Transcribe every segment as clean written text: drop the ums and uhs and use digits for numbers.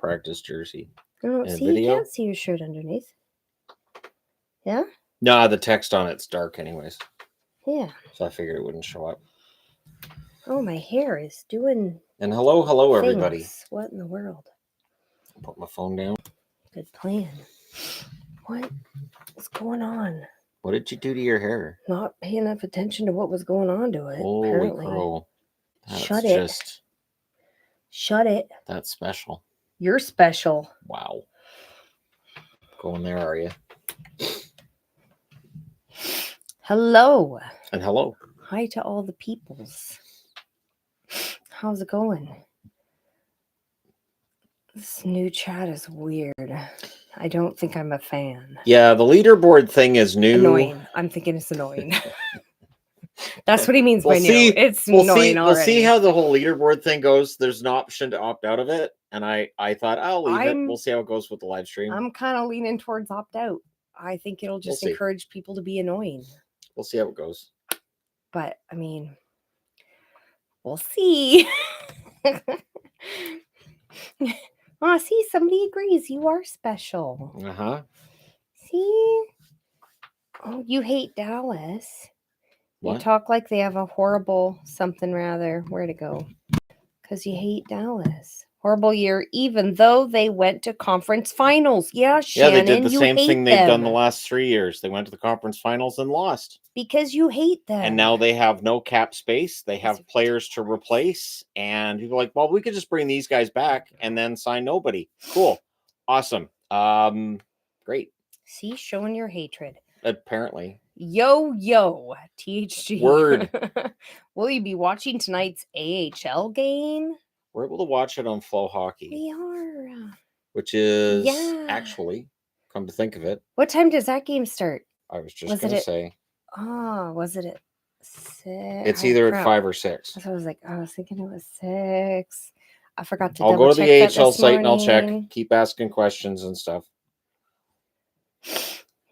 practice jersey. Oh, see, you can't see your shirt underneath. Yeah? No, the text on it's dark anyways. Yeah. So I figured it wouldn't show up. Oh, my hair is doing... And hello, things. everybody. What in the world? Put my phone down. Good plan. What is going on? What did you do to your hair? Not paying enough attention to what was going on to it, Holy apparently. crow. That's Shut it. Shut it. That's special. You're special. Wow. Going there, are you? Hello. And hello. Hi to all the peoples. How's it going? This new chat is weird. I don't think I'm a fan. Yeah, the leaderboard thing is new. Annoying. I'm thinking it's annoying. That's what he means by new. It's annoying already. We'll see how the whole leaderboard thing goes. There's an option to opt out of it. And I thought, I'll leave it. We'll see how it goes with the live stream. I'm kind of leaning towards opt out. I think it'll just encourage people to be annoying. We'll see how it goes. But, I mean, we'll see. Oh, see, somebody agrees. You are special. Uh-huh. See? Oh, you hate Dallas. What? You talk like they have a horrible something rather. Where'd it go? Because you hate Dallas. Horrible year, even though they went to conference finals. Yeah, Shannon, yeah, they did the same thing they've done the them. last 3 years. They went to the conference finals and lost. Because you hate them. And now they have no cap space. They have players to replace. And people are like, well, we could just bring these guys back and then sign nobody. Cool. Awesome. Great. See, showing your hatred. Apparently. Yo, THG. Word. Will you be watching tonight's AHL game? We're able to watch it on Flow Hockey. We are. Which is actually, come to think of it. What time does that game start? I was just going to say. Oh, was it at 6? It's either at 5 or 6. So I was thinking it was 6. I forgot to I'll go to the AHL site and I'll check. morning. Keep asking questions and stuff.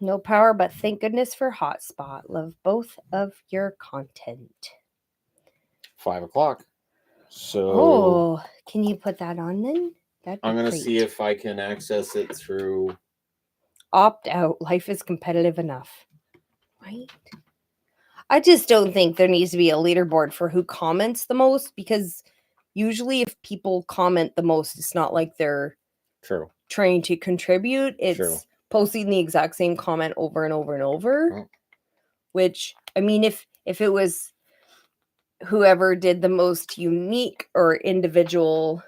No power, but thank goodness for Hotspot. Love both of your content. 5 o'clock. So. Oh, can you put that on then? I'm going to see if I can access it through. Opt out. Life is competitive enough. Right? I just don't think there needs to be a leaderboard for who comments the most, because usually if people comment the most, it's not like they're trying to contribute. It's posting the exact same comment over and over and over. Which, I mean, if it was whoever did the most unique or individual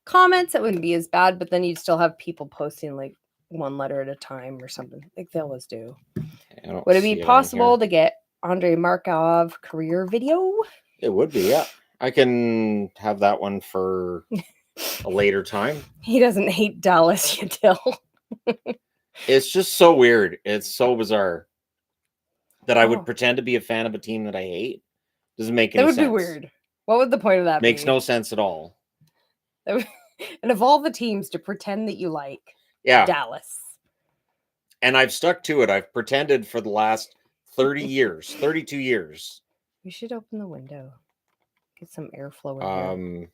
comments, it wouldn't be as bad, but then you'd still have people posting like one letter at a time or something like they always do. Would it be possible to get Andre Markov career video? It would be, yeah. I can have that one for a later time. He doesn't hate Dallas, you tell. It's just so weird. It's so bizarre that I would pretend to be a fan of a team that I hate. Doesn't make any sense. That would be weird. What would the point of that be? Makes no sense at all. And of all the teams to pretend that you like Dallas. And I've stuck to it. I've pretended for the last 32 years. You should open the window. Get some airflow in here.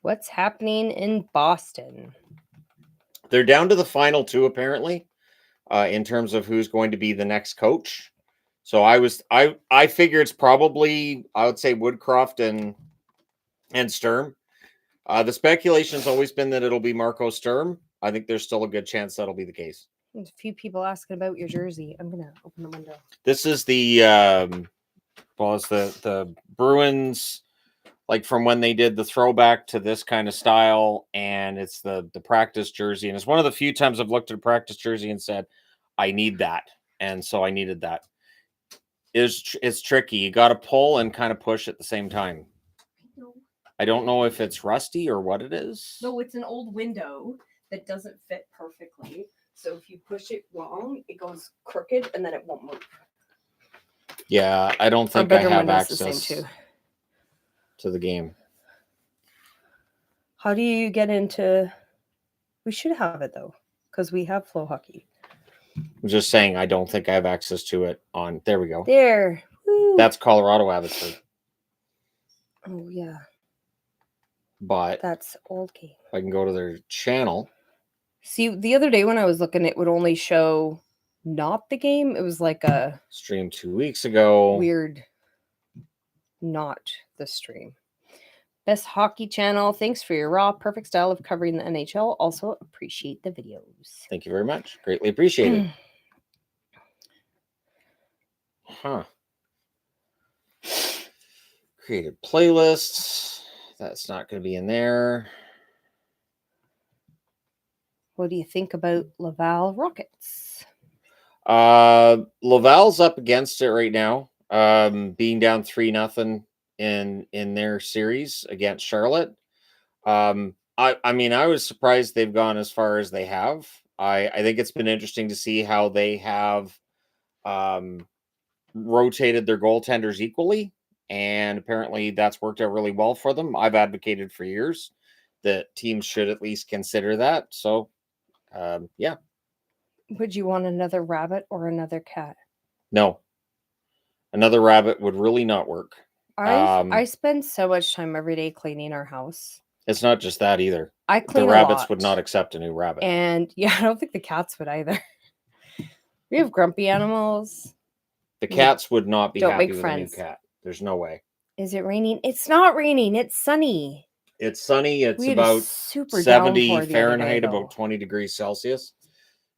What's happening in Boston? They're down to the final 2, apparently, in terms of who's going to be the next coach. So I figure it's probably, I would say, Woodcroft and Sturm. The speculation's always been that it'll be Marco Sturm. I think there's still a good chance that'll be the case. There's a few people asking about your jersey. I'm gonna open the window. This is the it's the Bruins, like from when they did the throwback to this kind of style, and it's the practice jersey. And it's one of the few times I've looked at a practice jersey and said, I need that. And so I needed that. It's tricky. You got to pull and kind of push at the same time. I don't know if it's rusty or what it is. No, it's an old window that doesn't fit perfectly. So if you push it wrong, it goes crooked and then it won't move. Yeah, I don't think I have access to the game. How do you get into... We should have it though, because we have Flow Hockey. I'm just saying I don't think I have access to it on... There we go. There. Woo. That's Colorado Abbotsford. Oh, yeah. but That's old game. I can go to their channel. See, the other day when I was looking, it would only show not the game. It was like a Stream 2 weeks ago. weird, not the stream. Best hockey channel. Thanks for your raw, perfect style of covering the NHL. Also appreciate the videos. Thank you very much. Greatly appreciated. Huh. Created playlists. That's not going to be in there. What do you think about Laval Rockets? Laval's up against it right now. Being down 3-0 in their series against Charlotte. I mean, I was surprised they've gone as far as they have. I think it's been interesting to see how they have rotated their goaltenders equally, and apparently that's worked out really well for them. I've advocated for years that teams should at least consider that. So, yeah. Would you want another rabbit or another cat? No. Another rabbit would really not work. I spend so much time every day cleaning our house. It's not just that either. I clean the a rabbits lot. would not accept a new rabbit. And yeah, I don't think the cats would either. We have grumpy animals. The cats would not be Don't happy make with friends. a new cat. There's no way. Is it raining? It's not raining. It's sunny. It's sunny. It's We had a about super 70 downpour the other Fahrenheit, day, about 20 degrees Celsius.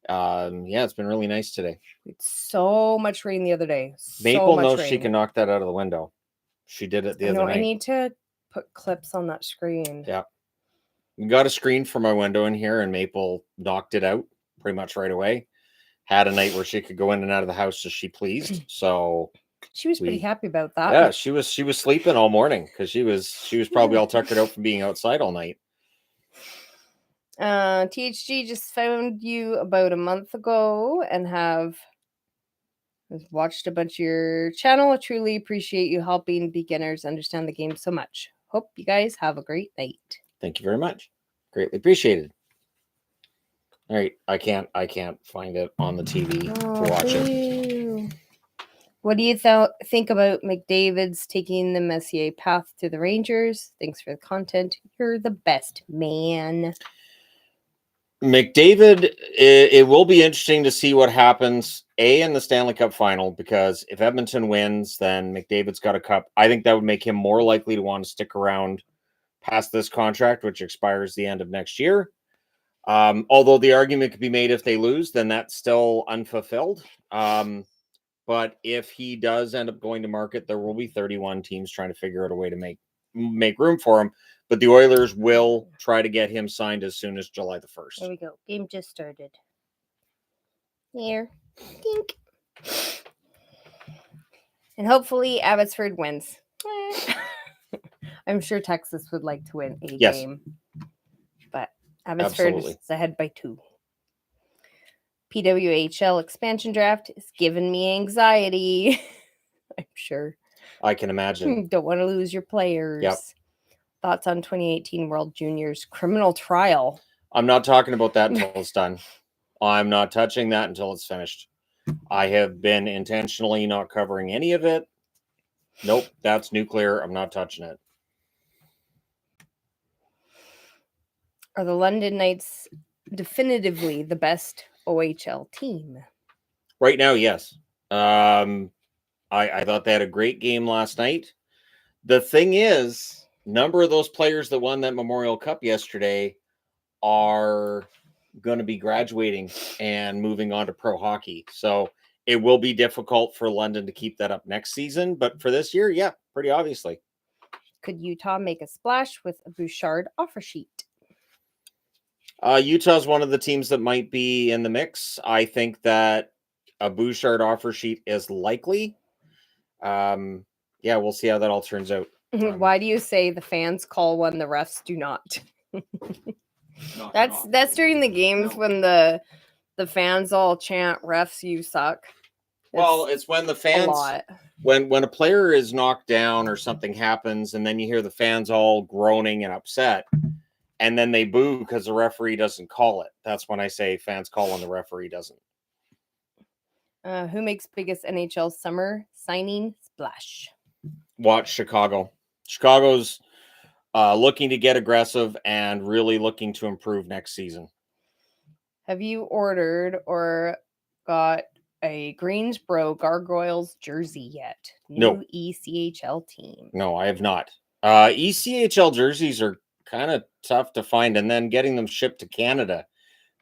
Yeah, it's been really nice today. It's so much rain the other day. Maple so knows much she rain. can knock that out of the window. She did it the other night. I need to put clips on that screen. Yeah. We got a screen for my window in here, and Maple knocked it out pretty much right away. Had a night where she could go in and out of the house as she pleased. So she was pretty happy about that. Yeah, she was sleeping all morning because she was probably all tuckered out from being outside all night. THG just found you about a month ago and have watched a bunch of your channel. I truly appreciate you helping beginners understand the game so much. Hope you guys have a great night. Thank you very much. Greatly appreciated. All right, I can't find it on the TV to watch it. What do you think about McDavid's taking the Messier path to the Rangers? Thanks for the content. You're the best, man. McDavid, it will be interesting to see what happens, in the Stanley Cup final, because if Edmonton wins, then McDavid's got a cup. I think that would make him more likely to want to stick around past this contract, which expires the end of next year. Although the argument could be made if they lose, then that's still unfulfilled. But if he does end up going to market, there will be 31 teams trying to figure out a way to make room for him. But the Oilers will try to get him signed as soon as July the 1st. There we go. Game just started. Here. Dink. And hopefully Abbotsford wins. I'm sure Texas would like to win a game. But Abbotsford is ahead by 2. PWHL expansion draft is giving me anxiety. I'm sure. I can imagine. Don't want to lose your players. Yep. Thoughts on 2018 World Juniors criminal trial? I'm not talking about that until it's done. I'm not touching that until it's finished. I have been intentionally not covering any of it. Nope, that's nuclear. I'm not touching it. Are the London Knights definitively the best OHL team? Right now, yes. I thought they had a great game last night. The thing is, number of those players that won that Memorial Cup yesterday are going to be graduating and moving on to pro hockey. So it will be difficult for London to keep that up next season. But for this year, yeah, pretty obviously. Could Utah make a splash with a Bouchard offer sheet? Utah's one of the teams that might be in the mix. I think that a Bouchard offer sheet is likely. Yeah, we'll see how that all turns out. Why do you say the fans call one, the refs do not? That's during the games when the fans all chant, "Refs, you suck." It's when the fans, when a player is knocked down or something happens, and then you hear the fans all groaning and upset, and then they boo because the referee doesn't call it. That's when I say fans call when the referee doesn't. Who makes biggest NHL summer signing splash? Watch Chicago. Chicago's looking to get aggressive and really looking to improve next season. Have you ordered or got a Greensboro Gargoyles jersey yet? No. New ECHL team. No, I have not. ECHL jerseys are kind of tough to find, and then getting them shipped to Canada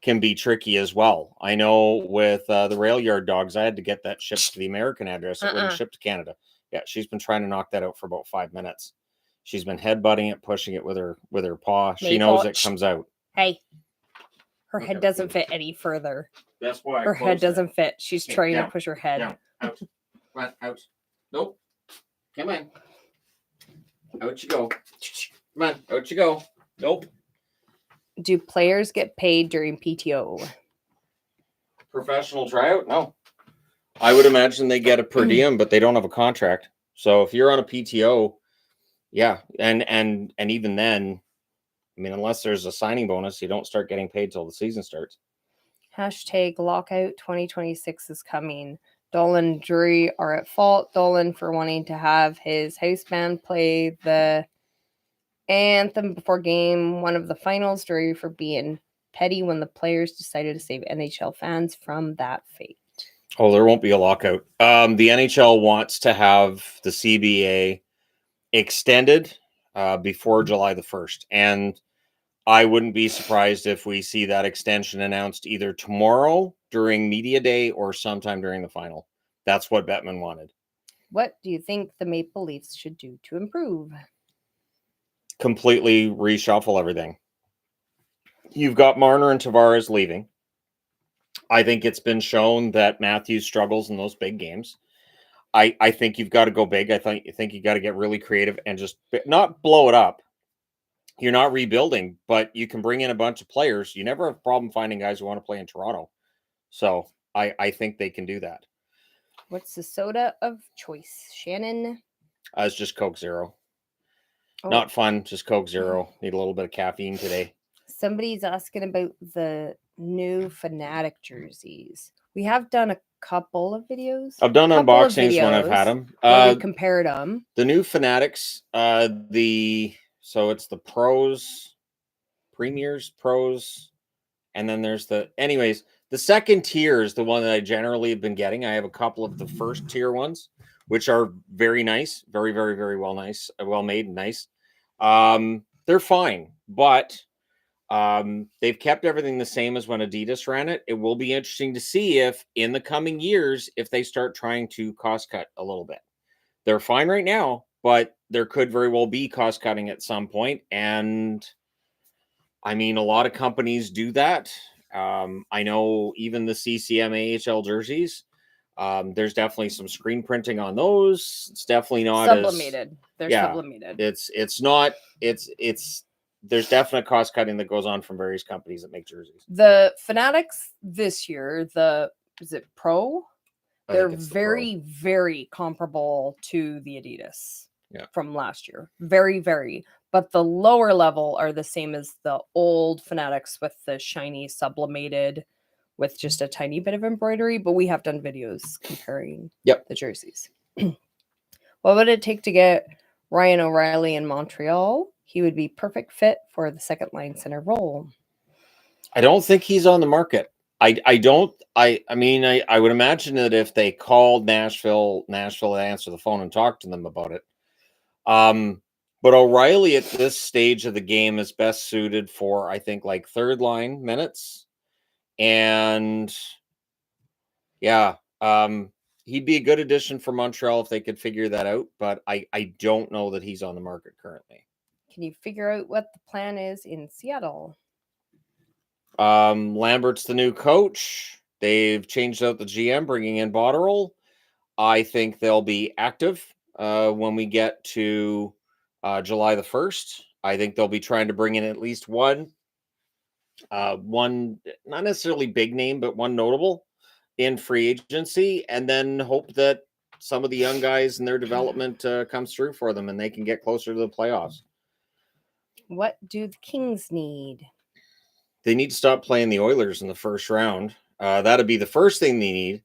can be tricky as well. I know with the Rail Yard Dogs, I had to get that shipped to the American address. It wouldn't ship to Canada. Yeah, she's been trying to knock that out for about 5 minutes. She's been headbutting it, pushing it with her paw. She knows it comes out. Hey, her head doesn't fit any further. That's why her head doesn't fit. She's trying to push her head. Down. Out. Come on, out. Nope. Come on. Out you go. Come on, out you go. Nope. Do players get paid during PTO? Professional tryout? No. I would imagine they get a per diem, but they don't have a contract. So if you're on a PTO, yeah, and even then, I mean, unless there's a signing bonus, you don't start getting paid till the season starts. Hashtag lockout 2026 is coming. Dolan and Drury are at fault. Dolan for wanting to have his house band play the anthem before game one of the finals. Drury for being petty when the players decided to save NHL fans from that fate. Oh, there won't be a lockout. The NHL wants to have the CBA extended before July the 1st. And I wouldn't be surprised if we see that extension announced either tomorrow during media day or sometime during the final. That's what Bettman wanted. What do you think the Maple Leafs should do to improve? Completely reshuffle everything. You've got Marner and Tavares leaving. I think it's been shown that Matthews struggles in those big games. I think you've got to go big. I think you got to get really creative and just not blow it up. You're not rebuilding, but you can bring in a bunch of players. You never have a problem finding guys who want to play in Toronto. So I think they can do that. What's the soda of choice, Shannon? It's just Coke Zero. Oh. Not fun, just Coke Zero. Need a little bit of caffeine today. Somebody's asking about the new Fanatic jerseys. We have done a couple of videos. I've done unboxings when I've had them. We compared them. The new Fanatics, so it's the Pros, Premiers, Pros, and then there's anyways, the second tier is the one that I generally have been getting. I have a couple of the first tier ones, which are very nice, very, very, very well made and nice. They're fine, but they've kept everything the same as when Adidas ran it. It will be interesting to see if in the coming years, if they start trying to cost cut a little bit. They're fine right now, but there could very well be cost cutting at some point. And I mean, a lot of companies do that. I know even the CCM AHL jerseys, there's definitely some screen printing on those. It's definitely not sublimated. They're sublimated. It's not, there's definite cost cutting that goes on from various companies that make jerseys. The Fanatics this year, is it Pro? They're very, very comparable to the Adidas from last year. Very, very. But the lower level are the same as the old Fanatics with the shiny sublimated with just a tiny bit of embroidery. But we have done videos comparing the jerseys. What would it take to get Ryan O'Reilly in Montreal? He would be perfect fit for the second line center role. I don't think he's on the market. I mean, I would imagine that if they called Nashville would answer the phone and talk to them about it. But O'Reilly at this stage of the game is best suited for, I think, like third line minutes. And he'd be a good addition for Montreal if they could figure that out. But I don't know that he's on the market currently. Can you figure out what the plan is in Seattle? Lambert's the new coach. They've changed out the GM, bringing in Botterill. I think they'll be active when we get to July the 1st. I think they'll be trying to bring in at least one, not necessarily big name, but one notable in free agency, and then hope that some of the young guys in their development comes through for them and they can get closer to the playoffs. What do the Kings need? They need to stop playing the Oilers in the first round. That'd be the first thing they need.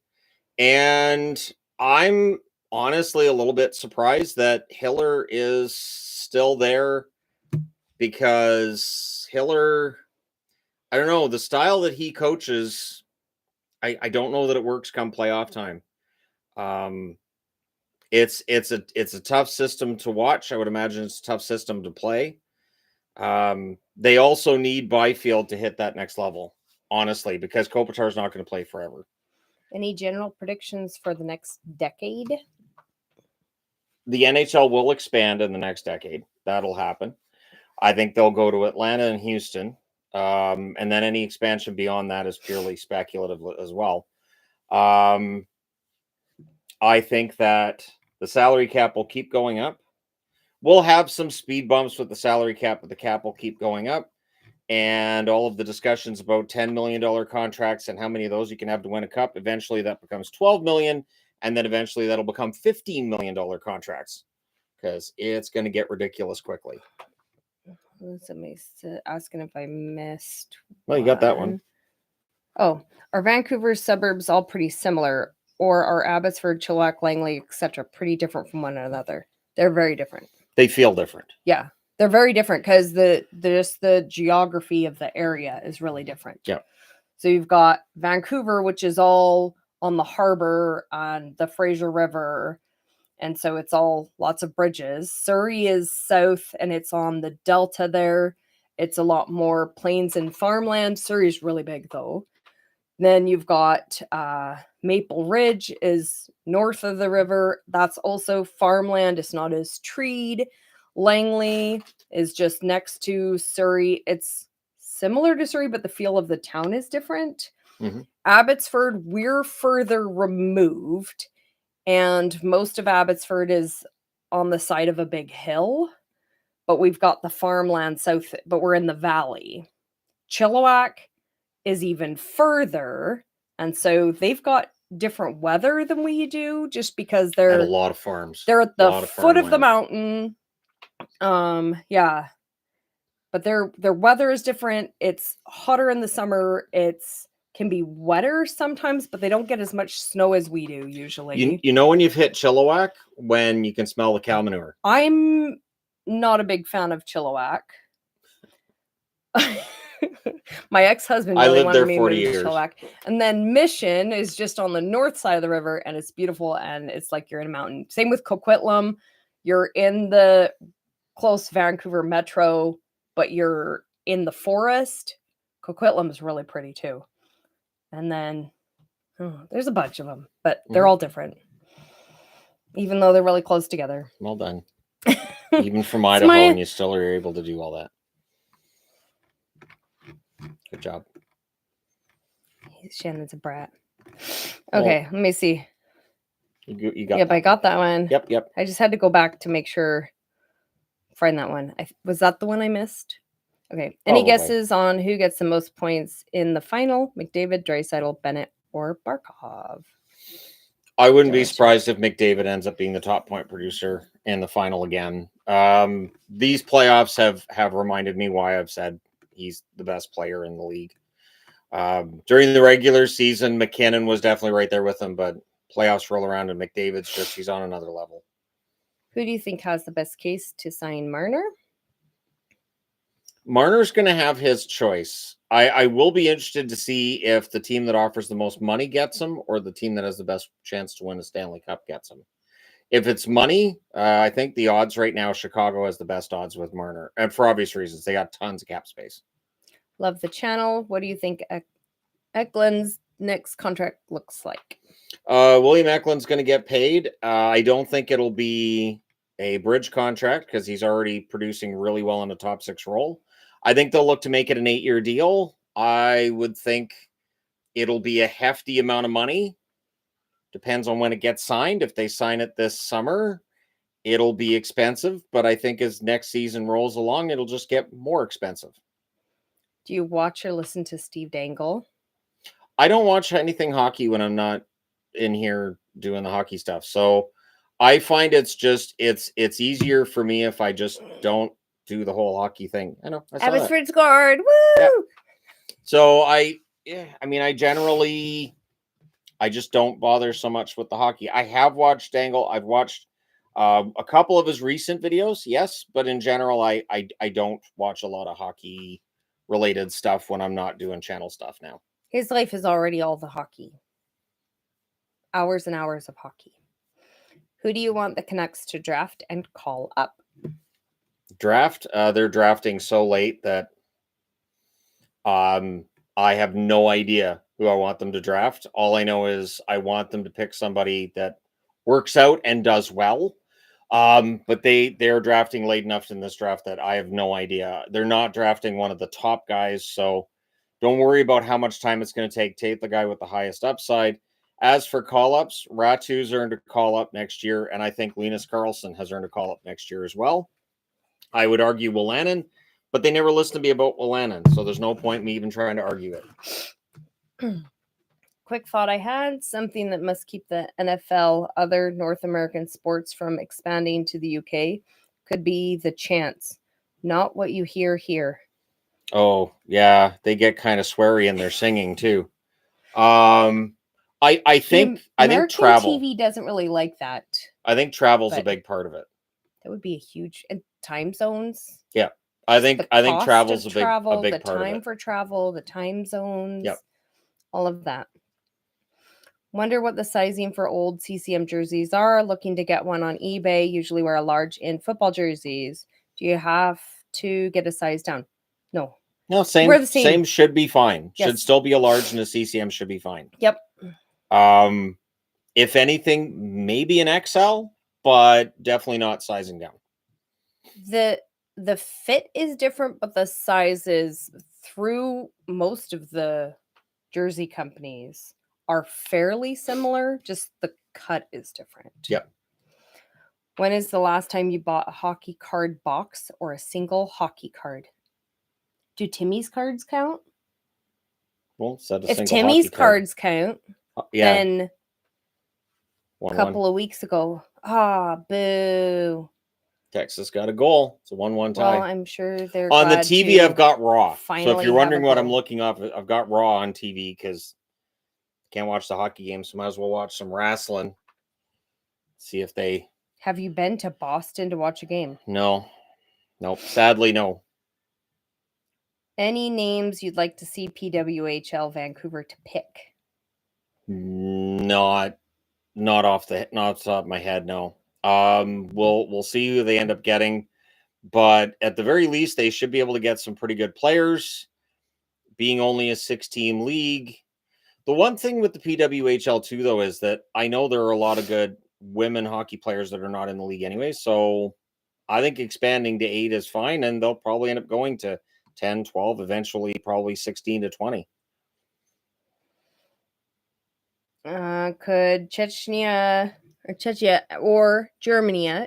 And I'm honestly a little bit surprised that Hiller is still there because Hiller, I don't know, the style that he coaches, I don't know that it works come playoff time. It's a tough system to watch. I would imagine it's a tough system to play. They also need Byfield to hit that next level, honestly, because Kopitar's not going to play forever. Any general predictions for the next decade? The NHL will expand in the next decade. That'll happen. I think they'll go to Atlanta and Houston. And then any expansion beyond that is purely speculative as well. I think that the salary cap will keep going up. We'll have some speed bumps with the salary cap, but the cap will keep going up. And all of the discussions about $10 million contracts and how many of those you can have to win a cup, eventually that becomes $12 million. And then eventually that'll become $15 million contracts because it's going to get ridiculous quickly. Somebody asking if I missed. Well, you got that one. Oh, are Vancouver's suburbs all pretty similar, or are Abbotsford, Chilliwack, Langley, etc., pretty different from one another? They're very different. They feel different. Yeah, they're very different because the geography of the area is really different. Yeah. So you've got Vancouver, which is all on the harbor on the Fraser River. And so it's all lots of bridges. Surrey is south and it's on the delta there. It's a lot more plains and farmland. Surrey's really big though. Then you've got Maple Ridge is north of the river. That's also farmland. It's not as treed. Langley is just next to Surrey. It's similar to Surrey, but the feel of the town is different. Mm-hmm. Abbotsford, we're further removed. And most of Abbotsford is on the side of a big hill. But we've got the farmland south, but we're in the valley. Chilliwack is even further. And so they've got different weather than we do just because they're and a lot of farms. They're at the foot of the mountain. Yeah. But their weather is different. It's hotter in the summer. It's can be wetter sometimes, but they don't get as much snow as we do usually. You know when you've hit Chilliwack? When you can smell the cow manure. I'm not a big fan of Chilliwack. My ex-husband really wanted me to move to Chilliwack. And then Mission is just on the north side of the river, and it's beautiful, and it's like you're in a mountain. Same with Coquitlam. You're in the close Vancouver metro, but you're in the forest. Coquitlam is really pretty too. And then there's a bunch of them, but they're all different. Even though they're really close together. Well done. Even from Idaho, and you still are able to do all that. Good job. Shannon's a brat. Okay, let me see. You got. Yep, I got that one. Yep. I just had to go back to make sure. Find that one. Was that the one I missed? Okay. Any guesses on who gets the most points in the final? McDavid, Draisaitl, Bennett, or Barkov? I wouldn't be surprised if McDavid ends up being the top point producer in the final again. These playoffs have reminded me why I've said he's the best player in the league. During the regular season, McKinnon was definitely right there with him, but playoffs roll around and McDavid's he's on another level. Who do you think has the best case to sign Marner? Marner's going to have his choice. I will be interested to see if the team that offers the most money gets him or the team that has the best chance to win a Stanley Cup gets him. If it's money, I think the odds right now, Chicago has the best odds with Marner. And for obvious reasons, they got tons of cap space. Love the channel. What do you think Eklund's next contract looks like? William Eklund's going to get paid. I don't think it'll be a bridge contract because he's already producing really well in a top 6 role. I think they'll look to make it an 8-year deal. I would think it'll be a hefty amount of money. Depends on when it gets signed. If they sign it this summer, it'll be expensive. But I think as next season rolls along, it'll just get more expensive. Do you watch or listen to Steve Dangle? I don't watch anything hockey when I'm not in here doing the hockey stuff. So I find it's easier for me if I just don't do the whole hockey thing. I know. Abbotsford scored. Woo! Yeah. So I just don't bother so much with the hockey. I have watched Dangle. I've watched A couple of his recent videos, yes, but in general, I don't watch a lot of hockey related stuff when I'm not doing channel stuff now. His life is already all the hockey. Hours and hours of hockey. Who do you want the Canucks to draft and call up? Draft? They're drafting so late that I have no idea who I want them to draft. All I know is I want them to pick somebody that works out and does well. But they're drafting late enough in this draft that I have no idea. They're not drafting one of the top guys, so don't worry about how much time it's going to take. Take the guy with the highest upside. As for call-ups, Ratu's earned a call-up next year, and I think Linus Karlsson has earned a call-up next year as well. I would argue Willanen, but they never listen to me about Willanen, so there's no point in me even trying to argue it. Quick thought I had, something that must keep the NFL, other North American sports from expanding to the UK could be the chants. Not what you hear here. Oh, yeah, they get kind of sweary in their singing too. I think travel. TV doesn't really like that. I think travel's a big part of it. That would be a huge, and time zones. Yeah, I think travel's a big part of it. The time for travel, the time zones. Yep. All of that. Wonder what the sizing for old CCM jerseys are. Looking to get one on eBay. Usually wear a large in football jerseys. Do you have to get a size down? No. No, same should be fine. Yes. Should still be a large, and a CCM should be fine. Yep. If anything, maybe an XL, but definitely not sizing down. The fit is different, but the sizes through most of the jersey companies are fairly similar, just the cut is different. Yep. When is the last time you bought a hockey card box or a single hockey card? Do Timmy's cards count? Well, if Timmy's cards count, then a couple of weeks ago, boo. Texas got a goal. It's a 1-1 tie. Well, I'm sure they're on the TV. I've got Raw. So if you're wondering what I'm looking up, I've got Raw on TV because can't watch the hockey game, so might as well watch some wrestling. See if they. Have you been to Boston to watch a game? No. Nope. Sadly, no. Any names you'd like to see PWHL Vancouver to pick? Not off the top of my head, no. We'll see who they end up getting, but at the very least, they should be able to get some pretty good players. Being only a 6-team league, the one thing with the PWHL too, though, is that I know there are a lot of good women hockey players that are not in the league anyway. So I think expanding to 8 is fine, and they'll probably end up going to 10, 12, eventually probably 16 to 20. Could Chechnya or Germany?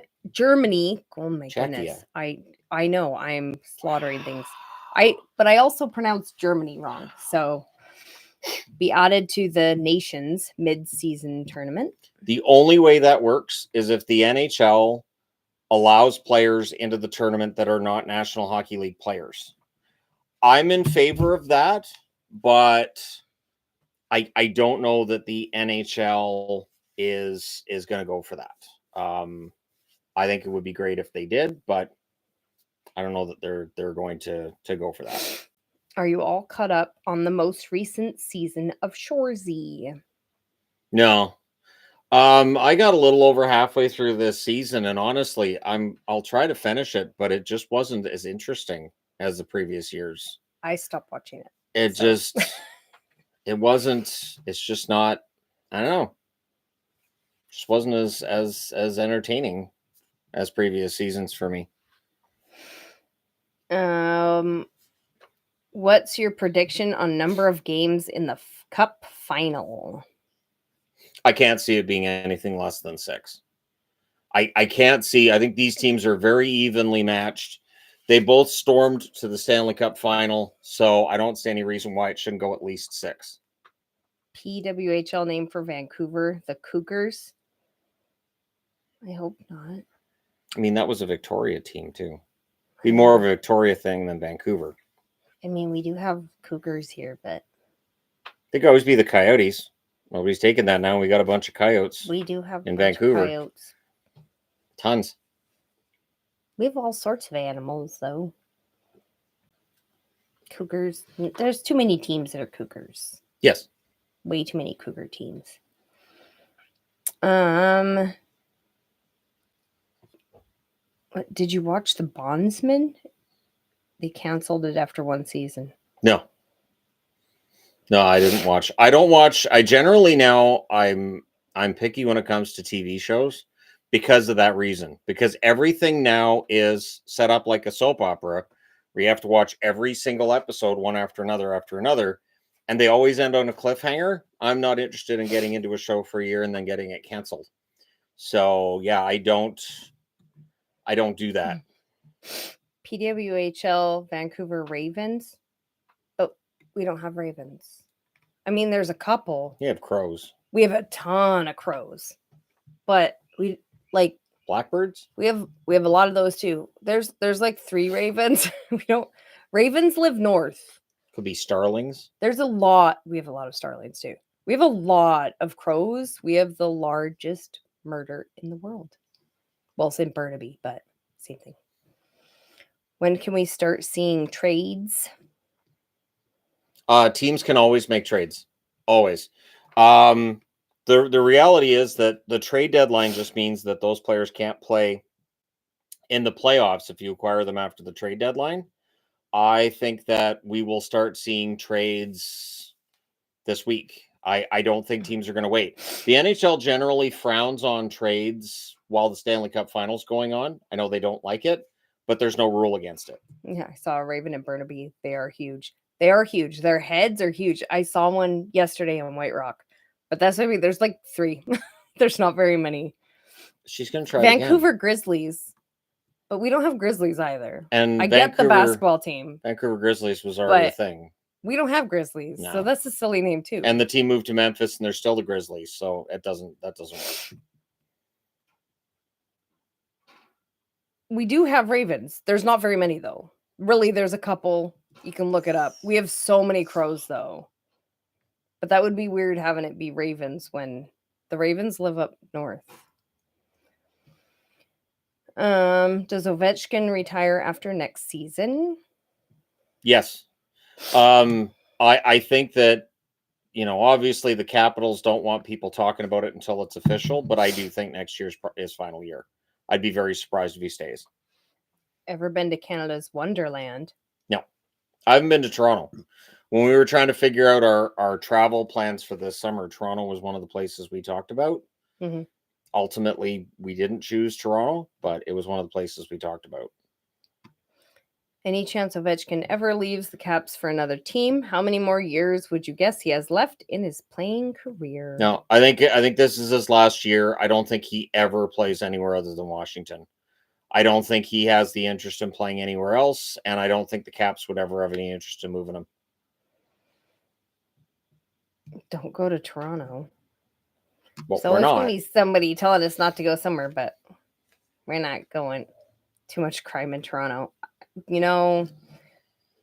Oh my goodness! I know I'm slaughtering things. But I also pronounced Germany wrong. So be added to the nation's mid-season tournament. The only way that works is if the NHL allows players into the tournament that are not National Hockey League players. I'm in favor of that, but I don't know that the NHL is going to go for that. I think it would be great if they did, but I don't know that they're going to go for that. Are you all caught up on the most recent season of Shoresy? No. I got a little over halfway through this season, and honestly, I'll try to finish it, but it just wasn't as interesting as the previous years. I stopped watching it. It wasn't, it's just not, I don't know. Just wasn't as entertaining as previous seasons for me. What's your prediction on number of games in the Cup final? I can't see it being anything less than 6. I can't see. I think these teams are very evenly matched. They both stormed to the Stanley Cup final, so I don't see any reason why it shouldn't go at least 6. PWHL name for Vancouver, the Cougars? I hope not. I mean, that was a Victoria team, too. Be more of a Victoria thing than Vancouver. I mean, we do have Cougars here, but... They could always be the Coyotes. Nobody's taking that now. We got a bunch of Coyotes. We do have in Vancouver. Coyotes. Tons. We have all sorts of animals, though. Cougars. There's too many teams that are cougars. Yes. Way too many cougar teams. Did you watch The Bondsman? They canceled it after one season. No, I didn't watch. I don't watch. I generally now I'm picky when it comes to TV shows because of that reason. Because everything now is set up like a soap opera where you have to watch every single episode one after another, and they always end on a cliffhanger. I'm not interested in getting into a show for a year and then getting it canceled. So yeah, I don't do that. PWHL Vancouver Ravens. Oh, we don't have Ravens. I mean, there's a couple. You have crows. We have a ton of crows, but we like blackbirds. We have a lot of those too. There's like 3 ravens. Ravens live north. Could be starlings. There's a lot. We have a lot of starlings too. We have a lot of crows. We have the largest murder in the world. Well, it's in Burnaby, but same thing. When can we start seeing trades? Teams can always make trades. Always. The reality is that the trade deadline just means that those players can't play in the playoffs if you acquire them after the trade deadline. I think that we will start seeing trades this week. I don't think teams are going to wait. The NHL generally frowns on trades while the Stanley Cup Final's going on. I know they don't like it, but there's no rule against it. Yeah, I saw a Raven in Burnaby. They are huge. They are huge. Their heads are huge. I saw one yesterday on White Rock, but that's what I mean. There's like 3. There's not very many. She's going to try Vancouver again. Grizzlies, but we don't have Grizzlies either. And I get the basketball team. Vancouver Grizzlies was already a thing. We don't have Grizzlies, so that's a silly name too. And the team moved to Memphis, and they're still the Grizzlies, so that doesn't work. We do have Ravens. There's not very many though. Really, there's a couple. You can look it up. We have so many crows though. But that would be weird having it be Ravens when the Ravens live up north. Does Ovechkin retire after next season? Yes. I think that, obviously the Capitals don't want people talking about it until it's official, but I do think next year's his final year. I'd be very surprised if he stays. Ever been to Canada's Wonderland? No, I haven't been to Toronto. When we were trying to figure out our travel plans for this summer, Toronto was one of the places we talked about. Mm-hmm. Ultimately, we didn't choose Toronto, but it was one of the places we talked about. Any chance Ovechkin ever leaves the Caps for another team? How many more years would you guess he has left in his playing career? No, I think this is his last year. I don't think he ever plays anywhere other than Washington. I don't think he has the interest in playing anywhere else, and I don't think the Caps would ever have any interest in moving him. Don't go to Toronto. Well, so it's going to be somebody telling us not to go somewhere, but we're not going. Too much crime in Toronto.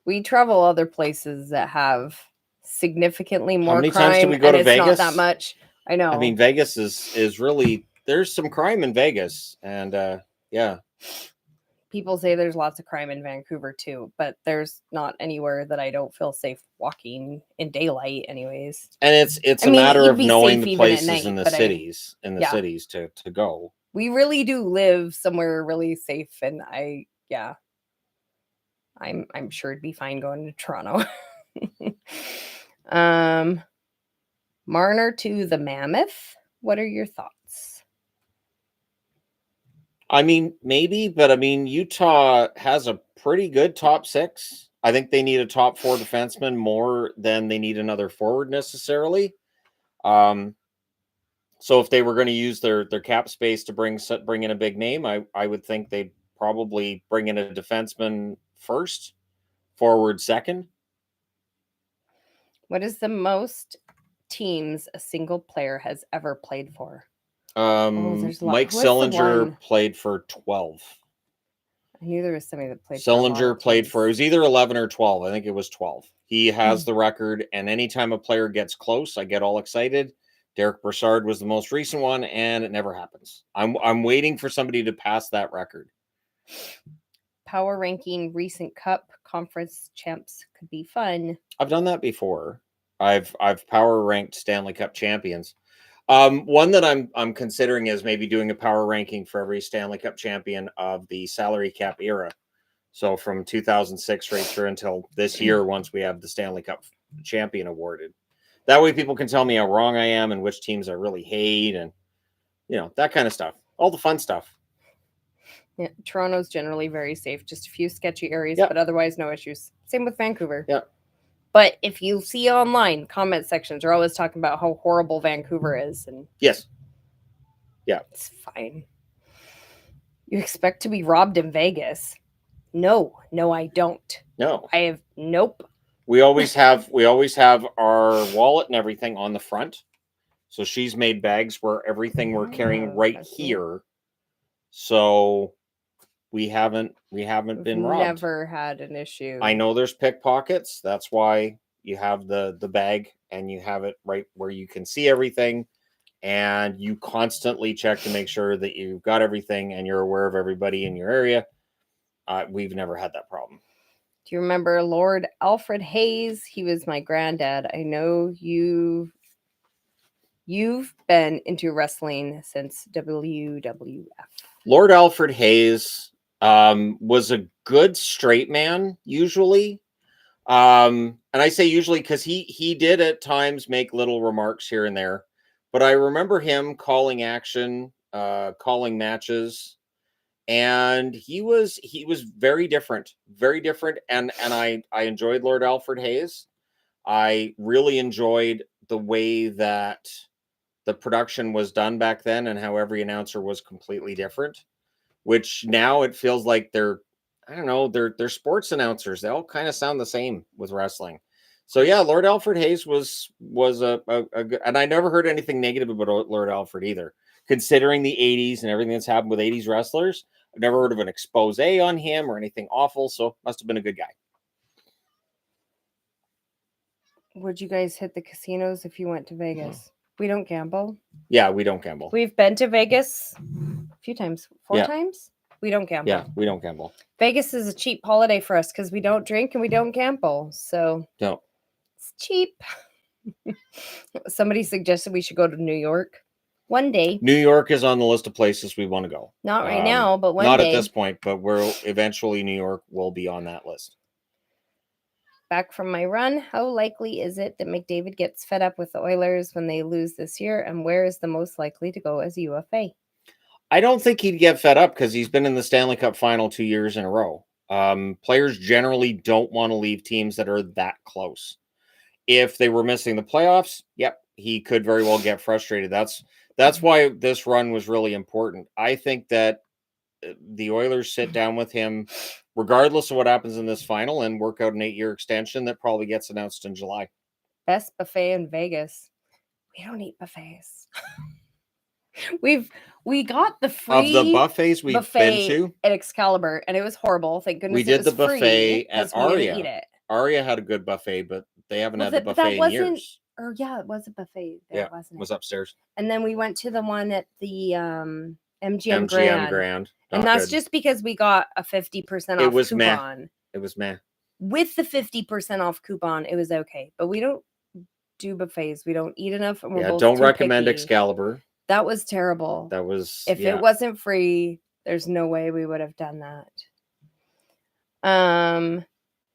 We travel other places that have significantly more crime. How many times do we go to Vegas? Not that much. I know. I mean, Vegas is really, there's some crime in Vegas, and yeah. People say there's lots of crime in Vancouver too, but there's not anywhere that I don't feel safe walking in daylight anyways. And it's a matter of knowing the places in the cities, cities to go. We really do live somewhere really safe, and I'm sure it'd be fine going to Toronto. Marner to the Mammoth. What are your thoughts? I mean, maybe, but Utah has a pretty good top 6. I think they need a top 4 defenseman more than they need another forward necessarily. So if they were going to use their cap space to bring in a big name, I would think they'd probably bring in a defenseman first, forward second. What is the most teams a single player has ever played for? Mike Sillinger played for 12. I knew there was somebody that played. Sillinger played for, it was either 11 or 12. I think it was 12. He has the record, and anytime a player gets close, I get all excited Derek Brassard was the most recent one, and it never happens. I'm waiting for somebody to pass that record. Power ranking recent Cup conference champs could be fun. I've done that before. I've power ranked Stanley Cup champions. One that I'm considering is maybe doing a power ranking for every Stanley Cup champion of the salary cap era. So from 2006 right through until this year, once we have the Stanley Cup champion awarded. That way people can tell me how wrong I am and which teams I really hate and, that kind of stuff. All the fun stuff. Yeah, Toronto's generally very safe. Just a few sketchy areas, but otherwise no issues. Same with Vancouver. Yeah. But if you see online, comment sections are always talking about how horrible Vancouver is. And yes. Yeah. It's fine. You expect to be robbed in Vegas? No, I don't. No. I have nope. We always have our wallet and everything on the front. So she's made bags where everything we're carrying right here. So we haven't been robbed. Never had an issue. I know there's pickpockets. That's why you have the bag and you have it right where you can see everything, and you constantly check to make sure that you've got everything and you're aware of everybody in your area. We've never had that problem. Do you remember Lord Alfred Hayes? He was my granddad. I know you've been into wrestling since WWF. Lord Alfred Hayes was a good straight man, usually. And I say usually because he did at times make little remarks here and there. But I remember him calling action, calling matches. And he was very different. And I enjoyed Lord Alfred Hayes. I really enjoyed the way that the production was done back then and how every announcer was completely different, which now it feels like they're sports announcers. They all kind of sound the same with wrestling. So yeah, Lord Alfred Hayes was a good, and I never heard anything negative about Lord Alfred either. Considering the 80s and everything that's happened with 80s wrestlers, I've never heard of an expose on him or anything awful, so must have been a good guy. Would you guys hit the casinos if you went to Vegas? We don't gamble. Yeah, we don't gamble. We've been to Vegas a few times. 4 times? We don't gamble. Yeah, we don't gamble. Vegas is a cheap holiday for us because we don't drink and we don't gamble. So no. It's cheap. Somebody suggested we should go to New York one day. New York is on the list of places we want to go. Not right now, but one day. Not at this point, but eventually New York will be on that list. Back from my run, how likely is it that McDavid gets fed up with the Oilers when they lose this year? And where is the most likely to go as a UFA? I don't think he'd get fed up because he's been in the Stanley Cup final 2 years in a row. Players generally don't want to leave teams that are that close. If they were missing the playoffs, he could very well get frustrated. That's why this run was really important. I think that the Oilers sit down with him, regardless of what happens in this final, and work out an 8-year extension that probably gets announced in July. Best buffet in Vegas. We don't eat buffets. We got the free of the buffets we've been to at Excalibur, and it was horrible. Thank goodness we did the buffet at Aria. Eat it. Aria had a good buffet, but they haven't had the buffet in years. Or yeah, it was a buffet there, wasn't it? It was upstairs. And then we went to the one at the MGM Grand. And that's just because we got a 50% off coupon. It was meh. With the 50% off coupon, it was okay. But we don't do buffets. We don't eat enough. And we're both don't too recommend picky. Excalibur. That was terrible. That was if it wasn't free, there's no way we would have done that.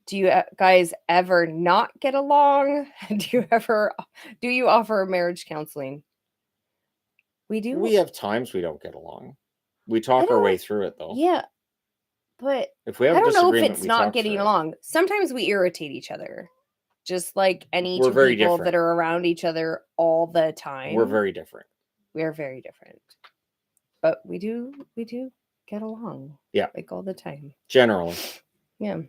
Do you guys ever not get along? Do you offer marriage counseling? We do. We have times we don't get along. We talk our way through it though. Yeah. But if we have I don't know if it's not getting along. Sometimes we irritate each other. Just like any two people that are around each other all the time. We're very different. We are very different. But we do get along. Yeah. Like all the time. Generally. Yeah.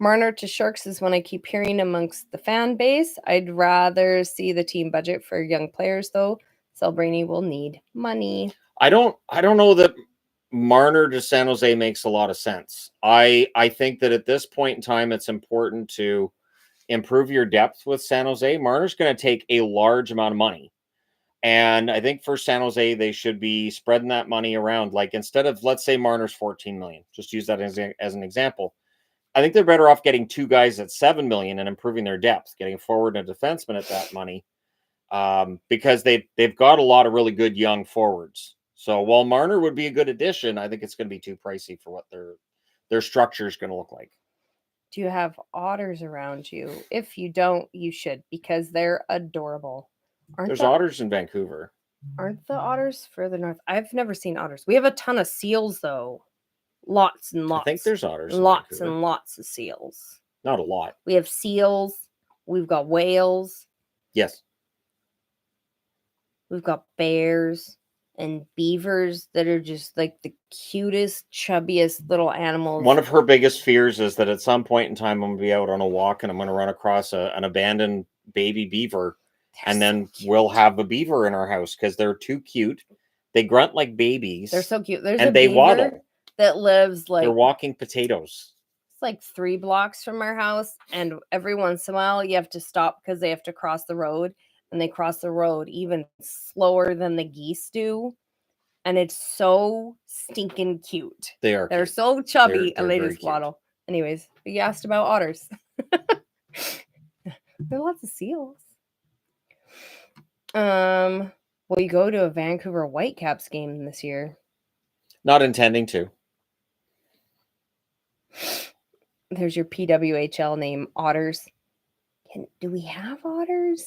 Marner to Sharks is one I keep hearing amongst the fan base. I'd rather see the team budget for young players though. Celebrini will need money. I don't know that Marner to San Jose makes a lot of sense. I think that at this point in time, it's important to improve your depth with San Jose. Marner's going to take a large amount of money. And I think for San Jose, they should be spreading that money around. Like instead of, let's say Marner's 14 million, just use that as an example. I think they're better off getting 2 guys at 7 million and improving their depth, getting a forward and a defenseman at that money, because they've got a lot of really good young forwards. So while Marner would be a good addition, I think it's going to be too pricey for what their structure is going to look like. Do you have otters around you? If you don't, you should, because they're adorable. There's otters in Vancouver. Aren't the otters further north? I've never seen otters. We have a ton of seals, though. Lots and lots. I think there's otters. Lots and lots of seals. Not a lot. We have seals. We've got whales. Yes. We've got bears and beavers that are just like the cutest, chubbiest little animals. One of her biggest fears is that at some point in time, I'm going to be out on a walk and I'm going to run across an abandoned baby beaver. And then we'll have a beaver in our house because they're too cute. They grunt like babies. They're so cute. There's and a they beaver waddle. That lives like... They're walking potatoes. It's like 3 blocks from our house. And every once in a while, you have to stop because they have to cross the road. And they cross the road even slower than the geese do. And it's so stinking cute. They're cute. So chubby and they just waddle. Anyways, you asked about otters. There are lots of seals. Will you go to a Vancouver Whitecaps game this year? Not intending to. There's your PWHL name, Otters. Do we have otters?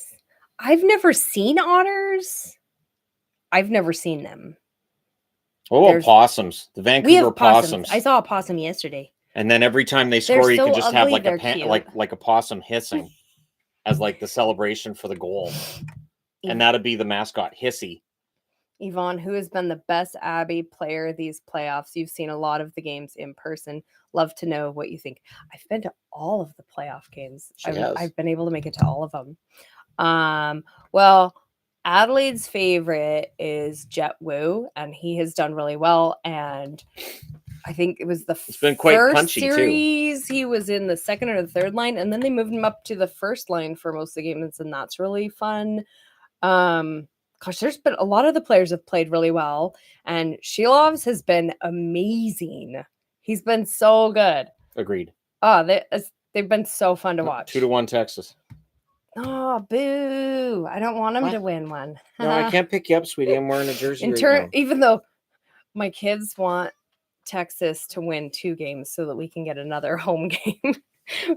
I've never seen otters. I've never seen them. Oh, possums. The Vancouver possums. I saw a possum yesterday. And then every time they score, you can just have like a possum hissing as like the celebration for the goal. And that'd be the mascot, Hissy. Yvonne, who has been the best Abbey player these playoffs? You've seen a lot of the games in person. Love to know what you think. I've been to all of the playoff games. I've been able to make it to all of them. Well, Adelaide's favorite is Jet Wu, and he has done really well. And I think it was it's been quite punchy series. Too. He was in the second or the third line, and then they moved him up to the first line for most of the games, and that's really fun. Gosh, there's been a lot of the players have played really well, and Shilov's has been amazing. He's been so good. Agreed. Oh, they've been so fun to watch. 2-1 Texas. Oh, boo! I don't want him to win one. No, I can't pick you up, sweetie. I'm wearing a jersey. Even though my kids want Texas to win 2 games so that we can get another home game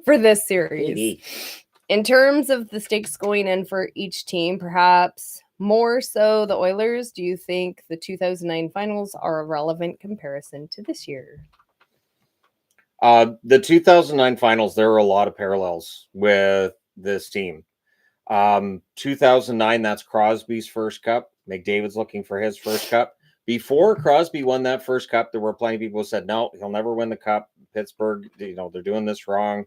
for this series. Maybe. In terms of the stakes going in for each team, perhaps more so the Oilers, do you think the 2009 finals are a relevant comparison to this year? The 2009 finals, there are a lot of parallels with this team. 2009, that's Crosby's first cup. McDavid's looking for his first cup. Before Crosby won that first cup, there were plenty of people who said, no, he'll never win the cup. Pittsburgh, they're doing this wrong.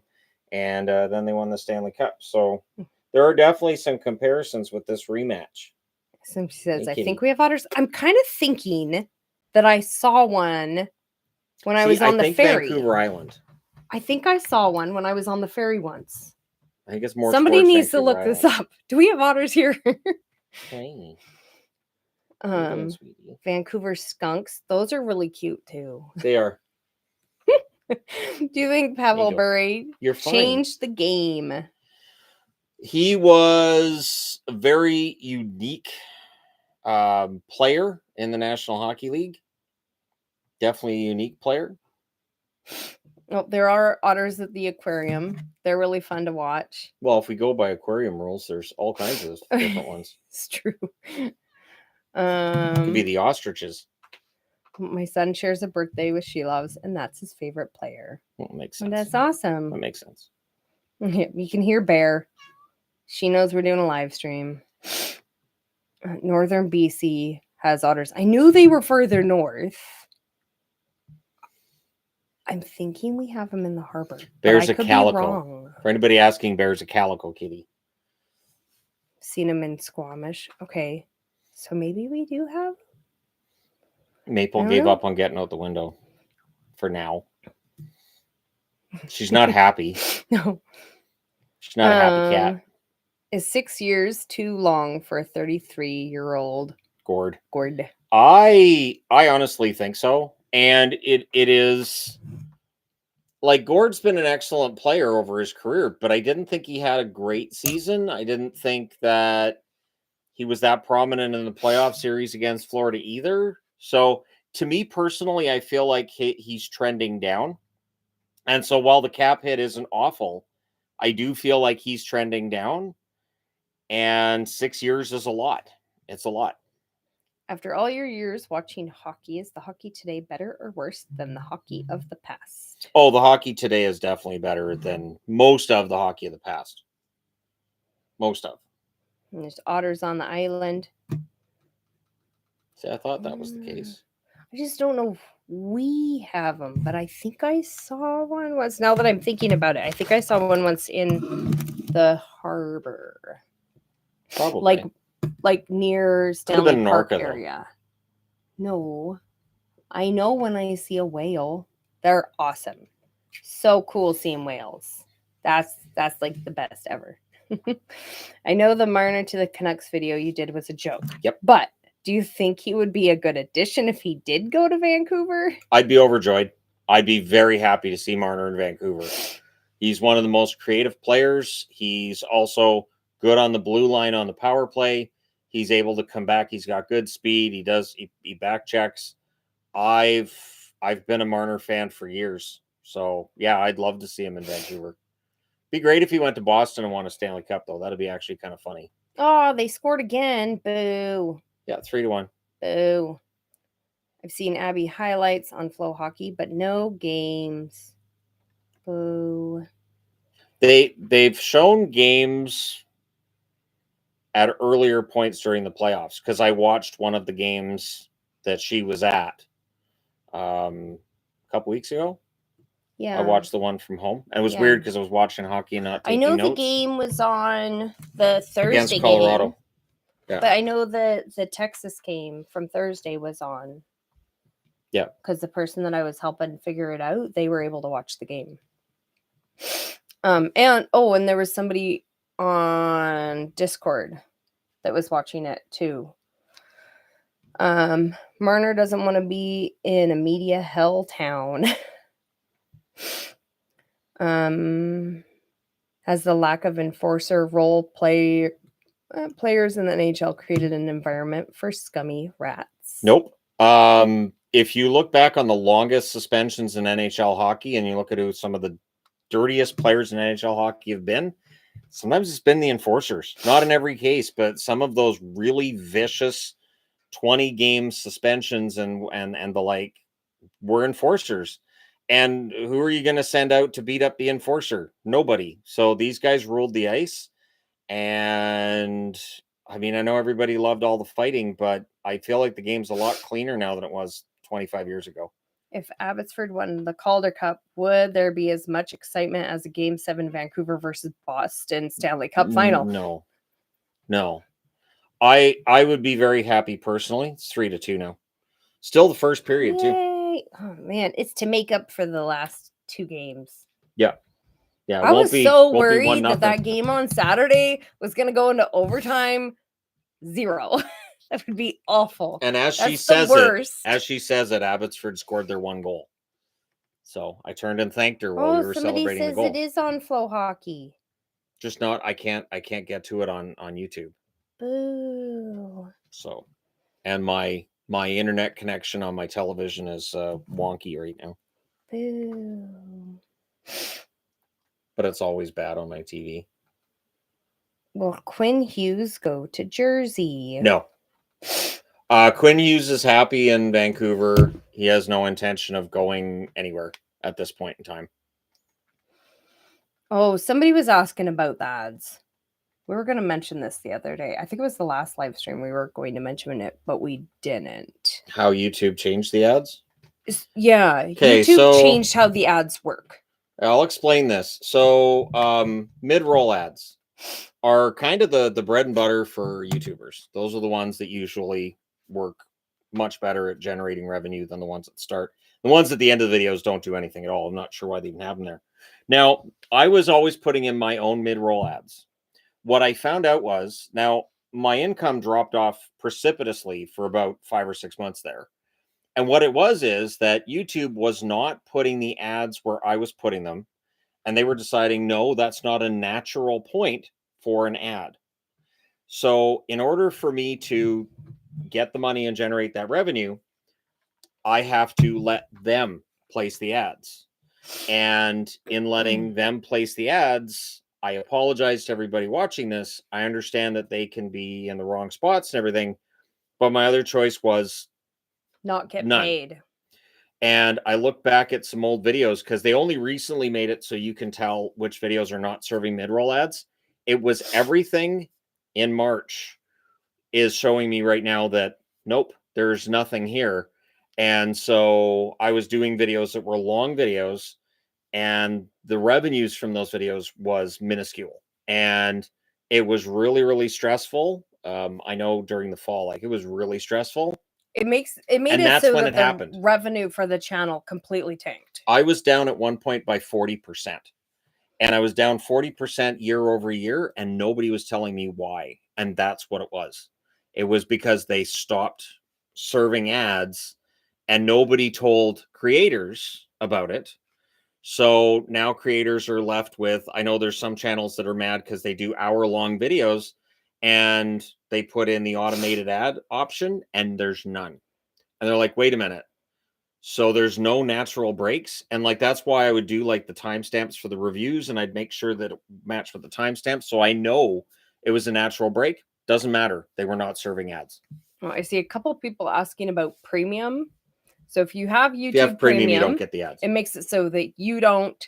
And then they won the Stanley Cup. So there are definitely some comparisons with this rematch. Somebody says, I think we have otters. I'm kind of thinking that I saw one when I was on the ferry. Vancouver Island. I think I saw one when I was on the ferry once. I think it's more. Somebody needs to look this up. Do we have otters here? Hey. Vancouver skunks. Those are really cute too. They are. Do you think Pavel Bure changed the game? He was a very unique player in the National Hockey League. Definitely a unique player. Well, there are otters at the aquarium. They're really fun to watch. Well, if we go by aquarium rules, there's all kinds of different ones. It's true. Could be the ostriches. My son shares a birthday with Shilovs, and that's his favorite player. Well, makes sense. And that's awesome. That makes sense. You can hear Bear. She knows we're doing a live stream. Northern BC has otters. I knew they were further north. I'm thinking we have them in the harbor. Bear's a calico. For anybody asking, Bear's a calico kitty. Seen them in Squamish. Okay. So maybe we do have. Maple gave up on getting out the window for now. She's not happy. No. She's not a happy cat. Is 6 years too long for a 33-year-old Gord. Gord? I honestly think so. And it is like Gord's been an excellent player over his career, but I didn't think he had a great season. I didn't think that he was that prominent in the playoff series against Florida either. So to me personally, I feel like he's trending down. And so while the cap hit isn't awful, I do feel like he's trending down. And 6 years is a lot. It's a lot. After all your years watching hockey, is the hockey today better or worse than the hockey of the past? Oh, the hockey today is definitely better than most of the hockey of the past. Most of. And there's otters on the island. See, I thought that was the case. I just don't know if we have them, but I think I saw one once. Now that I'm thinking about it, I think I saw one once in the harbor. Probably. Like near Stanley been in Park Orca, though. area. No. I know when I see a whale, they're awesome. So cool seeing whales. That's like the best ever. I know the Marner to the Canucks video you did was a joke. Yep. But do you think he would be a good addition if he did go to Vancouver? I'd be overjoyed. I'd be very happy to see Marner in Vancouver. He's one of the most creative players. He's also good on the blue line on the power play. He's able to come back. He's got good speed. He back checks. I've been a Marner fan for years. So yeah, I'd love to see him in Vancouver. Be great if he went to Boston and won a Stanley Cup, though. That'd be actually kind of funny. Oh, they scored again. Boo. Yeah, 3-1. Boo. I've seen Abby highlights on Flow Hockey, but no games. Boo. They've shown games at earlier points during the playoffs because I watched one of the games that she was at a couple weeks ago. Yeah. I watched the one from home. And it was weird because I was watching hockey and not taking notes. I know notes. the game was on the Thursday against Colorado. Game, yeah. But I know that the Texas game from Thursday was on. Yeah. Because the person that I was helping figure it out, they were able to watch the game. And there was somebody on Discord that was watching it too. Marner doesn't want to be in a media hell town. Has the lack of enforcer role players in the NHL created an environment for scummy rats? Nope. If you look back on the longest suspensions in NHL hockey and you look at who some of the dirtiest players in NHL hockey have been, sometimes it's been the enforcers. Not in every case, but some of those really vicious 20-game suspensions and the like were enforcers. And who are you going to send out to beat up the enforcer? Nobody. So these guys ruled the ice. And I mean, I know everybody loved all the fighting, but I feel like the game's a lot cleaner now than it was 25 years ago. If Abbotsford won the Calder Cup, would there be as much excitement as a Game 7 Vancouver versus Boston Stanley Cup final? No. I would be very happy personally. It's 3-2 now. Still the first period, too. Oh, man. It's to make up for the last two games. Yeah. I was so worried that game on Saturday was going to go into overtime 0. That would be awful. And as she says it, Abbotsford scored their one goal. So I turned and thanked her while we were celebrating the goal. It is on Flow Hockey. Just not. I can't get to it on YouTube. Boo. So, and my internet connection on my television is wonky right now. Boo. But it's always bad on my TV. Will Quinn Hughes go to Jersey? No. Quinn Hughes is happy in Vancouver. He has no intention of going anywhere at this point in time. Oh, somebody was asking about the ads. We were going to mention this the other day. I think it was the last live stream we were going to mention it, but we didn't. How YouTube changed the ads? Yeah. Okay, YouTube changed how the ads work. I'll explain this. So mid-roll ads are kind of the bread and butter for YouTubers. Those are the ones that usually work much better at generating revenue than the ones at start. The ones at the end of the videos don't do anything at all. I'm not sure why they even have them there. Now, I was always putting in my own mid-roll ads. what I found out was, now my income dropped off precipitously for about 5 or 6 months there. And what it was is that YouTube was not putting the ads where I was putting them. And they were deciding, no, that's not a natural point for an ad. So in order for me to get the money and generate that revenue, I have to let them place the ads. And in letting them place the ads, I apologize to everybody watching this. I understand that they can be in the wrong spots and everything, but my other choice was Not get none. paid. And I look back at some old videos because they only recently made it so you can tell which videos are not serving mid-roll ads. It was everything in March is showing me right now that nope, there's nothing here. And so I was doing videos that were long videos, and the revenues from those videos was minuscule. And it was really, really stressful. I know during the fall, like it was really stressful. It made And it that's so when that it the happened. revenue for the channel completely tanked. I was down at one point by 40%. And I was down 40% year over year, and nobody was telling me why. And that's what it was. It was because they stopped serving ads and nobody told creators about it. So now creators are left with, I know there's some channels that are mad because they do hour-long videos and they put in the automated ad option and there's none. And they're like, wait a minute. So there's no natural breaks. And like, that's why I would do like the timestamps for the reviews, and I'd make sure that it matched with the timestamps. So I know it was a natural break. Doesn't matter. They were not serving ads. Well, I see a couple of people asking about premium. So if you have YouTube If you have premium, you don't get the ads. It makes it so that you don't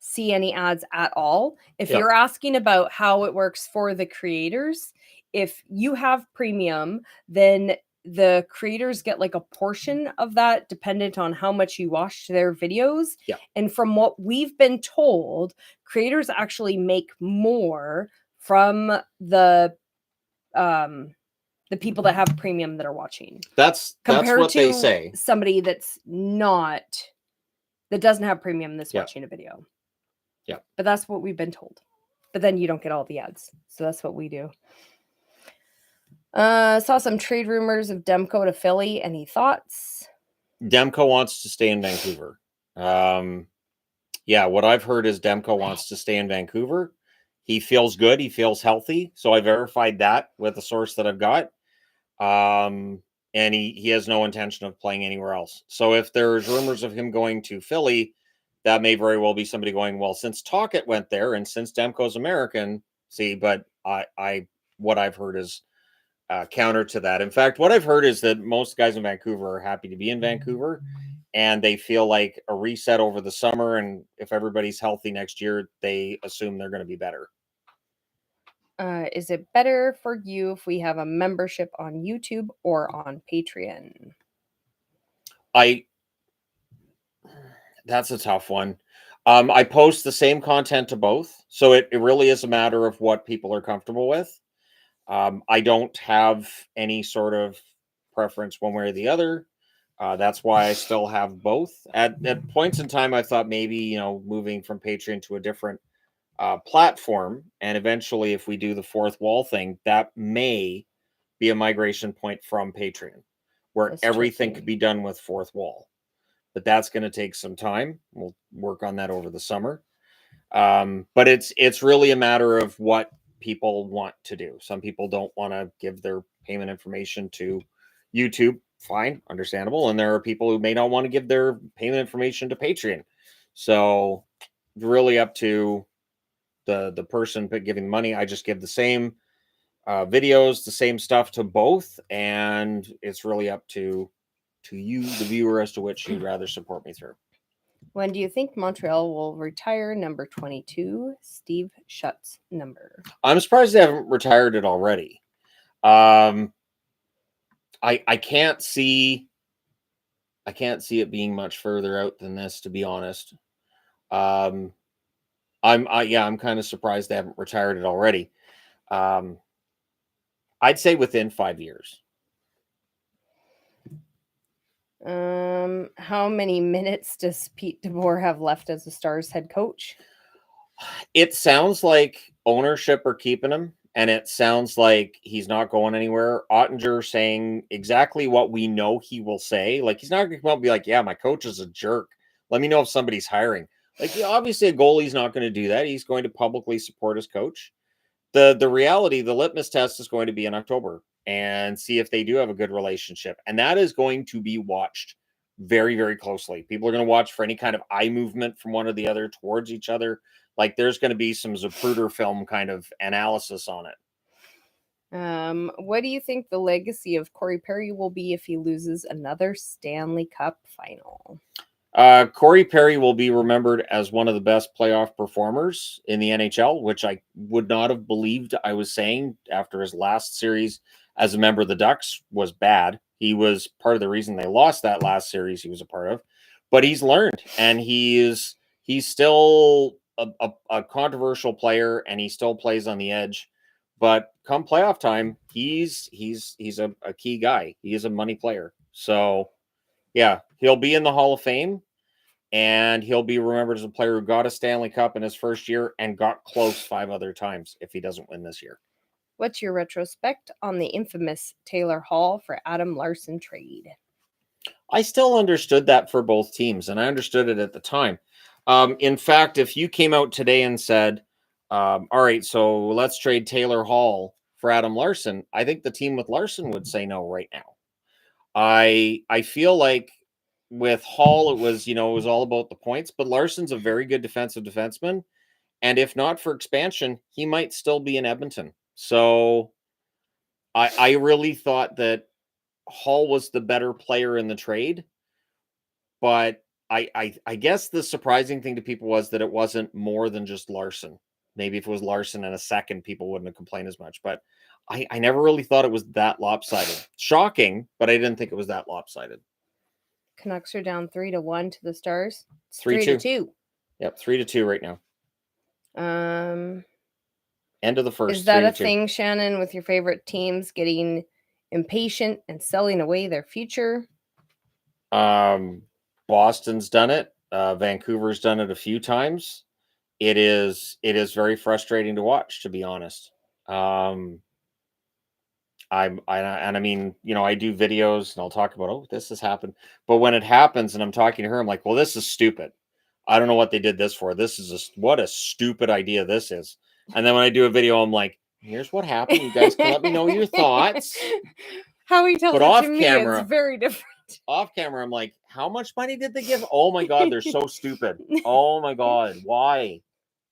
see any ads at all. If Yep. you're asking about how it works for the creators, if you have premium, then the creators get like a portion of that dependent on how much you watched their videos. Yeah. And from what we've been told, creators actually make more from the people that have premium that are watching. That's compared what to they say. Somebody that doesn't have premium that's Yeah. watching a video. Yeah. But that's what we've been told. But then you don't get all the ads. So that's what we do. Saw some trade rumors of Demko to Philly. Any thoughts? Demko wants to stay in Vancouver. Yeah, what I've heard is Demko wants to stay in Vancouver. He feels good. He feels healthy. So I verified that with a source that I've got. And he has no intention of playing anywhere else. So if there's rumors of him going to Philly, that may very well be somebody going, well, since Talkett went there and since Demko's American, but what I've heard is counter to that. In fact, what I've heard is that most guys in Vancouver are happy to be in Vancouver, and they feel like a reset over the summer. And if everybody's healthy next year, they assume they're going to be better. Is it better for you if we have a membership on YouTube or on Patreon? That's a tough one. I post the same content to both. So it really is a matter of what people are comfortable with. I don't have any sort of preference one way or the other. That's why I still have both. At points in time, I thought maybe, moving from Patreon to a different platform, and eventually if we do the fourth wall thing, that may be a migration point from Patreon where everything could be done with fourth wall. But that's going to take some time. We'll work on that over the summer. But it's really a matter of what people want to do. Some people don't want to give their payment information to YouTube. Fine, understandable. And there are people who may not want to give their payment information to Patreon. So really up to the person giving money. I just give the same videos, the same stuff to both, and it's really up to you, the viewer, as to which you'd rather support me through. When do you think Montreal will retire number 22, Steve Shutt's number? I'm surprised they haven't retired it already. I can't see it being much further out than this, to be honest. I'm kind of surprised they haven't retired it already. I'd say within 5 years. How many minutes does Pete DeBoer have left as the Stars head coach? It sounds like ownership are keeping him, and it sounds like he's not going anywhere. Ottinger saying exactly what we know he will say. Like, he's not going to come out and be like, yeah, my coach is a jerk. Let me know if somebody's hiring. Like, obviously, a goalie's not going to do that. He's going to publicly support his coach. The reality, the litmus test is going to be in October and see if they do have a good relationship. And that is going to be watched very, very closely. People are going to watch for any kind of eye movement from one or the other towards each other. Like, there's going to be some Zapruder film kind of analysis on it. What do you think the legacy of Corey Perry will be if he loses another Stanley Cup final? Corey Perry will be remembered as one of the best playoff performers in the NHL, which I would not have believed I was saying after his last series as a member of the Ducks was bad. He was part of the reason they lost that last series he was a part of, but he's learned, and he's still a controversial player, and he still plays on the edge. But come playoff time, he's a key guy. He is a money player. So yeah, he'll be in the Hall of Fame, and he'll be remembered as a player who got a Stanley Cup in his first year and got close 5 other times if he doesn't win this year. What's your retrospect on the infamous Taylor Hall for Adam Larson trade? I still understood that for both teams, and I understood it at the time. In fact, if you came out today and said, all right, so let's trade Taylor Hall for Adam Larson, I think the team with Larson would say no right now. I feel like with Hall, it was all about the points, but Larson's a very good defensive defenseman. And if not for expansion, he might still be in Edmonton. So I really thought that Hall was the better player in the trade. But I guess the surprising thing to people was that it wasn't more than just Larson. Maybe if it was Larson and a second, people wouldn't have complained as much. But I never really thought it was that lopsided. Shocking, but I didn't think it was that lopsided. Canucks are down 3-1 to the Stars. It's 3-2. Yep, 3-2 right now. End of the first. Is that a thing, Shannon, with your favorite teams getting impatient and selling away their future? Boston's done it. Vancouver's done it a few times. It is very frustrating to watch, to be honest. I mean, I do videos and I'll talk about, oh, this has happened. But when it happens and I'm talking to her, I'm like, well, this is stupid. I don't know what they did this for. This is what a stupid idea this is. And then when I do a video, I'm like, here's what happened. You guys can let me know your thoughts. How he tells it to me, it's very different. Off camera, I'm like, how much money did they give? Oh my God, they're so stupid. Oh my God, why?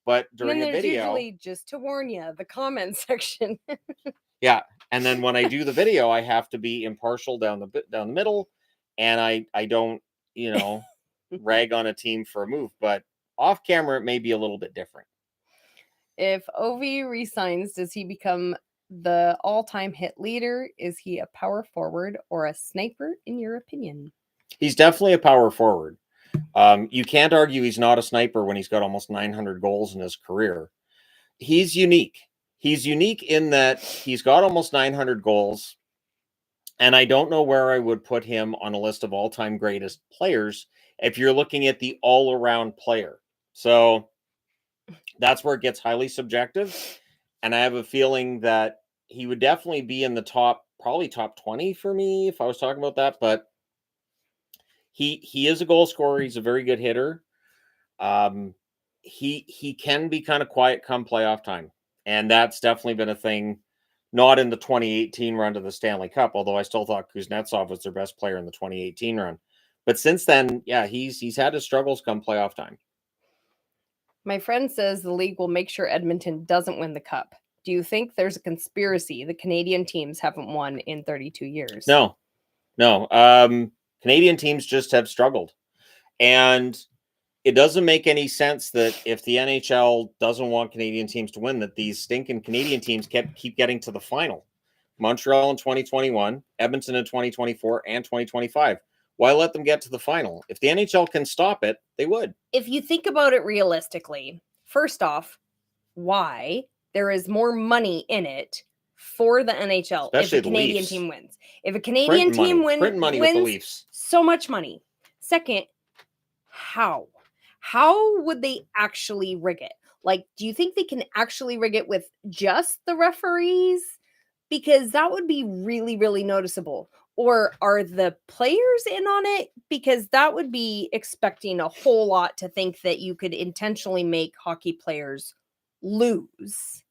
But during a video, usually, just to warn you, the comment section. Yeah, and then when I do the video, I have to be impartial down the middle, and I don't rag on a team for a move. But off camera, it may be a little bit different. If Ovi resigns, does he become the all-time hit leader? Is he a power forward or a sniper, in your opinion? He's definitely a power forward. You can't argue he's not a sniper when he's got almost 900 goals in his career. He's unique. He's unique in that he's got almost 900 goals, and I don't know where I would put him on a list of all-time greatest players if you're looking at the all-around player. So that's where it gets highly subjective, and I have a feeling that he would definitely be in the probably top 20 for me if I was talking about that, but he is a goal scorer. He's a very good hitter. He can be kind of quiet come playoff time, and that's definitely been a thing. Not in the 2018 run to the Stanley Cup, although I still thought Kuznetsov was their best player in the 2018 run. But since then, yeah, he's had his struggles come playoff time. My friend says the league will make sure Edmonton doesn't win the cup. Do you think there's a conspiracy the Canadian teams haven't won in 32 years? No. Canadian teams just have struggled. And it doesn't make any sense that if the NHL doesn't want Canadian teams to win, that these stinking Canadian teams keep getting to the final. Montreal in 2021, Edmonton in 2024, and 2025. Why let them get to the final? If the NHL can stop it, they would. If you think about it realistically, first off, why? There is more money in it for the NHL especially if a Canadian team wins. If a Canadian team wins, with the Leafs. So much money. Second, how? How would they actually rig it? Like, do you think they can actually rig it with just the referees? Because that would be really, really noticeable. Or are the players in on it? Because that would be expecting a whole lot to think that you could intentionally make hockey players lose.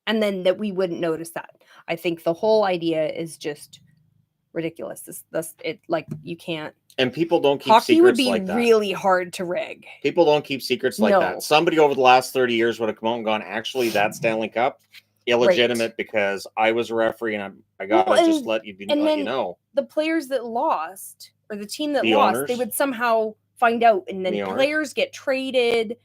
And then that we wouldn't notice that. I think the whole idea is just ridiculous. Like, you can't. And people don't keep Hockey would secrets be like that. really hard to rig. People don't keep secrets like No. that. Somebody over the last 30 years would have come out and gone, actually, that Stanley Cup, illegitimate because I was a referee and I got to just let you know. The players that lost, or the team that The lost, owners. they would somehow find out, and then The owners. players get traded.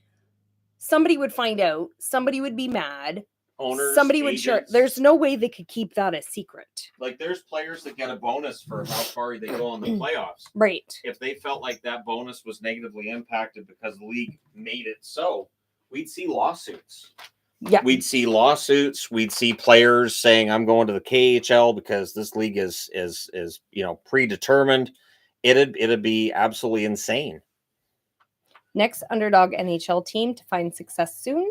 Somebody would find out. Somebody would be mad. Owners, somebody would share. agents. There's no way they could keep that a secret. Like, there's players that get a bonus for how far they go in the playoffs. Right. If they felt like that bonus was negatively impacted because the league made it so, we'd see lawsuits. Yeah. We'd see lawsuits. We'd see players saying, I'm going to the KHL because this league is predetermined. It'd be absolutely insane. Next underdog NHL team to find success soon?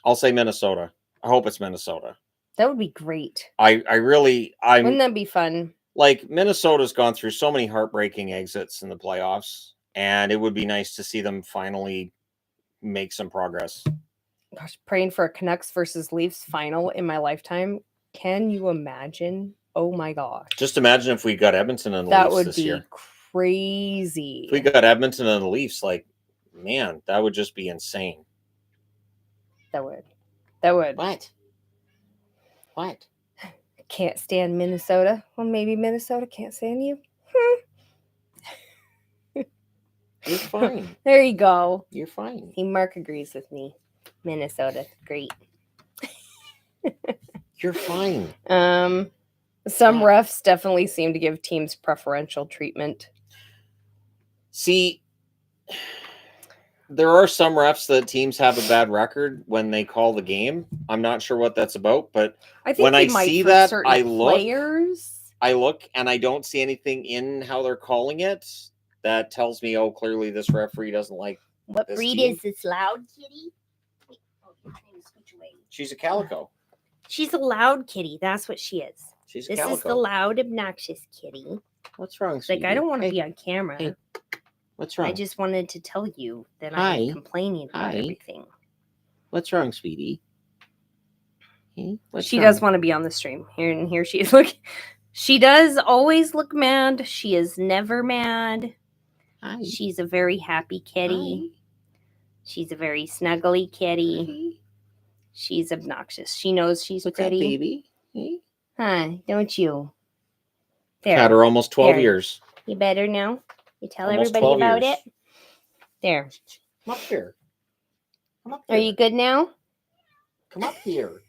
I'll say Minnesota. I hope it's Minnesota. That would be great. Wouldn't that be fun? Like, Minnesota's gone through so many heartbreaking exits in the playoffs, and it would be nice to see them finally make some progress. Gosh, praying for a Canucks versus Leafs final in my lifetime. Can you imagine? Oh my gosh. Just imagine if we got Edmonton and the Leafs this year. That would be crazy. If we got Edmonton and the Leafs, like, man, that would just be insane. That would. What? Can't stand Minnesota. Well, maybe Minnesota can't stand you. You're fine. There you go. You're fine. Mark agrees with me. Minnesota, great. You're fine. Some refs definitely seem to give teams preferential treatment. See, there are some refs that teams have a bad record when they call the game. I'm not sure what that's about, but I think when I see that, I look and I don't see anything in how they're calling it that tells me, oh, clearly this referee doesn't like what this breed team. Is this loud kitty? She's a calico. She's a loud kitty. That's what she is. She's a this calico. Is the loud, obnoxious kitty. What's wrong, sweetie? Like, I don't want to be on camera. Hey. What's wrong? I just wanted to tell you that I'm complaining about everything. What's wrong, sweetie? She does want to be on the stream. Here she is. Look, she does always look mad. She is never mad. Hi. She's a very happy kitty. Hi. She's a very snuggly kitty. Hi. She's obnoxious. She knows she's pretty. That, baby? Hey? Huh? Don't you? There. Had her almost 12 years. You better now. You tell almost everybody about it. There. Come up here. Are you good now? Come up here.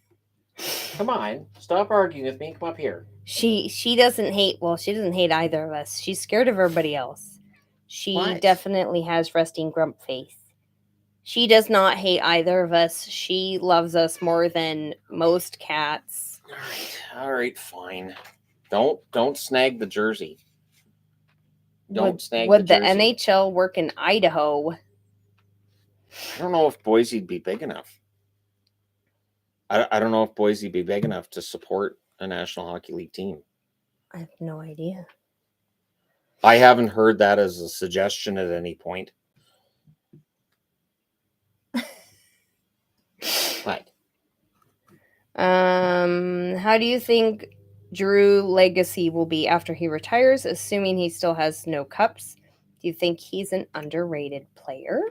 Come on. Stop arguing with me. Come up here. She doesn't hate. Well, she doesn't hate either of us. She's scared of everybody else. She definitely has resting grump face. She does not hate either of us. She loves us more than most cats. All right, fine. Don't snag the jersey. Would the NHL work in Idaho? I don't know if Boise'd be big enough. I don't know if Boise'd be big enough to support a National Hockey League team. I have no idea. I haven't heard that as a suggestion at any point. What? How do you think Drew legacy will be after he retires, assuming he still has no cups? Do you think he's an underrated player?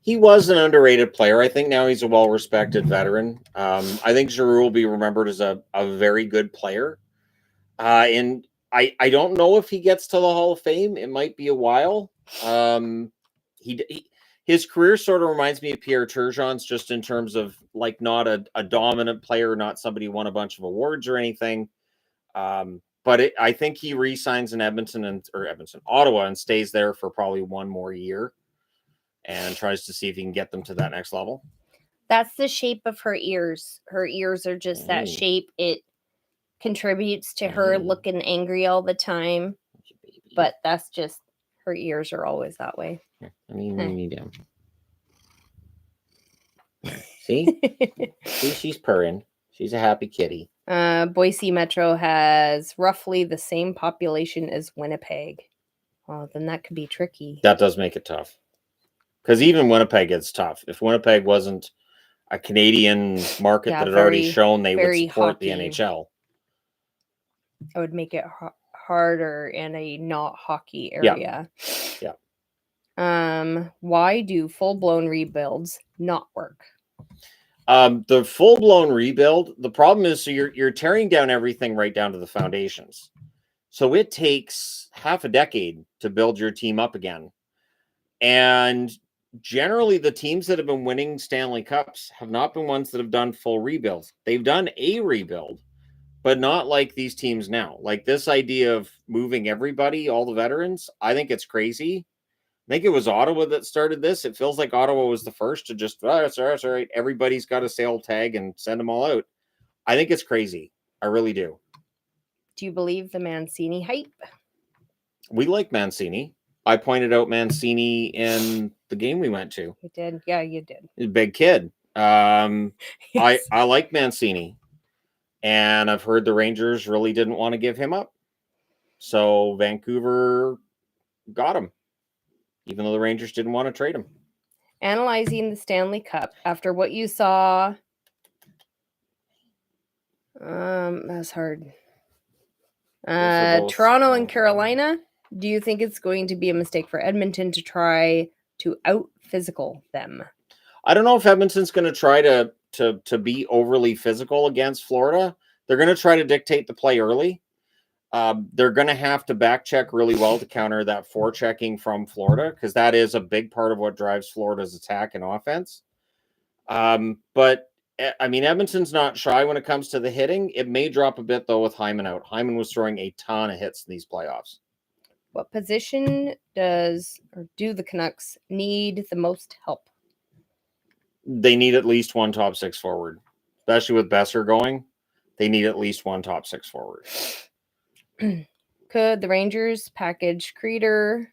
He was an underrated player. I think now he's a well-respected veteran. I think Giroux will be remembered as a very good player. And I don't know if he gets to the Hall of Fame. It might be a while. His career sort of reminds me of Pierre Turgeon's, just in terms of, like, not a dominant player, not somebody who won a bunch of awards or anything. But I think he re-signs in Ottawa, and stays there for probably one more year and tries to see if he can get them to that next level. That's the shape of her ears. Her ears are just that shape. It contributes to her looking angry all the time. But that's just, her ears are always that way. Knee down. See? See, she's purring. She's a happy kitty. Boise Metro has roughly the same population as Winnipeg. Well, then that could be tricky. That does make it tough. Because even Winnipeg is tough. If Winnipeg wasn't a Canadian market that had already shown they would support the NHL. It would make it harder in a not hockey area. Yeah. Why do full-blown rebuilds not work? The full-blown rebuild, the problem is, so you're tearing down everything right down to the foundations. So it takes half a decade to build your team up again. And generally the teams that have been winning Stanley Cups have not been ones that have done full rebuilds. They've done a rebuild, but not like these teams now. Like this idea of moving everybody, all the veterans, I think it's crazy. I think it was Ottawa that started this. It feels like Ottawa was the first to just, it's all right. Everybody's got a sale tag and send them all out. I think it's crazy. I really do. Do you believe the Mancini hype? We like Mancini. I pointed out Mancini in the game we went to. You did? Yeah, you did. He's a big kid. Yes. I like Mancini. And I've heard the Rangers really didn't want to give him up. So Vancouver got him, even though the Rangers didn't want to trade him. Analyzing the Stanley Cup after what you saw. That's hard. Toronto and Carolina. Do you think it's going to be a mistake for Edmonton to try to out-physical them? I don't know if Edmonton's going to try to be overly physical against Florida. They're going to try to dictate the play early. They're going to have to back check really well to counter that forechecking from Florida, because that is a big part of what drives Florida's attack and offense. But I mean, Edmonton's not shy when it comes to the hitting. It may drop a bit though with Hyman out. Hyman was throwing a ton of hits in these playoffs. What position do the Canucks need the most help? They need at least one top six forward, especially with Besser going. They need at least one top six forward. Could the Rangers package Kreider,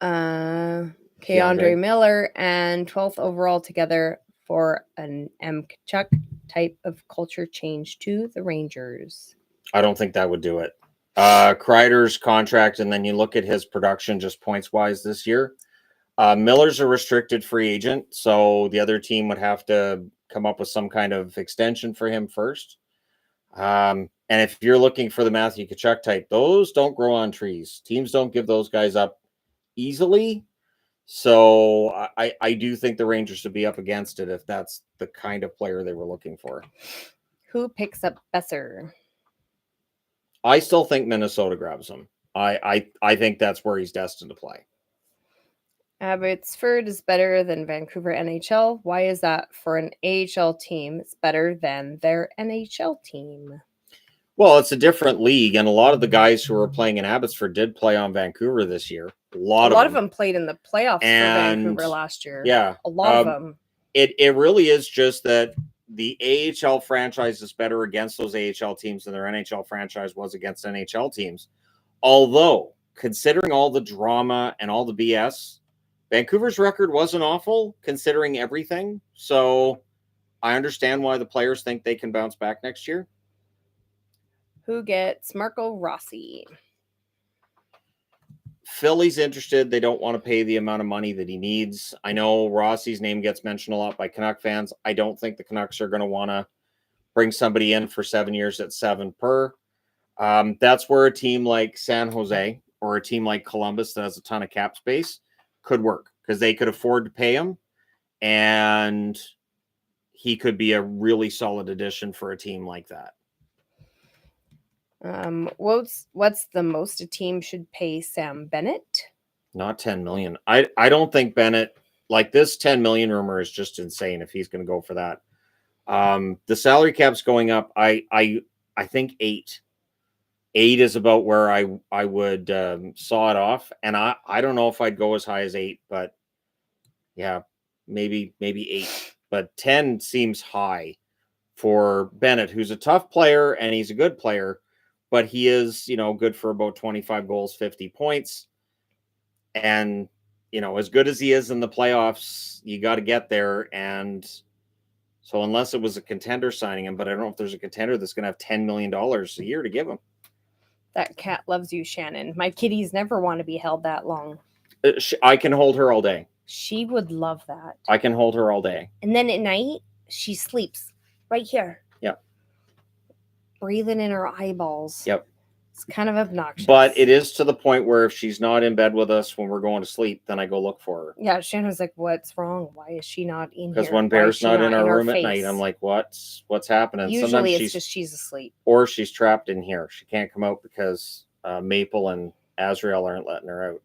K'Andre Miller, and 12th overall together for an M. Kachuk type of culture change to the Rangers? I don't think that would do it. Kreider's contract, and then you look at his production just points-wise this year. Miller's a restricted free agent, so the other team would have to come up with some kind of extension for him first. And if you're looking for the Matthew Tkachuk type, those don't grow on trees. Teams don't give those guys up easily. So I do think the Rangers would be up against it if that's the kind of player they were looking for. Who picks up Besser? I still think Minnesota grabs him. I think that's where he's destined to play. Abbotsford is better than Vancouver NHL. Why is that for an AHL team? It's better than their NHL team. Well, it's a different league, and a lot of the guys who were playing in Abbotsford did play on Vancouver this year. A lot of them played in the playoffs for Vancouver last year. Yeah, a lot of them. It really is just that the AHL franchise is better against those AHL teams than their NHL franchise was against NHL teams. Although, considering all the drama and all the BS, Vancouver's record wasn't awful considering everything. So I understand why the players think they can bounce back next year. Who gets Marco Rossi? Philly's interested. They don't want to pay the amount of money that he needs. I know Rossi's name gets mentioned a lot by Canuck fans. I don't think the Canucks are going to want to bring somebody in for 7 years at $7 per. That's where a team like San Jose or a team like Columbus that has a ton of cap space could work, because they could afford to pay him, and he could be a really solid addition for a team like that. What's the most a team should pay Sam Bennett? Not $10 million. I don't think Bennett, like, this $10 million rumor is just insane if he's going to go for that. The salary cap's going up. I think 8. 8 is about where I would saw it off, and I don't know if I'd go as high as 8, but yeah, maybe 8. But 10 seems high for Bennett, who's a tough player and he's a good player. But he is, good for about 25 goals, 50 points. And as good as he is in the playoffs, you got to get there. And so unless it was a contender signing him, but I don't know if there's a contender that's going to have $10 million a year to give him. That cat loves you, Shannon. My kitties never want to be held that long. I can hold her all day. She would love that. I can hold her all day. And then at night, she sleeps right here. Yep. Breathing in her eyeballs. Yep. It's kind of obnoxious. But it is to the point where if she's not in bed with us when we're going to sleep, then I go look for her. Yeah, Shannon's like, what's wrong? Why is she not in here? Because when Bear's not in our room at night, I'm like, what's happening? Usually Sometimes it's just she's asleep. Or she's trapped in here. She can't come out because Maple and Azrael aren't letting her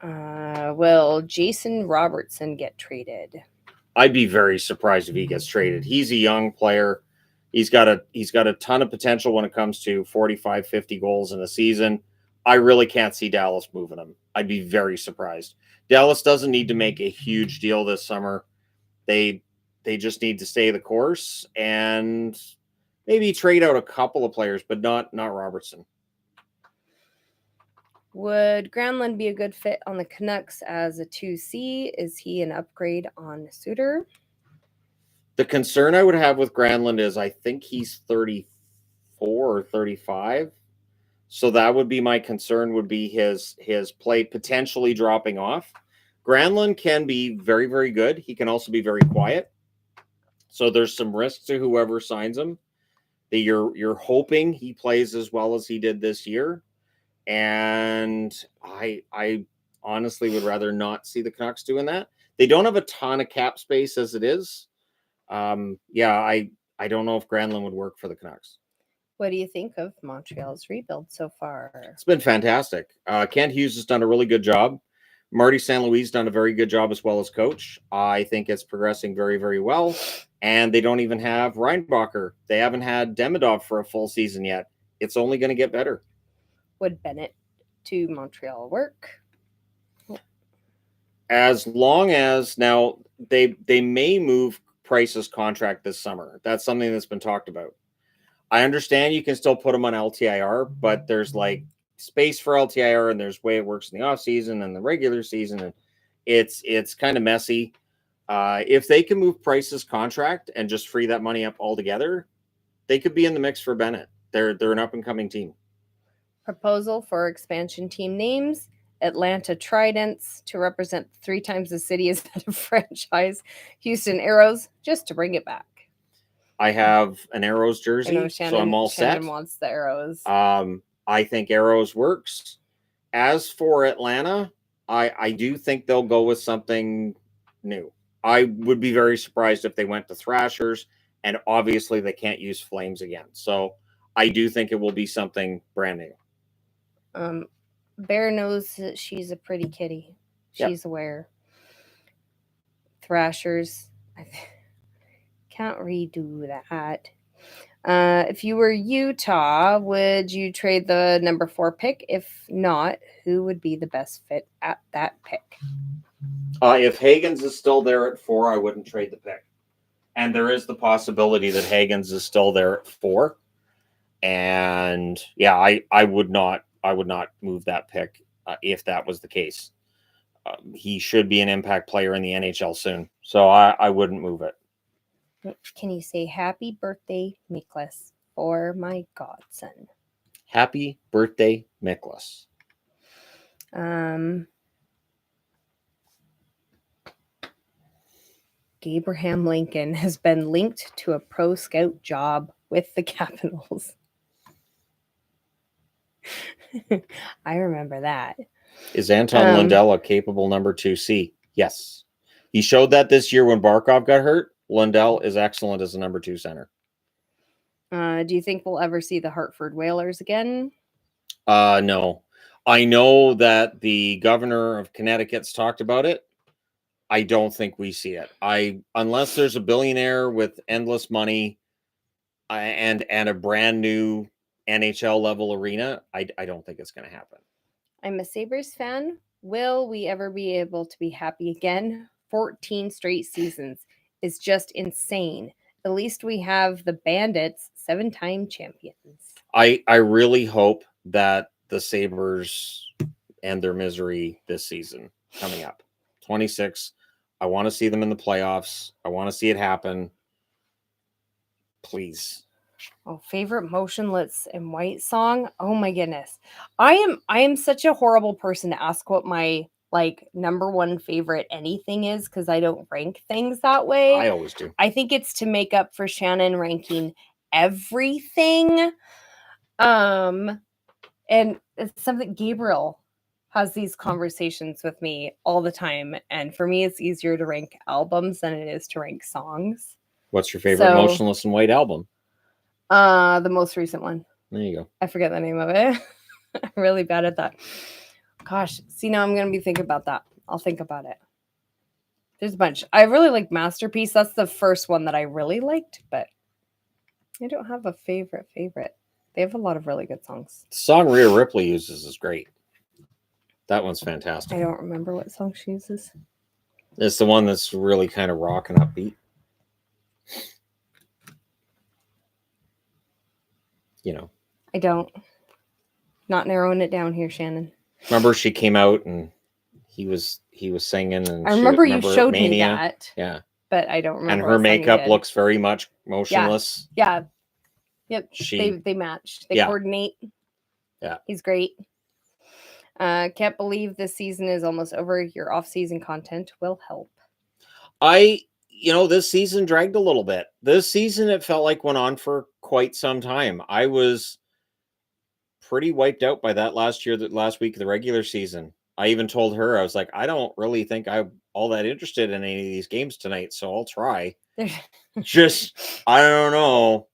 out. Will Jason Robertson get traded? I'd be very surprised if he gets traded. He's a young player. He's got a ton of potential when it comes to 45, 50 goals in a season. I really can't see Dallas moving him. I'd be very surprised. Dallas doesn't need to make a huge deal this summer. They just need to stay the course and maybe trade out a couple of players, but not Robertson. Would Granlund be a good fit on the Canucks as a 2C? Is he an upgrade on Suter? The concern I would have with Granlund is I think he's 34 or 35. So that would be my concern, would be his play potentially dropping off. Granlund can be very, very good. He can also be very quiet. So there's some risk to whoever signs him. That you're hoping he plays as well as he did this year. And I honestly would rather not see the Canucks doing that. They don't have a ton of cap space as it is. I don't know if Granlund would work for the Canucks. What do you think of Montreal's rebuild so far? It's been fantastic. Kent Hughes has done a really good job. Marty St. Louis done a very good job as well as coach. I think it's progressing very, very well. And they don't even have Reinbacher. They haven't had Demidov for a full season yet. It's only going to get better. Would Bennett to Montreal work? As long as now they may move Price's contract this summer. That's something that's been talked about. I understand you can still put him on LTIR, but there's like space for LTIR and there's way it works in the off season and the regular season. And it's kind of messy. If they can move Price's contract and just free that money up altogether, they could be in the mix for Bennett. They're an up and coming team. Proposal for expansion team names: Atlanta Tridents to represent 3 times the city as a franchise, Houston Aeros just to bring it back. I have an Aeros jersey, so I'm all set. Shannon wants the Aeros. I think Aeros works. As for Atlanta, I do think they'll go with something new. I would be very surprised if they went to Thrashers, and obviously they can't use Flames again. So I do think it will be something brand new. Bear knows that she's a pretty kitty. She's aware. Thrashers, I can't redo that. If you were Utah, would you trade the number 4 pick? If not, who would be the best fit at that pick? If Hagens is still there at 4, I wouldn't trade the pick. And there is the possibility that Hagens is still there at 4. And yeah, I would not move that pick if that was the case. He should be an impact player in the NHL soon. So I wouldn't move it. Can you say happy birthday, Miklas, for my godson? Happy birthday, Miklas. Abraham Lincoln has been linked to a pro scout job with the Capitals. I remember that. Is Anton Lundell a capable number 2C? Yes. He showed that this year when Barkov got hurt. Lundell is excellent as a number 2 center. Do you think we'll ever see the Hartford Whalers again? No. I know that the governor of Connecticut's talked about it. I don't think we see it. Unless there's a billionaire with endless money and a brand new NHL level arena, I don't think it's going to happen. I'm a Sabres fan. Will we ever be able to be happy again? 14 straight seasons is just insane. At least we have the Bandits, 7-time champions. I really hope that the Sabres end their misery this season coming up. 26. I want to see them in the playoffs. I want to see it happen. Please. Oh, favorite Motionless in White song? Oh my goodness. I am such a horrible person to ask what my like number one favorite anything is because I don't rank things that way. I always do. I think it's to make up for Shannon ranking everything. And it's something Gabriel has these conversations with me all the time. And for me, it's easier to rank albums than it is to rank songs. What's your favorite Motionless in White album? The most recent one. There you go. I forget the name of it. I'm really bad at that. Gosh, see, now I'm going to be thinking about that. I'll think about it. There's a bunch. I really like Masterpiece. That's the first one that I really liked, but I don't have a favorite. They have a lot of really good songs. The song Rhea Ripley uses is great. That one's fantastic. I don't remember what song she uses. It's the one that's really kind of rock and upbeat. You know. I don't. Not narrowing it down here, Shannon. Remember she came out and he was singing and I remember you showed me that. Yeah. But I don't remember. And her makeup looks very much Motionless. Yeah. Yep. They match. They coordinate. Yeah. He's great. Can't believe this season is almost over. Your off-season content will help. This season dragged a little bit. This season, it felt like went on for quite some time. I was pretty wiped out by that last week of the regular season. I even told her, I was like, I don't really think I'm all that interested in any of these games tonight, so I'll try. I don't know.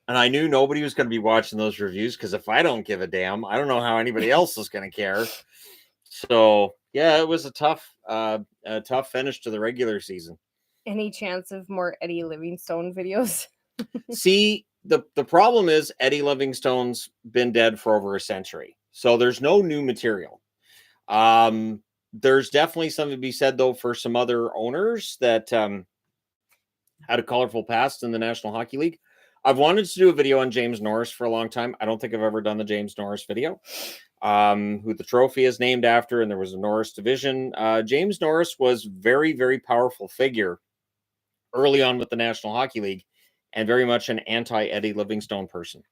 And I knew nobody was going to be watching those reviews because if I don't give a damn, I don't know how anybody else is going to care. So, yeah, it was a tough finish to the regular season. Any chance of more Eddie Livingstone videos? See, the problem is Eddie Livingstone's been dead for over a century. So there's no new material. There's definitely something to be said, though, for some other owners that had a colorful past in the National Hockey League. I've wanted to do a video on James Norris for a long time. I don't think I've ever done the James Norris video, who the trophy is named after, and there was a Norris division. James Norris was very, very powerful figure early on with the National Hockey League and very much an anti-Eddie Livingstone person.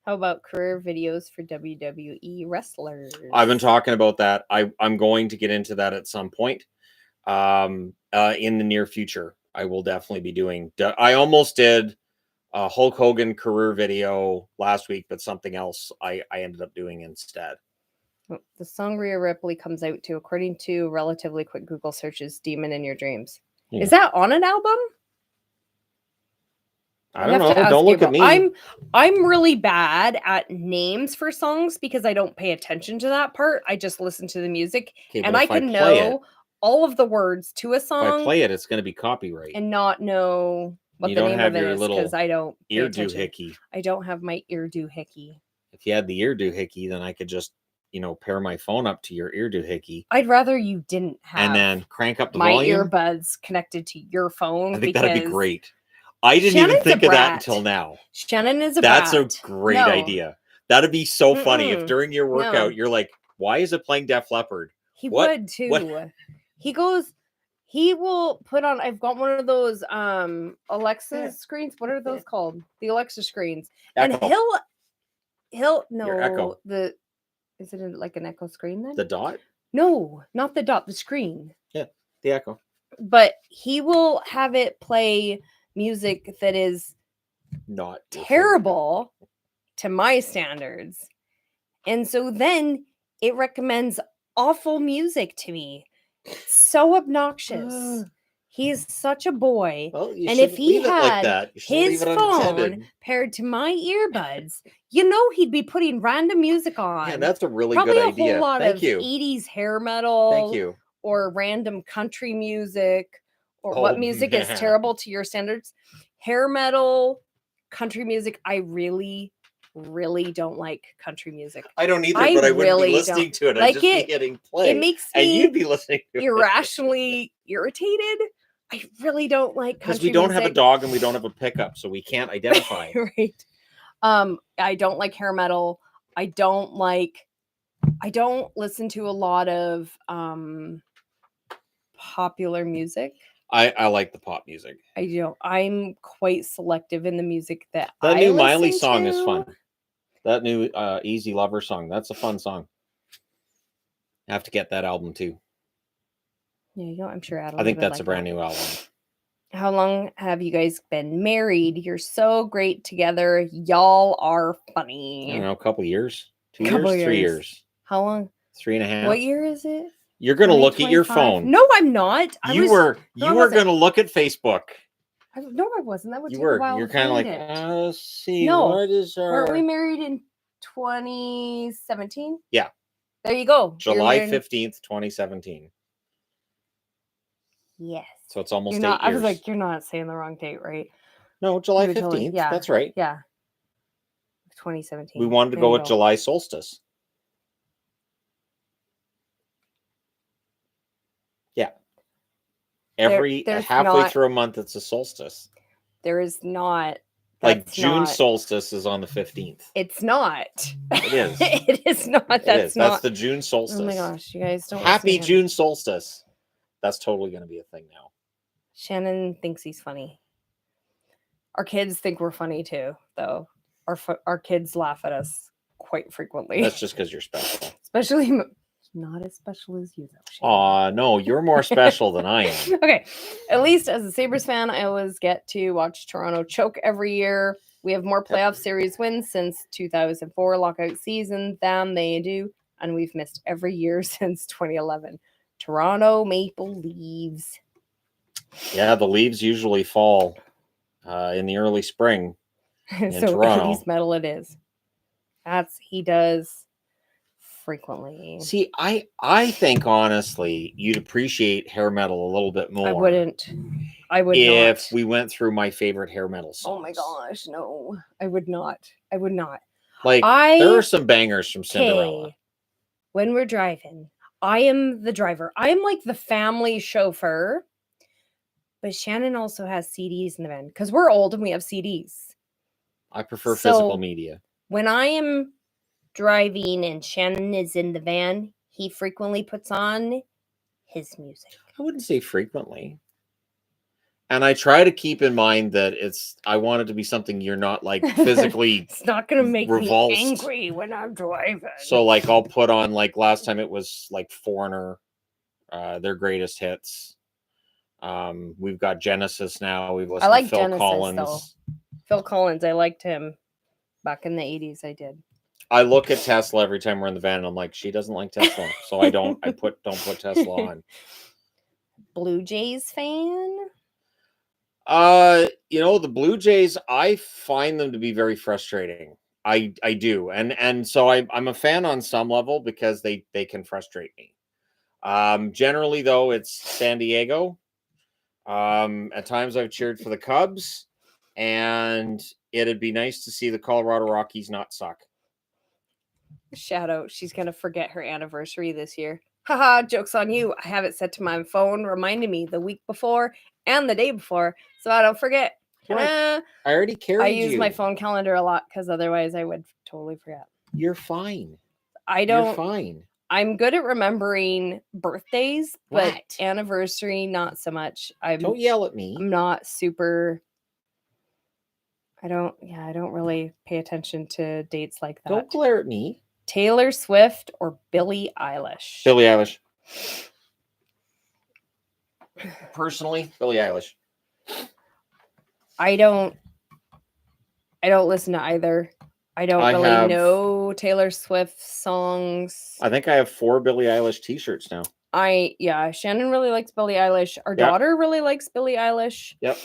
How about career videos for WWE wrestlers? I've been talking about that. I'm going to get into that at some point in the near future. I will definitely be doing. I almost did a Hulk Hogan career video last week, but something else I ended up doing instead. The song Rhea Ripley comes out to, according to relatively quick Google searches, Demon in Your Dreams. Yeah. Is that on an album? I don't know. Don't look at me. I'm really bad at names for songs because I don't pay attention to that part. I just listen to the music and I can know all of the words to a song. If I play it, it's going to be copyright. And not know what the name of it is because I don't ear doohickey. I don't have my ear doohickey. If you had the ear doohickey, then I could just, pair my phone up to your ear doohickey. I'd rather you didn't have and then crank up the my volume. earbuds connected to your phone. I think that'd be great. I didn't even think of that until now. Shannon is a brat. That's a great idea. That'd be so funny if during your workout you're like, why is it playing Def Leppard? He would too. What? He will put on, I've got one of those Alexa screens. What are those called? The Alexa screens. Echo. And he'll Your Echo. Is it like an Echo screen then? The dot? No, not the dot, the screen. Yeah, the Echo. But he will have it play music that is not terrible to my standards. And so then it recommends awful music to me. So obnoxious. He is such a boy. Well, and if he had his phone paired to my earbuds, he'd be putting random music on. Yeah, that's a really Probably good idea. A whole lot of 80s hair metal. Thank you. Or random country music. Or what music is terrible to your standards. Hair metal, country music. I really don't like country music. I don't either, but I wouldn't be listening to it. I'd just be hitting play. It makes me and you'd be listening to irrationally irritated. I really don't like country music. Because we don't have a dog and we don't have a pickup, so we can't identify. Right. I don't like hair metal. I don't like I don't listen to a lot of popular music. I like the pop music. I do. I'm quite selective in the music that That I new Miley listen song to. is fun. That new Easy Lover song. That's a fun song. I have to get that album too. Yeah, you know, I'm sure Adam. I think would that's like a brand that. new album. How long have you guys been married? You're so great together. Y'all are funny. I don't know, a couple years, 2 Couple years, 3 years. years, How long? 3.5. What year is it? You're gonna look at your 2025? phone. No, I'm not. You were gonna look at Facebook. No, I wasn't. That would You take a were. while You're to kind of find like, it. let's see, No. what is our? Weren't we married in 2017? Yeah. There you go. July 15th, 2017. Yes. So it's almost You're 8 not, years. I was like, you're not saying the wrong date, right? No, July You were 15th. totally- yeah. That's right. Yeah. 2017. We wanted to go with July solstice. Yeah. Every halfway through a month, it's a solstice. There is not. Like June solstice is on the 15th. It's not. It is. It is not. That's not. That's the June solstice. Oh my gosh, you guys don't. Happy June solstice. That's totally going to be a thing now. Shannon thinks he's funny. Our kids think we're funny too, though. Our kids laugh at us quite frequently. That's just because you're special. Especially not as special as you, though. Aw, no, you're more special than I am. Okay, at least as a Sabres fan, I always get to watch Toronto choke every year. We have more playoff series wins since 2004 lockout season than they do, and we've missed every year since 2011. Toronto Maple Leaves. Yeah, the leaves usually fall in the early spring. In So Toronto. 80s metal it is. He does frequently. See, I think honestly you'd appreciate hair metal a little bit more. I would if not. we went through my favorite hair metal songs. Oh my gosh, no. I would not. Like there are some bangers from Cinderella. When we're driving, I am the driver. I am like the family chauffeur. But Shannon also has CDs in the van because we're old and we have CDs. I prefer physical media. When I am driving and Shannon is in the van, he frequently puts on his music. I wouldn't say frequently. And I try to keep in mind that I want it to be something you're not like physically it's not going to make revulsed. Me angry when I'm driving. So like I'll put on like last time it was like Foreigner, their greatest hits. We've got Genesis now. We've listened to Phil Collins. Though. Phil Collins, I liked him back in the 80s. I did. I look at Tesla every time we're in the van and I'm like, she doesn't like Tesla. So I don't put Tesla on. Blue Jays fan? The Blue Jays, I find them to be very frustrating. I do. And so I'm a fan on some level because they can frustrate me. Generally though, it's San Diego. At times I've cheered for the Cubs, and it'd be nice to see the Colorado Rockies not suck. Shout out. She's going to forget her anniversary this year. Haha, joke's on you. I have it set to my phone reminding me the week before and the day before, so I don't forget. I already carried I use my phone calendar a lot because otherwise I would totally forget. You're fine. You're fine. I'm good at remembering birthdays, but anniversary, not so much. Don't yell at me. I'm not super. I don't really pay attention to dates like that. Don't glare at me. Taylor Swift or Billie Eilish? Billie Eilish. Personally, Billie Eilish. I don't listen to either. I don't really know Taylor Swift songs. I think I have 4 Billie Eilish t-shirts now. Shannon really likes Billie Eilish. Our daughter really likes Billie Eilish. Yep.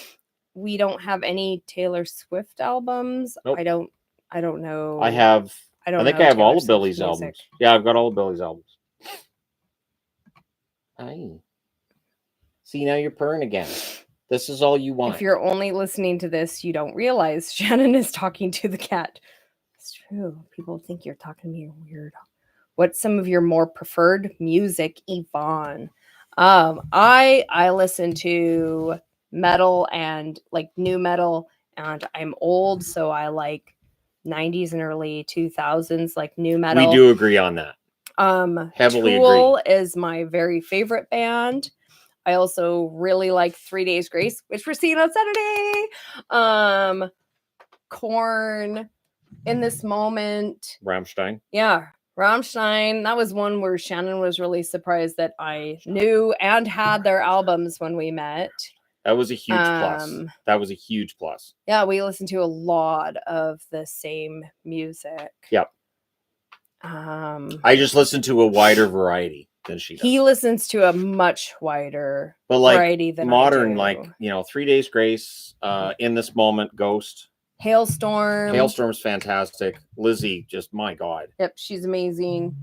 We don't have any Taylor Swift albums. Nope. I don't know. I think I have all of Billie's albums. Yeah, I've got all of Billie's albums. Aye. See, now you're purring again. This is all you want. If you're only listening to this, you don't realize Shannon is talking to the cat. It's true. People think you're talking to me weird. What's some of your more preferred music, Yvonne? I listen to metal and like new metal, and I'm old, so I like 90s and early 2000s like new metal. We do agree on that. Heavily Tool is my very favorite band. I also really like 3 Days Grace, which we're seeing on Saturday. Korn, In This Moment. Rammstein. Yeah, Rammstein. That was one where Shannon was really surprised that I knew and had their albums when we met. That was a huge plus. That was a huge plus. Yeah, we listened to a lot of the same music. Yep. I just listened to a wider variety than she does. He listens to a much wider variety than modern, I do. 3 Days Grace, In This Moment, Ghost. Hailstorm. Hailstorm's fantastic. Lizzie, just my God. Yep, she's amazing.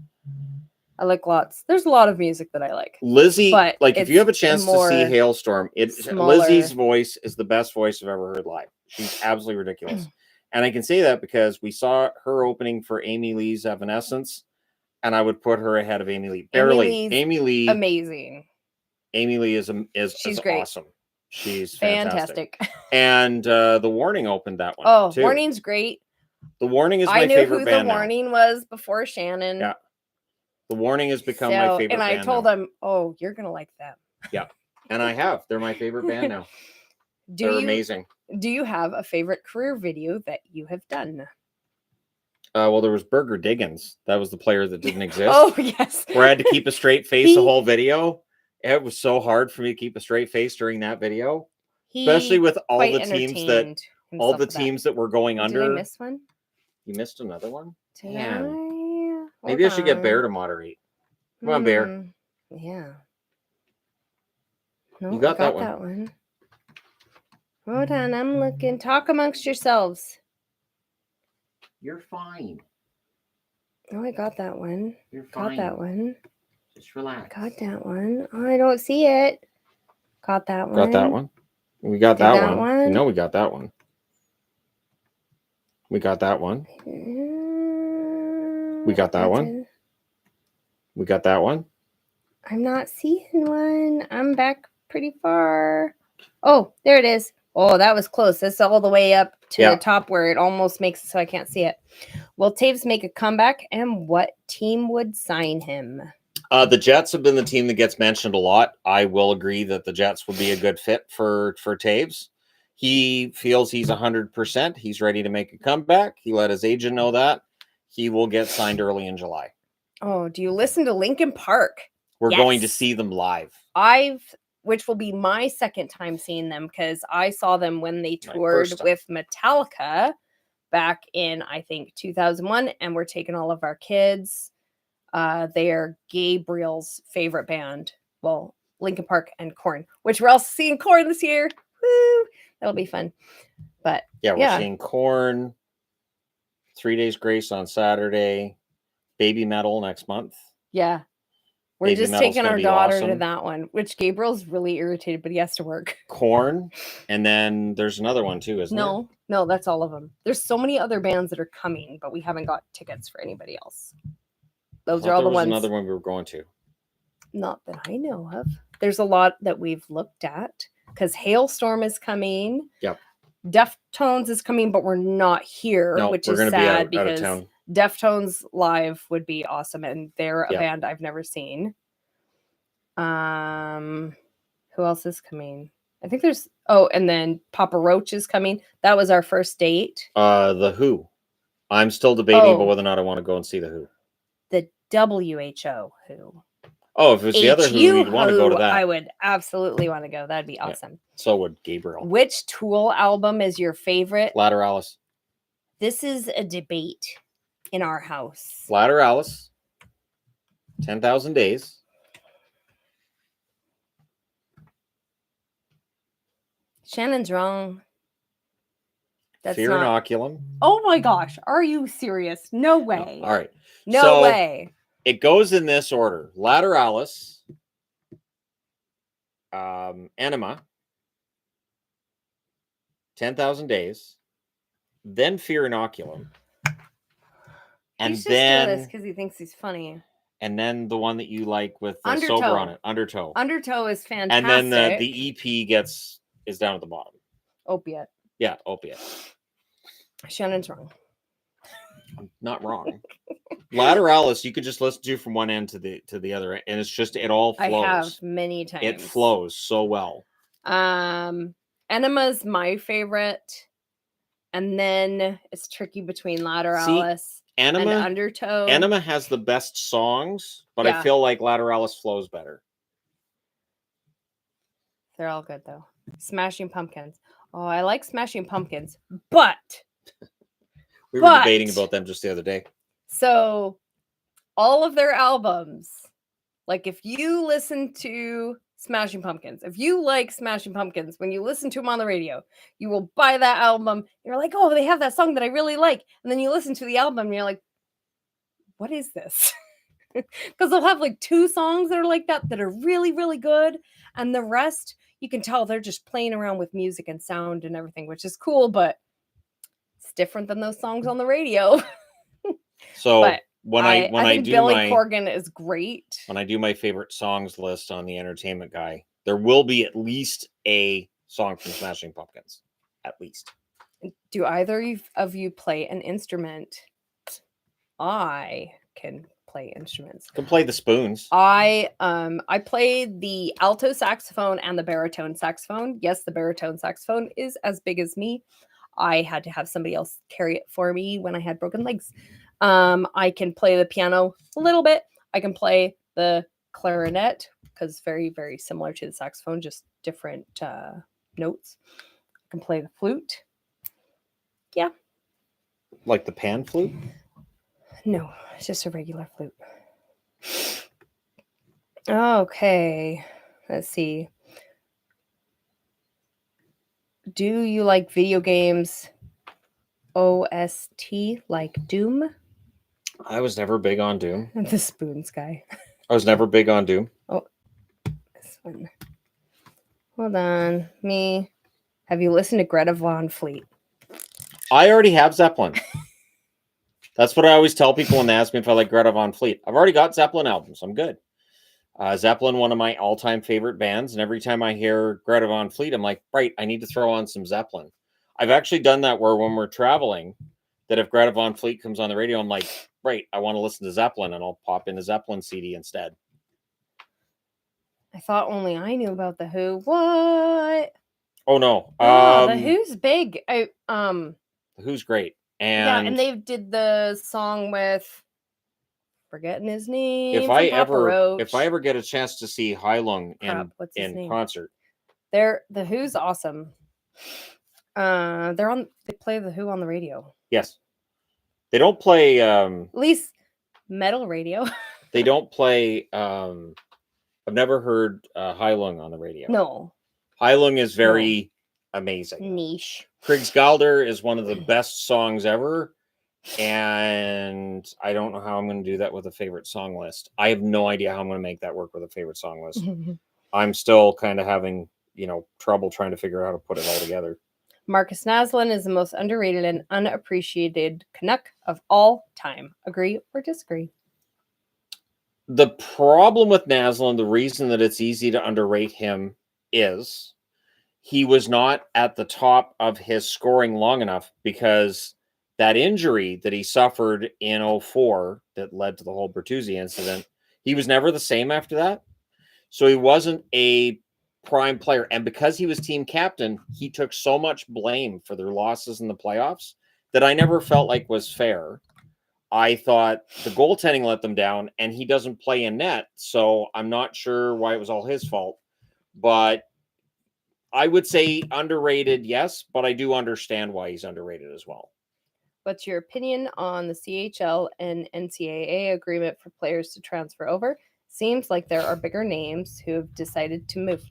I like lots. There's a lot of music that I like. Lizzie, but if you have a chance to see Hailstorm, Lizzie's voice is the best voice I've ever heard live. She's absolutely ridiculous. And I can say that because we saw her opening for Amy Lee's Evanescence, and I would put her ahead of Amy Lee. Barely. Amy Lee. Amazing. Amy Lee is great. Awesome. She's fantastic. And The Warning opened that one. Oh, too. Warning's great. The Warning is my favorite band. I knew who The Warning was before Shannon. Yeah. The Warning has become my favorite band. And I told him, oh, you're going to like them. Yeah. And I have. They're my favorite band now. They're amazing. Do you have a favorite career video that you have done? Well, there was Burger Diggins. That was the player that didn't exist. Oh, yes. Where I had to keep a straight face the whole video. It was so hard for me to keep a straight face during that video. Especially with all the teams that were going under. Did I miss one? You missed another one? Damn. Maybe I should get Bear to moderate. Come on, Bear. Yeah. No, you got that one. Hold on, I'm looking. Talk amongst yourselves. You're fine. Oh, I got that one. You're fine. Got that one. Just relax. Got that one. Oh, I don't see it. Got that one. Got that one. We got that one. You know we got that one. We got that one. We got that one. We got that one. I'm not seeing one. I'm back pretty far. Oh, there it is. Oh, that was close. That's all the way up to the top where it almost makes it so I can't see it. Will Taves make a comeback, and what team would sign him? The Jets have been the team that gets mentioned a lot. I will agree that the Jets would be a good fit for Taves. He feels he's 100%. He's ready to make a comeback. He let his agent know that. He will get signed early in July. Oh, do you listen to Linkin Park? We're going to see them live. Which will be my second time seeing them because I saw them when they toured with Metallica back in, I think, 2001. And we're taking all of our kids. They are Gabriel's favorite band. Well, Linkin Park and Korn, which we're also seeing Korn this year. Woo! That'll be fun. But we're seeing Korn, 3 Days Grace on Saturday, Baby Metal next month. Yeah. We're just taking our daughter to that one, which Gabriel's really irritated, but he has to work. Korn, and then there's another one too, isn't there? No, that's all of them. There's so many other bands that are coming, but we haven't got tickets for anybody else. Those are all the ones. Another one we were going to. Not that I know of. There's a lot that we've looked at because Hailstorm is coming. Yep. Deftones is coming, but we're not here, which is sad because out of town. Deftones live would be awesome, and they're a band I've never seen. Who else is coming? I think there's and then Papa Roach is coming. That was our first date. The Who. I'm still debating about whether or not I want to go and see the Who. The WHO Who. Oh, if it's the other Who, you'd want to go to that. I would absolutely want to go. That'd be awesome. Yeah, so would Gabriel. Which Tool album is your favorite? Lateralis. This is a debate in our house. Lateralis. 10,000 Days. Shannon's wrong. That's Fear Inoculum. Oh my gosh. Are you serious? No way. No. All right. No way. It goes in this order. Lateralis. Enema. 10,000 Days. Then Fear Inoculum. And he's just doing this because he thinks he's funny. And then the one that you like with the Sober on it. Undertow. Undertow is fantastic. And then the EP is down at the bottom. Opiate. Yeah, Opiate. Shannon's wrong. I'm not wrong. Lateralis, you could just listen to from one end to the other, and it's just it all flows. I have many times. It flows so well. Enema's my favorite, and then it's tricky between Lateralis and Undertow. Enema has the best songs, but I feel like Lateralis flows better. They're all good though. Smashing Pumpkins. Oh, I like Smashing Pumpkins, but we were debating about them just the other day. So all of their albums, like if you listen to Smashing Pumpkins, if you like Smashing Pumpkins, when you listen to them on the radio, you will buy that album. You're like, oh, they have that song that I really like. And then you listen to the album and you're like, what is this? Because they'll have like 2 songs that are like that are really, really good. And the rest, you can tell they're just playing around with music and sound and everything, which is cool, but it's different than those songs on the radio. So but when I think do Billy my Corgan is great. When I do my favorite songs list on the Entertainment Guy, there will be at least a song from Smashing Pumpkins. At least. Do either of you play an instrument? I can play instruments. Can play the spoons. I play the alto saxophone and the baritone saxophone. Yes, the baritone saxophone is as big as me. I had to have somebody else carry it for me when I had broken legs. I can play the piano a little bit. I can play the clarinet because very, very similar to the saxophone, just different notes. I can play the flute. Yeah. Like the pan flute? No, it's just a regular flute. Okay. Let's see. Do you like video games OST like Doom? I was never big on Doom. The spoons guy. I was never big on Doom. Oh, this one. Hold on. Have you listened to Greta Von Fleet? I already have Zeppelin. That's what I always tell people when they ask me if I like Greta Von Fleet. I've already got Zeppelin albums. I'm good. Zeppelin, one of my all-time favorite bands, and every time I hear Greta Von Fleet, I'm like, right, I need to throw on some Zeppelin. I've actually done that where when we're traveling, that if Greta Von Fleet comes on the radio, I'm like, right, I want to listen to Zeppelin, and I'll pop in a Zeppelin CD instead. I thought only I knew about The Who. What? Oh, no. The Who's big. The Who's great. And they did the song with forgetting his name. If I ever get a chance to see Heilung in concert, The Who's awesome. They play The Who on the radio. Yes, they don't play. At least metal radio. They don't play. I've never heard Heilung on the radio. No, Heilung is very amazing. Niche. Kriegsgalder is one of the best songs ever. And I don't know how I'm going to do that with a favorite song list. I have no idea how I'm going to make that work with a favorite song list. I'm still kind of having, trouble trying to figure out how to put it all together. Marcus Naslund is the most underrated and unappreciated Canuck of all time. Agree or disagree? The problem with Naslund, the reason that it's easy to underrate him is he was not at the top of his scoring long enough because that injury that he suffered in 2004 that led to the whole Bertuzzi incident, he was never the same after that. So he wasn't a prime player. And because he was team captain, he took so much blame for their losses in the playoffs that I never felt like was fair. I thought the goaltending let them down, and he doesn't play in net. So I'm not sure why it was all his fault. But I would say underrated, yes, but I do understand why he's underrated as well. What's your opinion on the CHL and NCAA agreement for players to transfer over? Seems like there are bigger names who have decided to move.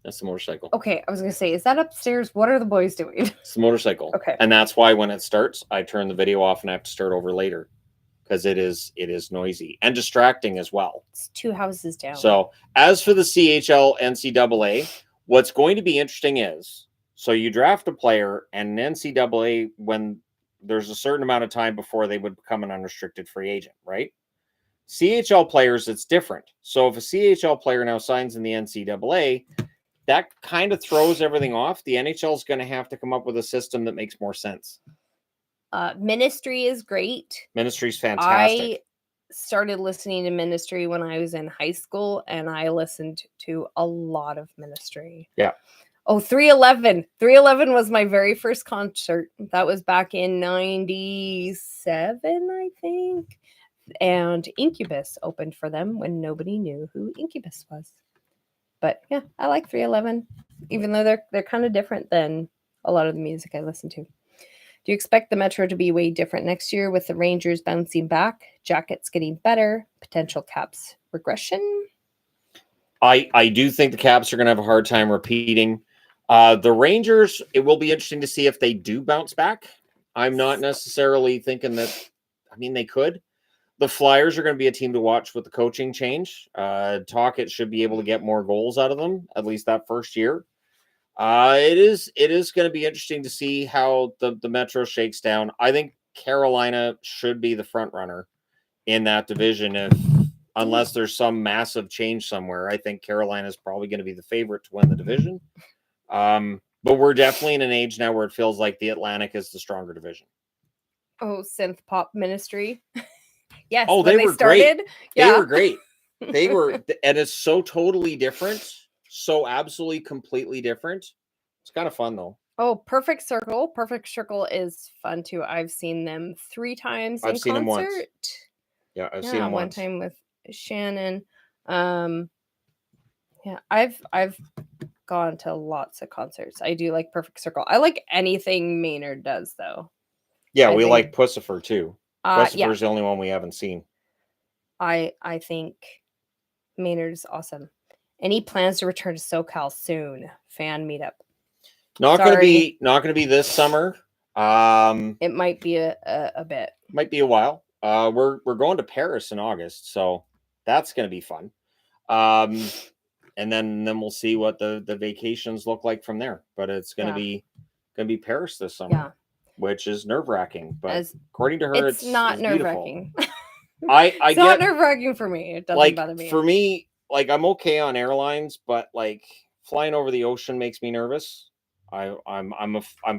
That's the motorcycle. Okay, I was going to say, is that upstairs? What are the boys doing? It's the motorcycle. Okay. And that's why when it starts, I turn the video off and I have to start over later because it is noisy and distracting as well. It's 2 houses down. So as for the CHL NCAA, what's going to be interesting is, so you draft a player and an NCAA when there's a certain amount of time before they would become an unrestricted free agent, right? CHL players, it's different. So if a CHL player now signs in the NCAA, that kind of throws everything off. The NHL is going to have to come up with a system that makes more sense. Ministry is great. Ministry's fantastic. I started listening to Ministry when I was in high school, and I listened to a lot of Ministry. Yeah. Oh, 311. 311 was my very first concert. That was back in 97, I think. And Incubus opened for them when nobody knew who Incubus was. But yeah, I like 311, even though they're kind of different than a lot of the music I listen to. Do you expect the Metro to be way different next year with the Rangers bouncing back, Jackets getting better, potential Caps regression? I do think the Caps are going to have a hard time repeating. The Rangers, it will be interesting to see if they do bounce back. I'm not necessarily thinking that, I mean, they could. The Flyers are going to be a team to watch with the coaching change. Tocchet should be able to get more goals out of them, at least that first year. It is going to be interesting to see how the Metro shakes down. I think Carolina should be the front runner in that division unless there's some massive change somewhere. I think Carolina is probably going to be the favorite to win the division. But we're definitely in an age now where it feels like the Atlantic is the stronger division. Oh, synth pop Ministry. Yes. Oh, when they were started, great. Yeah. They were great. They were, and it's so totally different. So absolutely completely different. It's kind of fun though. Oh, Perfect Circle. Perfect Circle is fun too. I've seen them 3 times in seen concert. Them once. Yeah, I've seen them one once. time with Shannon. Yeah, I've gone to lots of concerts. I do like Perfect Circle. I like anything Maynard does though. Yeah, we like Pussifer too. Pussifer's yeah. the only one we haven't seen. I think Maynard is awesome. Any plans to return to SoCal soon? Fan meetup. Not gonna be this summer. It might be a bit. Might be a while. We're going to Paris in August, so that's gonna be fun. And then we'll see what the vacations look like from there. But it's gonna be Paris this summer, which is nerve-wracking. But according to her, it's not nerve-wracking. It's not nerve-wracking for me. It doesn't bother me. For me, like I'm okay on airlines, but like flying over the ocean makes me nervous. I'm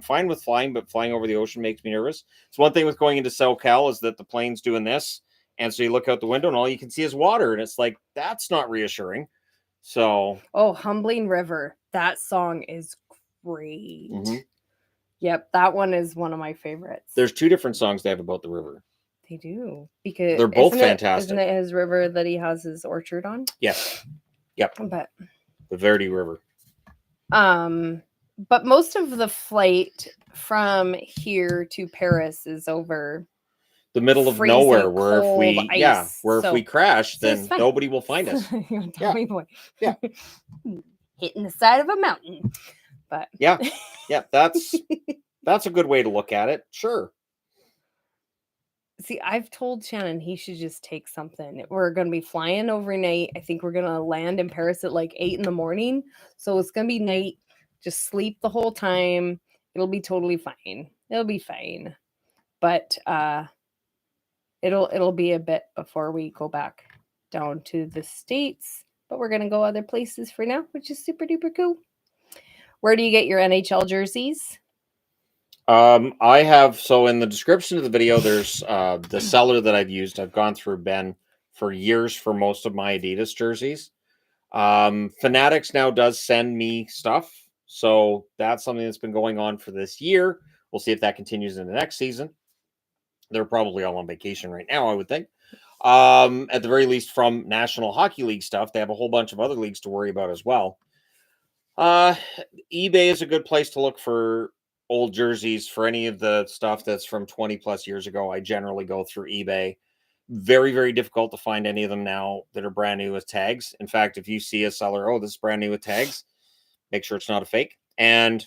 fine with flying, but flying over the ocean makes me nervous. It's one thing with going into SoCal is that the plane's doing this, and so you look out the window and all you can see is water, and it's like that's not reassuring. So, Humbling River, that song is great. Mm-hmm. Yep, that one is one of my favorites. There's 2 different songs they have about the river. They do, because they're both fantastic. Isn't it his river that he has his orchard on? Yes. Yep. But the Verdi River. But most of the flight from here to Paris is over the middle of nowhere, where if we crash, then nobody will find us. Yeah. Hitting the side of a mountain. But yeah, that's a good way to look at it. Sure. See, I've told Shannon he should just take something. We're going to be flying overnight. I think we're going to land in Paris at like 8 a.m. So it's going to be night. Just sleep the whole time. It'll be totally fine. It'll be fine. But it'll be a bit before we go back down to the States. But we're going to go other places for now, which is super duper cool. Where do you get your NHL jerseys? I have, so in the description of the video, there's the seller that I've used. I've gone through Ben for years for most of my Adidas jerseys. Fanatics now does send me stuff. So that's something that's been going on for this year. We'll see if that continues in the next season. They're probably all on vacation right now, I would think. At the very least, from National Hockey League stuff, they have a whole bunch of other leagues to worry about as well. eBay is a good place to look for old jerseys. For any of the stuff that's from 20 plus years ago, I generally go through eBay. Very, very difficult to find any of them now that are brand new with tags. In fact, if you see a seller, this is brand new with tags, make sure it's not a fake. And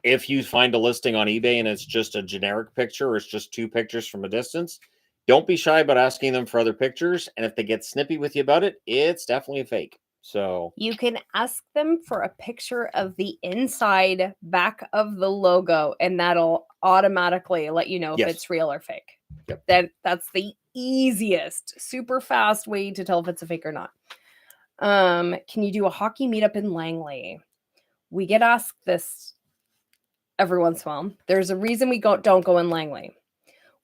if you find a listing on eBay and it's just a generic picture or it's just 2 pictures from a distance, don't be shy about asking them for other pictures. And if they get snippy with you about it, it's definitely a fake. So you can ask them for a picture of the inside back of the logo, and that'll automatically let you know if it's real or fake. Yep. That's the easiest, super fast way to tell if it's a fake or not. Can you do a hockey meetup in Langley? We get asked this every once in a while. There's a reason we don't go in Langley.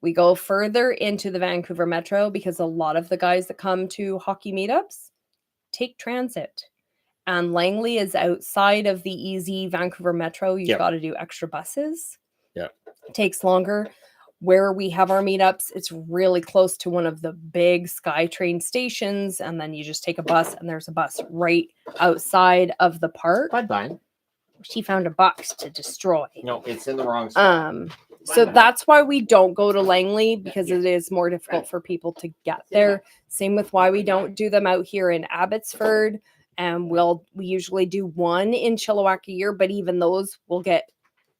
We go further into the Vancouver Metro because a lot of the guys that come to hockey meetups take transit. And Langley is outside of the easy Vancouver Metro. You've got to do extra buses. Yeah. It takes longer. Where we have our meetups, it's really close to one of the big SkyTrain stations. And then you just take a bus, and there's a bus right outside of the park. Fine. She found a box to destroy. No, it's in the wrong spot. So that's why we don't go to Langley, because it is more difficult for people to get there. Same with why we don't do them out here in Abbotsford. And we usually do one in Chilliwack a year, but even those will get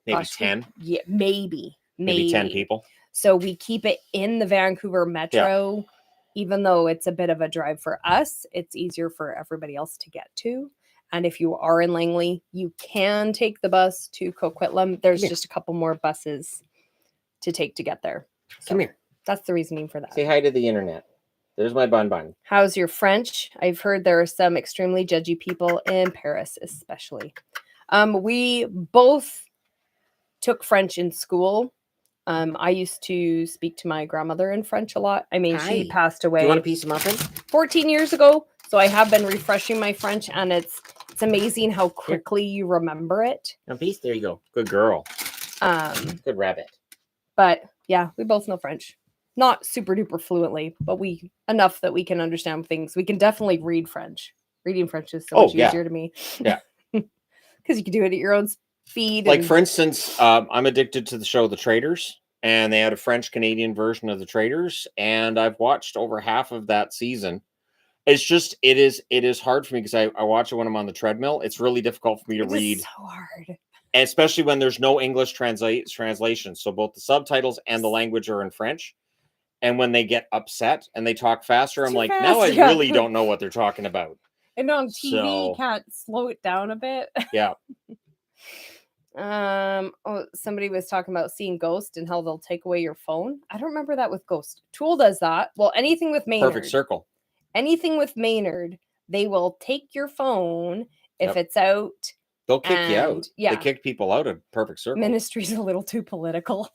maybe 10. Yeah, maybe 10 people. So we keep it in the Vancouver Metro, even though it's a bit of a drive for us. It's easier for everybody else to get to. And if you are in Langley, you can take the bus to Coquitlam. There's just a couple more buses to take to get there. So Come here. That's the reasoning for that. Say hi to the internet. There's my bun. How's your French? I've heard there are some extremely judgy people in Paris, especially. We both took French in school. I used to speak to my grandmother in French a lot. I mean, she passed away. Do you want a piece of muffin? 14 years ago. So I have been refreshing my French, and it's amazing how quickly you remember it. A piece? There you go. Good girl. Good rabbit. But yeah, we both know French. Not super duper fluently, but enough that we can understand things. We can definitely read French. Reading French is so much easier to me. Yeah. Because you can do it at your own speed. Like, for instance, I'm addicted to the show The Traitors, and they had a French-Canadian version of The Traitors, and I've watched over half of that season. It's just, it is hard for me because I watch it when I'm on the treadmill. It's really difficult for me to read. It's so hard. And especially when there's no English translation. So both the subtitles and the language are in French. And when they get upset and they talk faster, I'm like, now I really don't know what they're talking about. And on TV, you can't slow it down a bit. Yeah. Somebody was talking about seeing Ghost and how they'll take away your phone. I don't remember that with Ghost. Tool does that. Well, anything with Maynard. Perfect Circle. Anything with Maynard, they will take your phone if it's out. They'll kick you out. Yeah. They kick people out of Perfect Circle. Ministry's a little too political.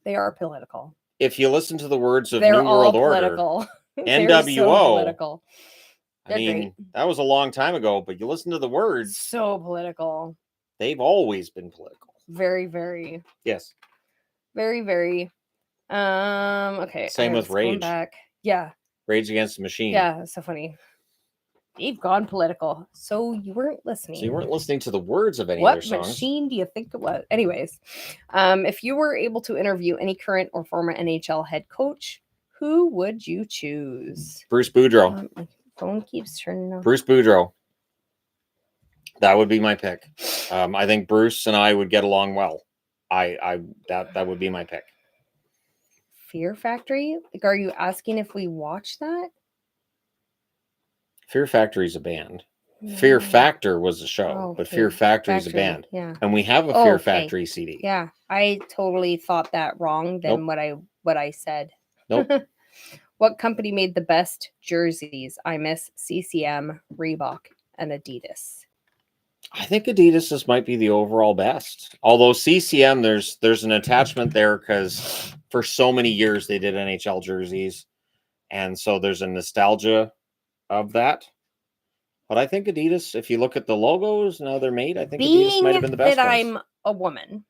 They are political. If you listen to the words of They're New all World political. Order, NWO, political. I mean, that was a long time ago, but you listen to the words. So political. They've always been political. Very, very. Yes. Very, very. Okay. Same with Rage. Back. Yeah. Rage Against the Machine. Yeah, so funny. You've gone political. So you weren't listening. So you weren't listening to the words of any of their songs. What machine do you think it was? Anyways, if you were able to interview any current or former NHL head coach, who would you choose? Bruce Boudreau. My phone keeps turning off. Bruce Boudreau. That would be my pick. I think Bruce and I would get along well. That would be my pick. Fear Factory? Like, are you asking if we watch that? Fear Factory is a band. Yeah. Fear Factor was a show, but Fear Factory is a band. Yeah. And we have a Fear Factory CD. Yeah. I totally thought that wrong than what I said. Nope. What company made the best jerseys? I miss CCM, Reebok, and Adidas. I think Adidas might be the overall best. Although CCM, there's an attachment there because for so many years they did NHL jerseys. And so there's a nostalgia of that. But I think Adidas, if you look at the logos and how they're made, I think Adidas might have been the best. I'm a woman,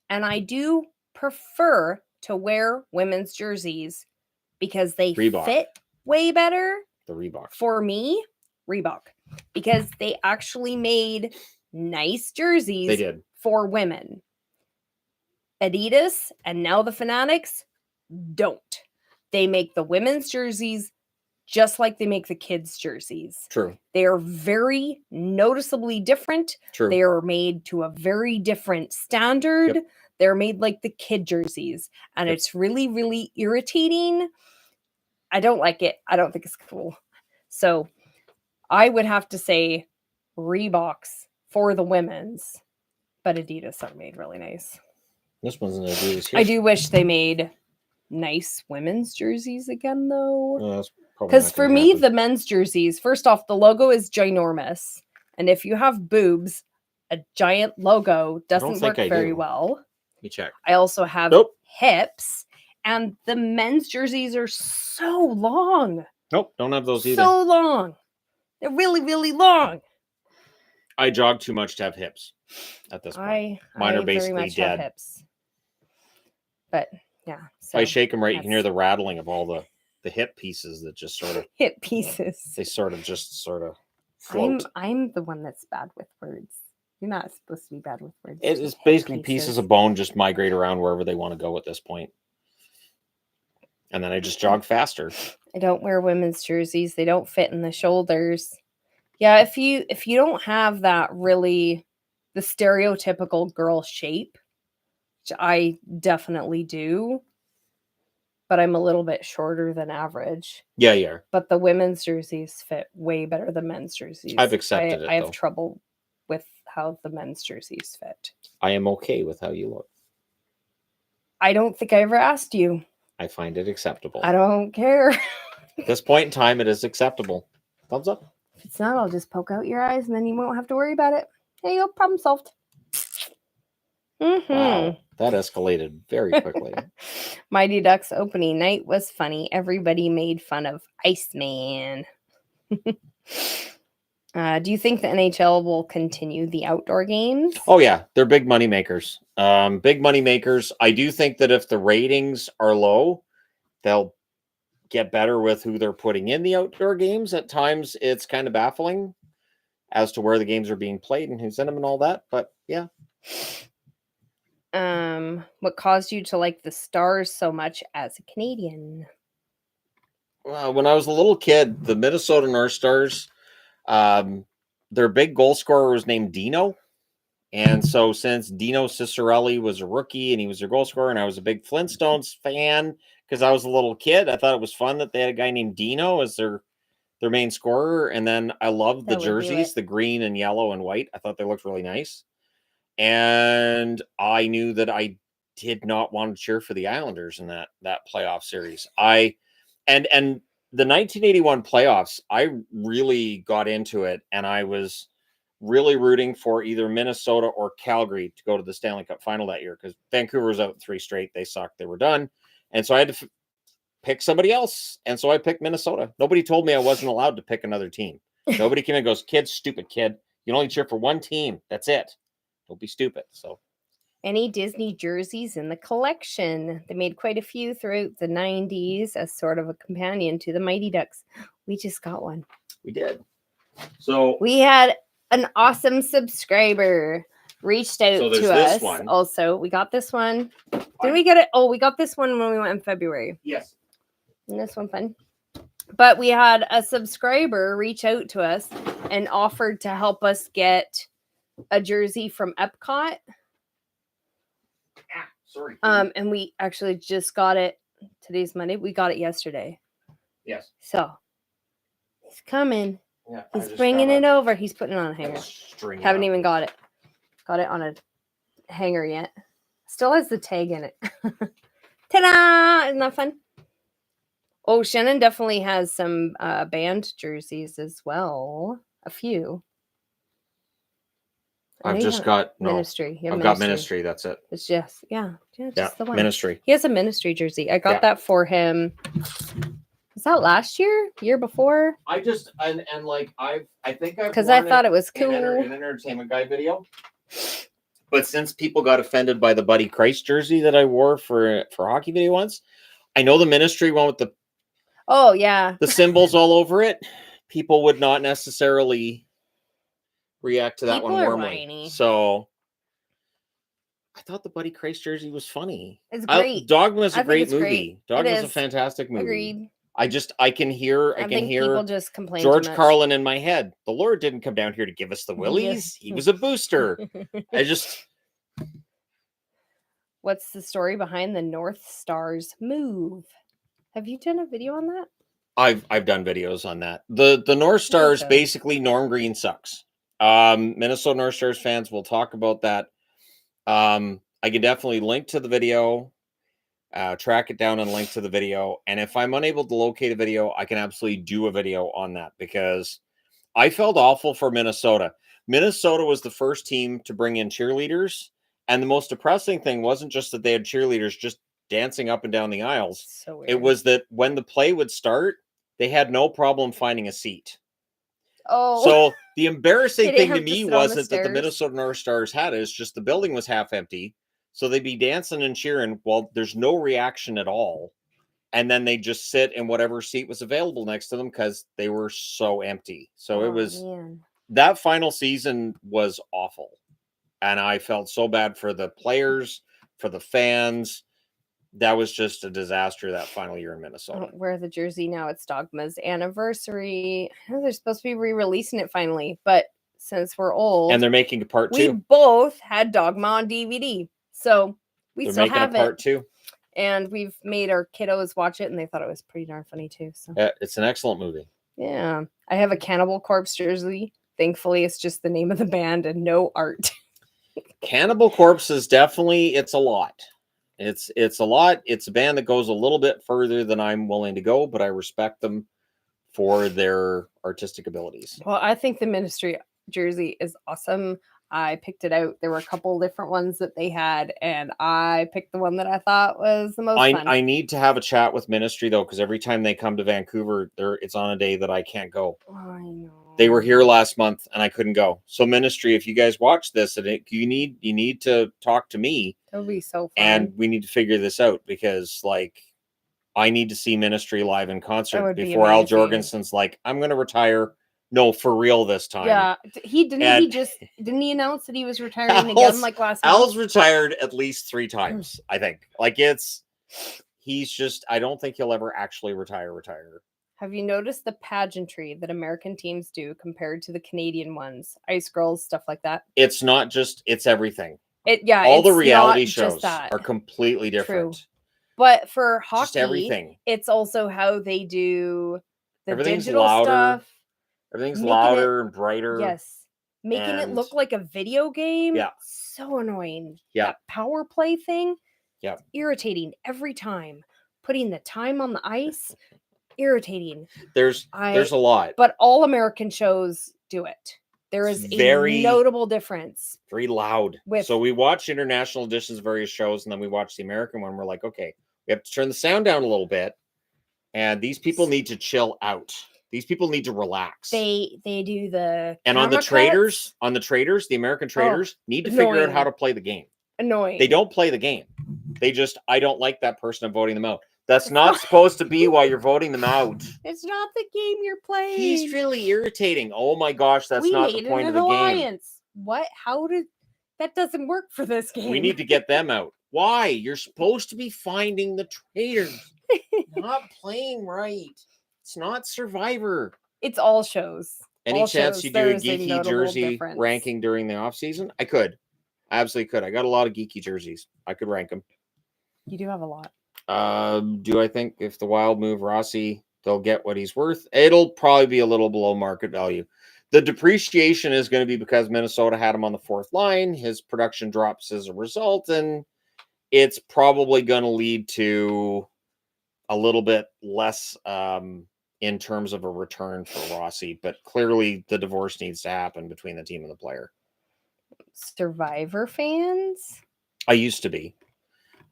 and I do prefer to wear women's jerseys because they fit way better. The Reebok. For me, Reebok. Because they actually made nice jerseys for women. Adidas and now the Fanatics don't. They make the women's jerseys just like they make the kids' jerseys. True. They are very noticeably different. True. They are made to a very different standard. Yep. They're made like the kid jerseys. And it's really, really irritating. I don't like it. I don't think it's cool. So I would have to say Reeboks for the women's, but Adidas are made really nice. This one's an Adidas here. I do wish they made nice women's jerseys again, though. Well, because for me, the men's jerseys, first off, the logo is ginormous. And if you have boobs, a giant logo doesn't think work I very do. well. Let me check. I also have Nope. hips, and the men's jerseys are so long. Nope, don't have those either. So long. They're really, really long. I jog too much to have hips at this point. Mine are basically very much dead. have hips. But yeah. So if I shake them right, you can hear the rattling of all the hip pieces that just sort of hip pieces. They sort of float. I'm the one that's bad with words. You're not supposed to be bad with words. It is basically pieces of bone just migrate around wherever they want to go at this point. And then I just jog faster. I don't wear women's jerseys. They don't fit in the shoulders. Yeah, if you don't have that really the stereotypical girl shape, which I definitely do, but I'm a little bit shorter than average. Yeah, you are. But the women's jerseys fit way better than men's jerseys. I've accepted it. I have trouble with how the men's jerseys fit. I am okay with how you look. I don't think I ever asked you. I find it acceptable. I don't care. At this point in time, it is acceptable. Thumbs up. If it's not, I'll just poke out your eyes and then you won't have to worry about it. There you go. Problem solved. Wow, that escalated very quickly. Mighty Ducks opening night was funny. Everybody made fun of Iceman. Do you think the NHL will continue the outdoor games? Oh, yeah. They're big money makers. Big money makers. I do think that if the ratings are low, they'll get better with who they're putting in the outdoor games. At times, it's kind of baffling as to where the games are being played and who's in them and all that. But, yeah. What caused you to like the Stars so much as a Canadian? Well, when I was a little kid, the Minnesota North Stars, their big goal scorer was named Dino. And so since Dino Cicerelli was a rookie and he was their goal scorer, and I was a big Flintstones fan because I was a little kid, I thought it was fun that they had a guy named Dino as their main scorer. And then I loved the jerseys, the green and yellow and white. I thought they looked really nice. And I knew that I did not want to cheer for the Islanders in that playoff series. And the 1981 playoffs, I really got into it, and I was really rooting for either Minnesota or Calgary to go to the Stanley Cup final that year because Vancouver was out 3 straight. They sucked. They were done. And so I had to pick somebody else. And so I picked Minnesota. Nobody told me I wasn't allowed to pick another team. Nobody came and goes, kid, stupid kid. You can only cheer for one team. That's it. Don't be stupid. So, any Disney jerseys in the collection? They made quite a few throughout the 90s as sort of a companion to the Mighty Ducks. We just got one. We did. So we had an awesome subscriber reached out to us. One. Also, we got this one. Did we get it? Oh, we got this one when we went in February. Yes. Isn't this one fun? But we had a subscriber reach out to us and offered to help us get a jersey from Epcot. Sorry. And we actually just got it. Today's Monday. We got it yesterday. Yes. So he's coming. Yeah, he's bringing it over. He's putting it on a hanger. Haven't even got it. Got it on a hanger yet. Still has the tag in it. Ta-da! Isn't that fun? Oh, Shannon definitely has some band jerseys as well. A few. I've just got Ministry. I've got Ministry. That's it. It's just just the one. Ministry. He has a Ministry jersey. I got that for him. Was that last year? Year before? I just and like I think I've because I thought it was cool. An Entertainment Guy video. But since people got offended by the Buddy Christ jersey that I wore for hockey video once, I know the Ministry one with the the symbols all over it. People would not necessarily react to that one warmly. So I thought the Buddy Christ jersey was funny. It's great. Dogma is a great movie. Dogma is a fantastic movie. Agreed. I can hear people just complain George Carlin in my head. The Lord didn't come down here to give us the willies. He was a booster. What's the story behind the North Stars move? Have you done a video on that? I've done videos on that. The North Stars, basically Norm Green sucks. Minnesota North Stars fans will talk about that. I can definitely link to the video, track it down and link to the video. And if I'm unable to locate a video, I can absolutely do a video on that because I felt awful for Minnesota. Minnesota was the first team to bring in cheerleaders. And the most depressing thing wasn't just that they had cheerleaders just dancing up and down the aisles. So weird. It was that when the play would start, they had no problem finding a seat. Oh, so the embarrassing They didn't thing to have to me sit on the wasn't that the stairs? Minnesota North Stars had it. It's just the building was half empty. So they'd be dancing and cheering while there's no reaction at all. And then they just sit in whatever seat was available next to them because they were so empty. So it was man. that final season was awful. And I felt so bad for the players, for the fans. That was just a disaster that final year in Minnesota. Wear the jersey now. It's Dogma's anniversary. I know they're supposed to be re-releasing it finally, but since we're old, And they're making a part we 2. both had Dogma on DVD, so They're still making have a part it. 2. And we've made our kiddos watch it, and they thought it was pretty darn funny too. So Yeah, it's an excellent movie. yeah, I have a Cannibal Corpse jersey. Thankfully, it's just the name of the band and no art. Cannibal Corpse is definitely, it's a lot. It's a lot. It's a band that goes a little bit further than I'm willing to go, but I respect them for their artistic abilities. Well, I think the Ministry jersey is awesome. I picked it out. There were a couple different ones that they had, and I picked the one that I thought was the most fun. I need to have a chat with Ministry though, because every time they come to Vancouver, it's on a day that I can't go. I know. They were here last month and I couldn't go. So Ministry, if you guys watch this, and you need to talk to me. That would be so fun. And we need to figure this out because I need to see Ministry live in concert before Al Jorgensen's like, I'm going to retire. No, for real this time. Yeah, didn't he announce that he was retiring again like last month? Al's retired at least 3 times, I think. He's just, I don't think he'll ever actually retire. Have you noticed the pageantry that American teams do compared to the Canadian ones? Ice Girls, stuff like that. It's not just, it's everything. All the reality shows are completely different. True. But for hockey, just everything. It's also how they do the everything's digital louder. stuff. Everything's louder and brighter. Yes. Making it look like a video game. Yeah. So annoying. Yeah. That power play thing. Yeah. Irritating every time. Putting the time on the ice. Irritating. There's a lot. But all American shows do it. There is a notable difference. Very loud. So we watch international editions of various shows, and then we watch the American one. We're like, okay, we have to turn the sound down a little bit. And these people need to chill out. These people need to relax. They do the and on the traders, the American traders need to figure out how to play the game. Annoying. They don't play the game. They just, I don't like that person. I'm voting them out. That's not supposed to be why you're voting them out. It's not the game you're playing. He's really irritating. Oh my gosh, that's not the point of the game. What? How did that doesn't work for this game? We need to get them out. Why? You're supposed to be finding the traders. Not playing right. It's not Survivor. It's all shows. Any chance you do a geeky jersey ranking during the off season? I could. I absolutely could. I got a lot of geeky jerseys. I could rank them. You do have a lot. Do I think if the Wild move Rossi, they'll get what he's worth? It'll probably be a little below market value. The depreciation is going to be because Minnesota had him on the 4th line. His production drops as a result, and it's probably going to lead to a little bit less in terms of a return for Rossi. But clearly the divorce needs to happen between the team and the player. Survivor fans? I used to be.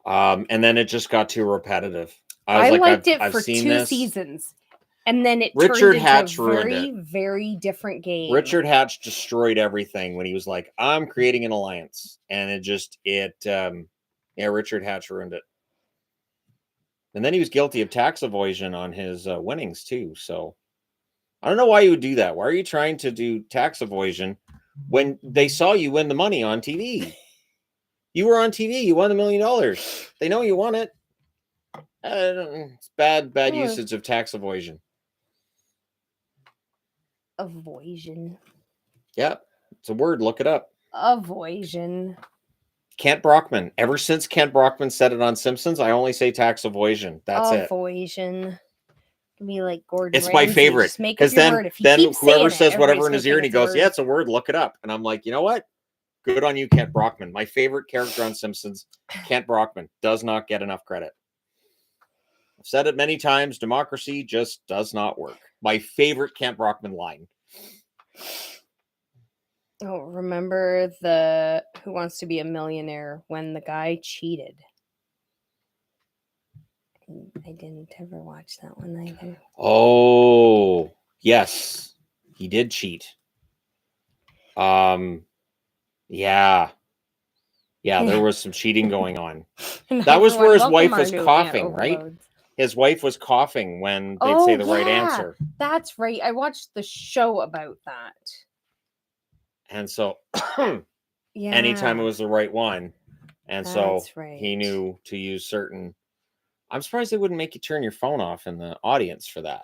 And then it just got too repetitive. I liked it for 2 seasons. And then it turned into a very, very different game. Richard Hatch destroyed everything when he was like, I'm creating an alliance. And Richard Hatch ruined it. And then he was guilty of tax evasion on his winnings too. So I don't know why you would do that. Why are you trying to do tax evasion when they saw you win the money on TV? You were on TV. You won $1 million. They know you won it. It's bad usage of tax evasion. Evasion. Yeah, it's a word. Look it up. Evasion. Kent Brockman. Ever since Kent Brockman said it on Simpsons, I only say tax evasion. That's it. Evasion. Can be like Gordon. It's my favorite because then whoever says whatever in his ear and he goes, "Yeah, it's a word. Look it up." And I'm like, you know what? Good on you, Kent Brockman. My favorite character on Simpsons, Kent Brockman, does not get enough credit. I've said it many times. Democracy just does not work. My favorite Kent Brockman line. Oh, remember the Who Wants to Be a Millionaire when the guy cheated? I didn't ever watch that one either. Oh, yes. He did cheat. Yeah. Yeah, there was some cheating going on. That was where his wife was coughing, right? His wife was coughing when they'd say the right answer. That's right. I watched the show about that. And so anytime it was the right one. And so he knew to use certain. I'm surprised they wouldn't make you turn your phone off in the audience for that.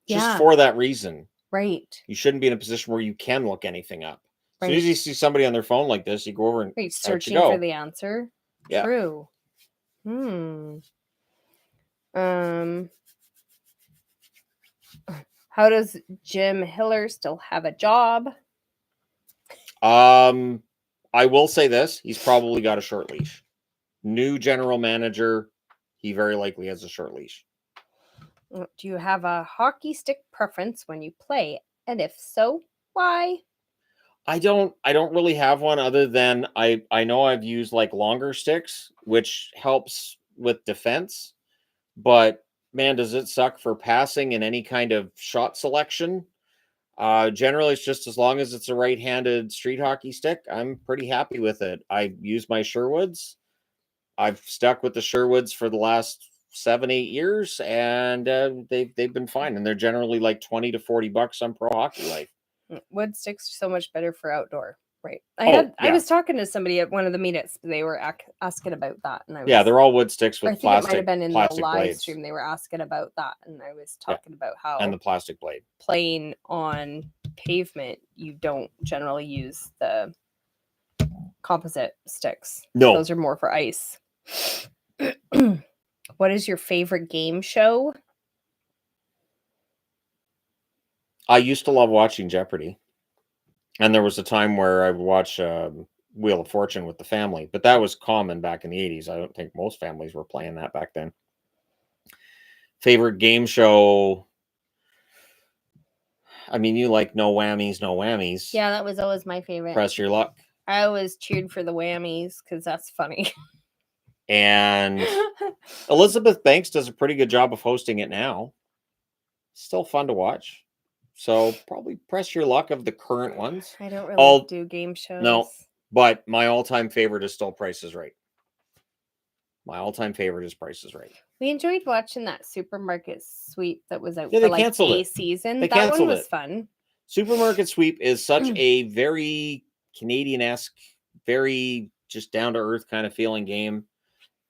Just for that reason. Right. You shouldn't be in a position where you can look anything up. As soon as you see somebody on their phone like this, you go over and searching for the answer. Yeah. True. How does Jim Hiller still have a job? I will say this. He's probably got a short leash. New general manager. He very likely has a short leash. Do you have a hockey stick preference when you play? And if so, why? I don't really have one other than I know I've used like longer sticks, which helps with defense. But man, does it suck for passing and any kind of shot selection. Generally, it's just as long as it's a right-handed street hockey stick, I'm pretty happy with it. I use my Sherwoods. I've stuck with the Sherwoods for the last 7-8 years, and they've been fine. And they're generally like $20 to $40 on Pro Hockey Life. Wood sticks are so much better for outdoor. Right. I was talking to somebody at one of the meetups. They were asking about that, and they're all wood sticks with plastic. It might have been in the live blades. stream. They were asking about that, and I was talking about how and the plastic blade. Playing on pavement, you don't generally use the composite sticks. No, those are more for ice. What is your favorite game show? I used to love watching Jeopardy. And there was a time where I would watch Wheel of Fortune with the family, but that was common back in the 80s. I don't think most families were playing that back then. Favorite game show? I mean, you like No Whammies, No Whammies. Yeah, that was always my favorite. Press Your Luck. I always cheered for the whammies because that's funny. And Elizabeth Banks does a pretty good job of hosting it now. Still fun to watch. So probably Press Your Luck of the current ones. I don't really do game shows. No, but my all-time favorite is still Price is Right. My all-time favorite is Price is Right. We enjoyed watching that Supermarket Sweep that was out for like a season. That one was fun. Supermarket Sweep is such a very Canadian-esque, very just down-to-earth kind of feeling game.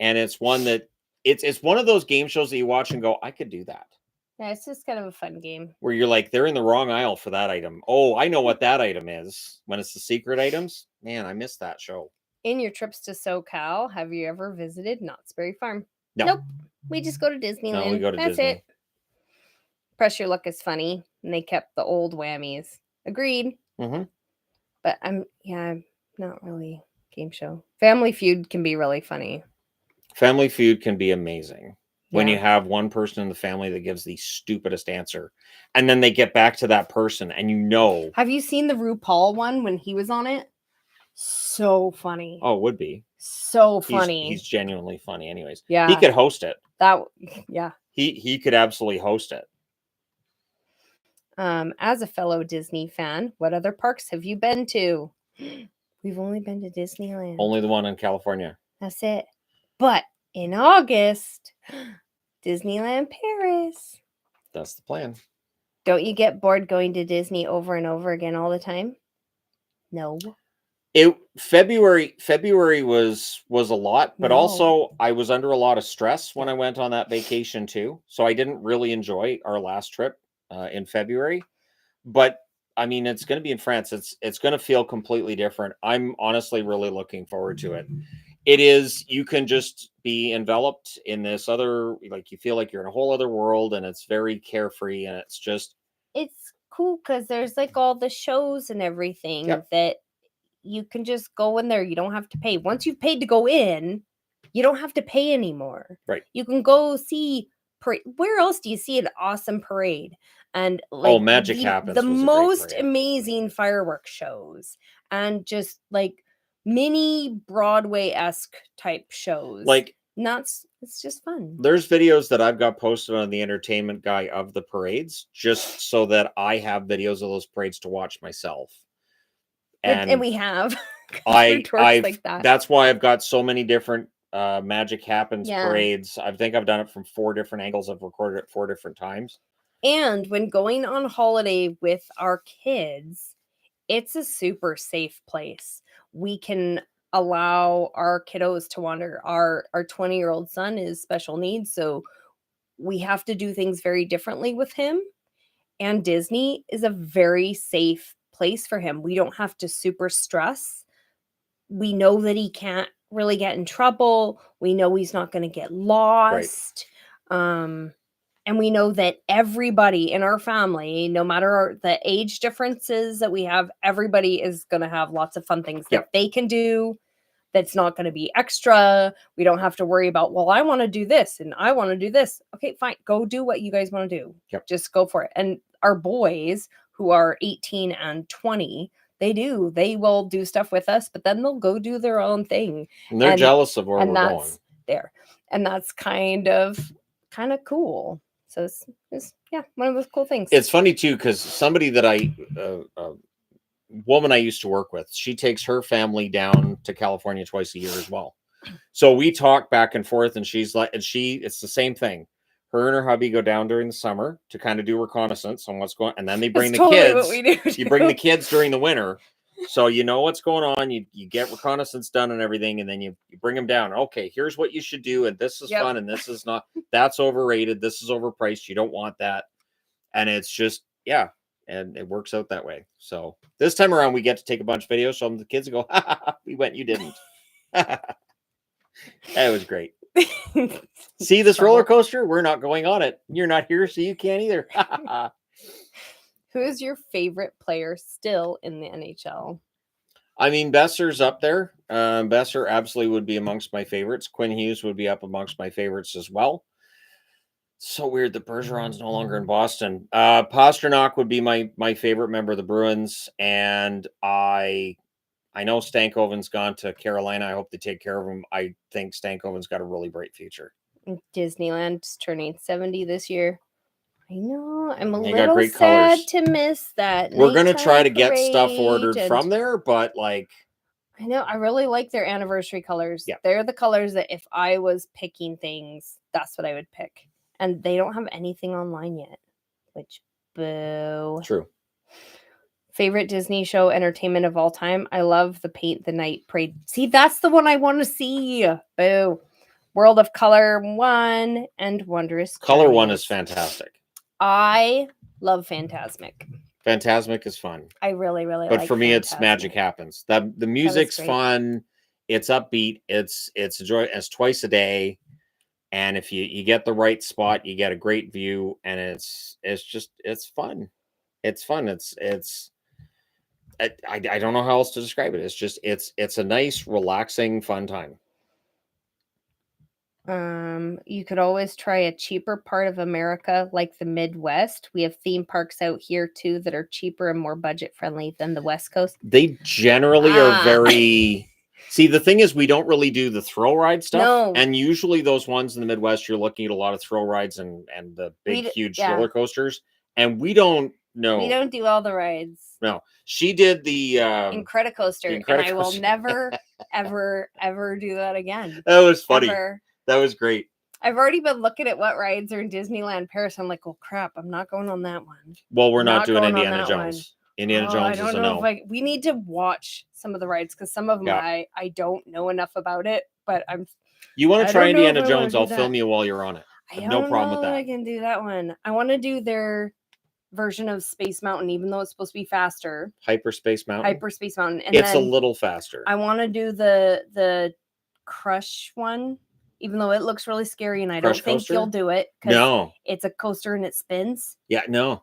And it's one that it's one of those game shows that you watch and go, I could do that. Yeah, it's just kind of a fun game. Where you're like, they're in the wrong aisle for that item. Oh, I know what that item is. When it's the secret items, man, I missed that show. In your trips to SoCal, have you ever visited Knott's Berry Farm? No. Nope. We just go to Disneyland. No, we go to Disney. It. Press Your Luck is funny, and they kept the old whammies. Agreed. Mm-hmm. But I'm not really game show. Family Feud can be really funny. Family Feud can be amazing. When you have one person in the family that gives the stupidest answer, and then they get back to that person, and you know. Have you seen the RuPaul one when he was on it? So funny. Oh, it would be. So funny. He's genuinely funny anyways. Yeah. He could host it. Yeah. He could absolutely host it. As a fellow Disney fan, what other parks have you been to? We've only been to Disneyland. Only the one in California. That's it. But in August, Disneyland Paris. That's the plan. Don't you get bored going to Disney over and over again all the time? No. February was a lot, but also I was under a lot of stress when I went on that vacation too. So I didn't really enjoy our last trip in February. But I mean, it's going to be in France. It's going to feel completely different. I'm honestly really looking forward to it. It is, you can just be enveloped in this other, like you feel like you're in a whole other world, and it's very carefree, and it's cool because there's like all the shows and everything that you can just go in there. You don't have to pay. Once you've paid to go in, you don't have to pay anymore. Right. You can go see parade. Where else do you see an awesome parade? and like Magic the Happens was a great most parade. amazing fireworks shows, and just like mini Broadway-esque type shows. Like, it's just fun. There's videos that I've got posted on the Entertainment Guy of the parades, just so that I have videos of those parades to watch myself. And we have I've like that. That's why I've got so many different Magic Happens Yeah. parades. I think I've done it from 4 different angles. I've recorded it 4 different times. And when going on holiday with our kids, it's a super safe place. We can allow our kiddos to wander. Our 20-year-old son is special needs, so we have to do things very differently with him. And Disney is a very safe place for him. We don't have to super stress. We know that he can't really get in trouble. We know he's not going to get lost. Right. And we know that everybody in our family, no matter the age differences that we have, everybody is going to have lots of fun things that they can do. That's not going to be extra. We don't have to worry about, well, I want to do this and I want to do this. Okay, fine. Go do what you guys want to do. Just go for it. And our boys who are 18 and 20, they will do stuff with us, but then they'll go do their own thing. And they're jealous of where we're going. There. And that's kind of cool. So it's one of those cool things. It's funny too, because somebody that woman I used to work with, she takes her family down to California twice a year as well. So we talk back and forth, and she's like, it's the same thing. Her and her hubby go down during the summer to kind of do reconnaissance on what's going on, and then they bring the kids. What we do too. You bring the kids during the winter, so you know what's going on. You get reconnaissance done and everything, and then you bring them down. Okay, here's what you should do, and this is fun, and this is not. That's overrated. This is overpriced. You don't want that, and it's just and it works out that way. So this time around, we get to take a bunch of videos, show them the kids, and go, ha, ha, ha, we went, you didn't. That was great. See this roller coaster? We're not going on it. You're not here, so you can't either. Who is your favorite player still in the NHL? I mean, Besser's up there. Besser absolutely would be amongst my favorites. Quinn Hughes would be up amongst my favorites as well. So weird that Bergeron's no longer in Boston. Pastrnak would be my favorite member of the Bruins, and I know Stankoven's gone to Carolina. I hope they take care of him. I think Stankoven's got a really bright future. Disneyland's turning 70 this year. I know. I'm a little sad to miss that. We're going to try to get stuff ordered from there, but like... I know. I really like their anniversary colors. Yeah. They're the colors that if I was picking things, that's what I would pick. And they don't have anything online yet, which, boo. True. Favorite Disney show entertainment of all time? I love the Paint the Night Parade. See, that's the one I want to see. Boo. World of Color 1 and Wondrous Color Journeys. 1 is fantastic. I love Fantasmic. Fantasmic is fun. I really, really but like for me, Fantasmic. It's Magic Happens. The music's fun. It's upbeat. It's a joy. It's twice a day. And if you get the right spot, you get a great view, and it's fun. It's fun. I don't know how else to describe it. It's a nice, relaxing, fun time. You could always try a cheaper part of America, like the Midwest. We have theme parks out here too that are cheaper and more budget friendly than the West Coast. They generally are very. See, the thing is, we don't really do the thrill ride stuff. No. And usually those ones in the Midwest, you're looking at a lot of thrill rides and the big, huge roller coasters. And we don't know. We don't do all the rides. No. She did the Incredicoaster. And I will never, ever, ever do that again. That was funny. Ever. That was great. I've already been looking at what rides are in Disneyland Paris. I'm like, oh, crap. I'm not going on that one. Well, we're not doing Indiana Jones. Indiana Jones is a no. We need to watch some of the rides because some of them I don't know enough about it, but You want to try Indiana Jones? I'll film you while you're on it. No problem with that. I can do that one. I want to do their version of Space Mountain, even though it's supposed to be faster. Hyperspace Mountain. And it's a little faster. I want to do the Crush one, even though it looks really scary, and I don't think you'll do it. No, it's a coaster and it spins. Yeah, no.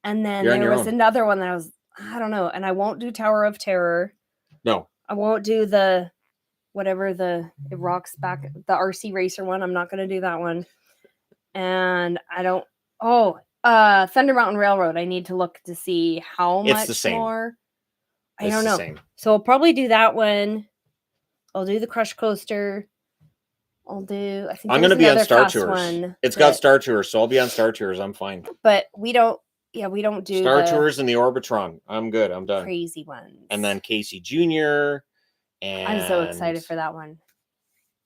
And then there was another one that I don't know. And I won't do Tower of Terror. No. I won't do it rocks back, the RC Racer one. I'm not going to do that one. And Thunder Mountain Railroad. I need to look to see how It's the much same. more. I It's don't the know. same. So I'll probably do that one. I'll do the Crush Coaster. I think I'm going to be on Star Tours. One it's got Star Tours, so I'll be on Star Tours. I'm fine. But we don't do Star Tours and the Orbitron. I'm good. I'm done. Crazy ones. And then Casey Jr. and I'm so excited for that one.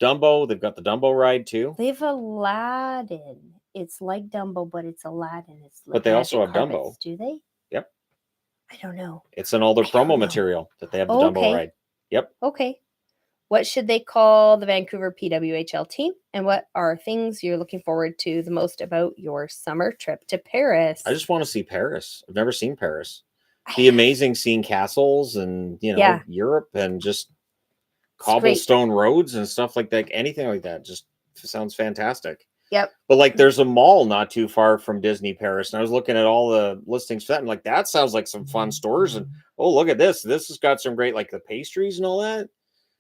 Dumbo. They've got the Dumbo ride too. They have Aladdin. It's like Dumbo, but it's Aladdin. But they also have Dumbo. Do they? Yep. I don't know. It's in all their promo material that they have the Dumbo ride. Yep. Okay. What should they call the Vancouver PWHL team? And what are things you're looking forward to the most about your summer trip to Paris? I just want to see Paris. I've never seen Paris. Be amazing seeing castles and, Europe and just cobblestone roads and stuff like that. Anything like that just sounds fantastic. Yep. But there's a mall not too far from Disney Paris. And I was looking at all the listings for that. And that sounds like some fun stores. And oh, look at this. This has got some great, the pastries and all that.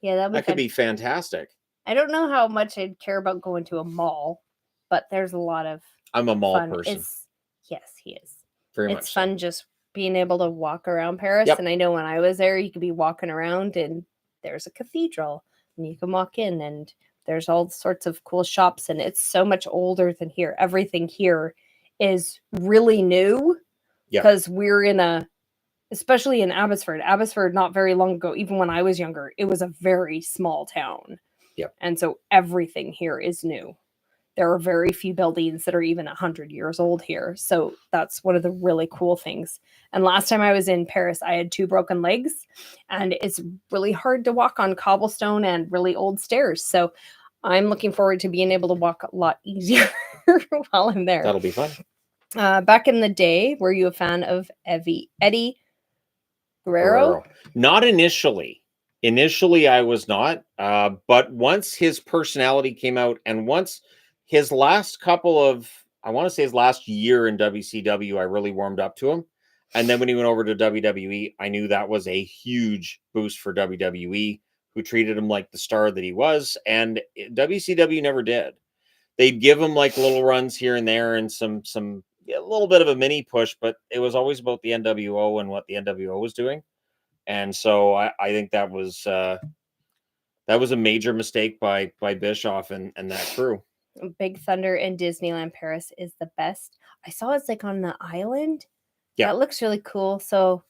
Yeah, that could be fantastic. I don't know how much I'd care about going to a mall, but there's a lot of I'm a mall fun. person. Yes, he is. Very much. It's fun just being able to walk around Paris. Yep. And I know when I was there, you could be walking around and there's a cathedral and you can walk in and there's all sorts of cool shops and it's so much older than here. Everything here is really new because we're especially in Abbotsford. Abbotsford, not very long ago, even when I was younger, it was a very small town. Yep. And so everything here is new. There are very few buildings that are even 100 years old here. So that's one of the really cool things. And last time I was in Paris, I had 2 broken legs and it's really hard to walk on cobblestone and really old stairs. So I'm looking forward to being able to walk a lot easier while I'm there. That'll be fun. Back in the day, were you a fan of Eddie Guerrero? Not initially. Initially, I was not. But once his personality came out and once his last his last year in WCW, I really warmed up to him. And then when he went over to WWE, I knew that was a huge boost for WWE, who treated him like the star that he was. And WCW never did. They'd give him little runs here and there and a little bit of a mini push, but it was always about the NWO and what the NWO was doing. And so I think that was a major mistake by Bischoff and that crew. Big Thunder in Disneyland Paris is the best. I saw it's on the island. Yeah. That looks really cool. So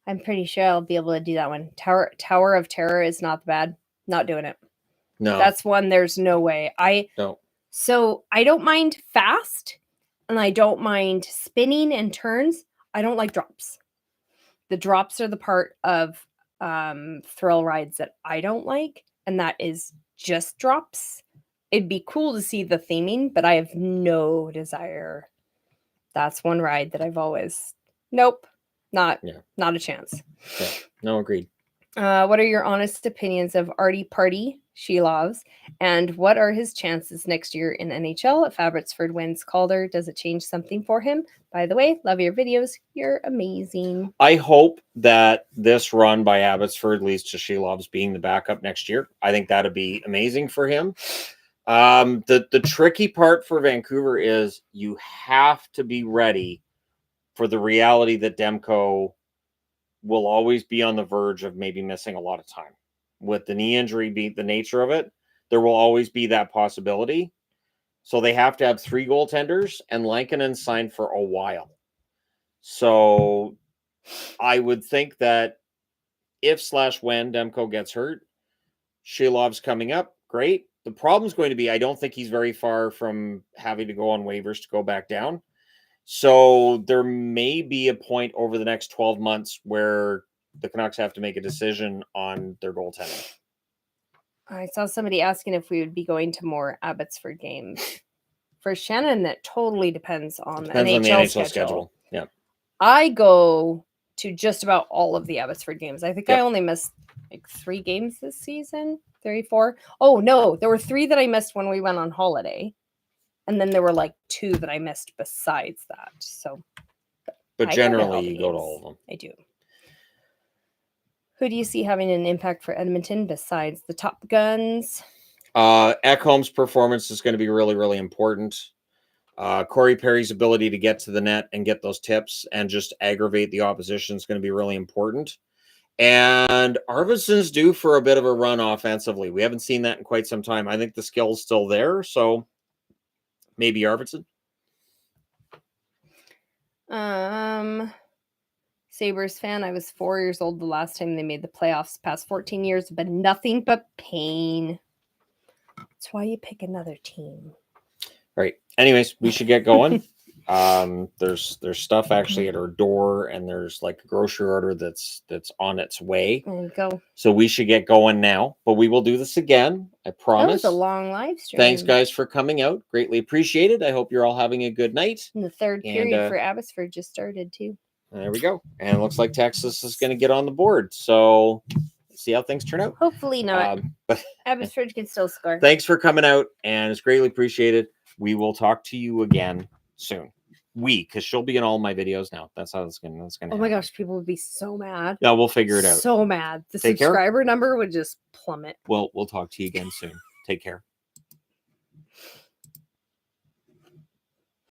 I'm pretty sure I'll be able to do that one. Tower of Terror is not bad. Not doing it. No. That's one there's no way. So I don't mind fast and I don't mind spinning and turns. I don't like drops. The drops are the part of thrill rides that I don't like, and that is just drops. It'd be cool to see the theming, but I have no desire. That's one ride that I've always, nope, not a chance. Yeah, no, agreed. What are your honest opinions of Artie Party, Shelovs, and what are his chances next year in NHL if Abbotsford wins Calder? Does it change something for him? By the way, love your videos. You're amazing. I hope that this run by Abbotsford leads to Shelovs being the backup next year. I think that'd be amazing for him. The tricky part for Vancouver is you have to be ready for the reality that Demko will always be on the verge of maybe missing a lot of time. With the knee injury being the nature of it, there will always be that possibility. So they have to have 3 goaltenders, and Lankinen signed for a while. So I would think that if/when Demko gets hurt, Shelov's coming up, great. The problem's going to be I don't think he's very far from having to go on waivers to go back down. So there may be a point over the next 12 months where the Canucks have to make a decision on their goaltending. I saw somebody asking if we would be going to more Abbotsford games. For Shannon, that totally depends on the NHL schedule. Yeah. I go to just about all of the Abbotsford games. I think I only missed 3 games this season. 3, 4. Oh, no. There were 3 that I missed when we went on holiday. And then there were 2 that I missed besides that. So, but generally, you go to all of them. I do. Who do you see having an impact for Edmonton besides the Top Guns? Ekholm's performance is going to be really, really important. Corey Perry's ability to get to the net and get those tips and just aggravate the opposition is going to be really important. And Arvidsson's due for a bit of a run offensively. We haven't seen that in quite some time. I think the skill's still there, so maybe Arvidsson. Sabres fan. I was 4 years old the last time they made the playoffs. Past 14 years have been nothing but pain. That's why you pick another team. Right. Anyways, we should get going. There's stuff actually at our door, and there's like a grocery order that's on its way. There you go. So we should get going now, but we will do this again. I promise. That was a long live stream. Thanks, guys, for coming out. Greatly appreciated. I hope you're all having a good night. And the third period for Abbotsford just started too. There we go. And it looks like Texas is going to get on the board. So see how things turn out. Hopefully not. But Abbotsford can still score. Thanks for coming out, and it's greatly appreciated. We will talk to you again soon. Because she'll be in all my videos now. That's how it's gonna happen. My gosh, people would be so mad. Yeah, we'll figure it out. So mad. The subscriber number would just plummet. We'll talk to you again soon. Take care.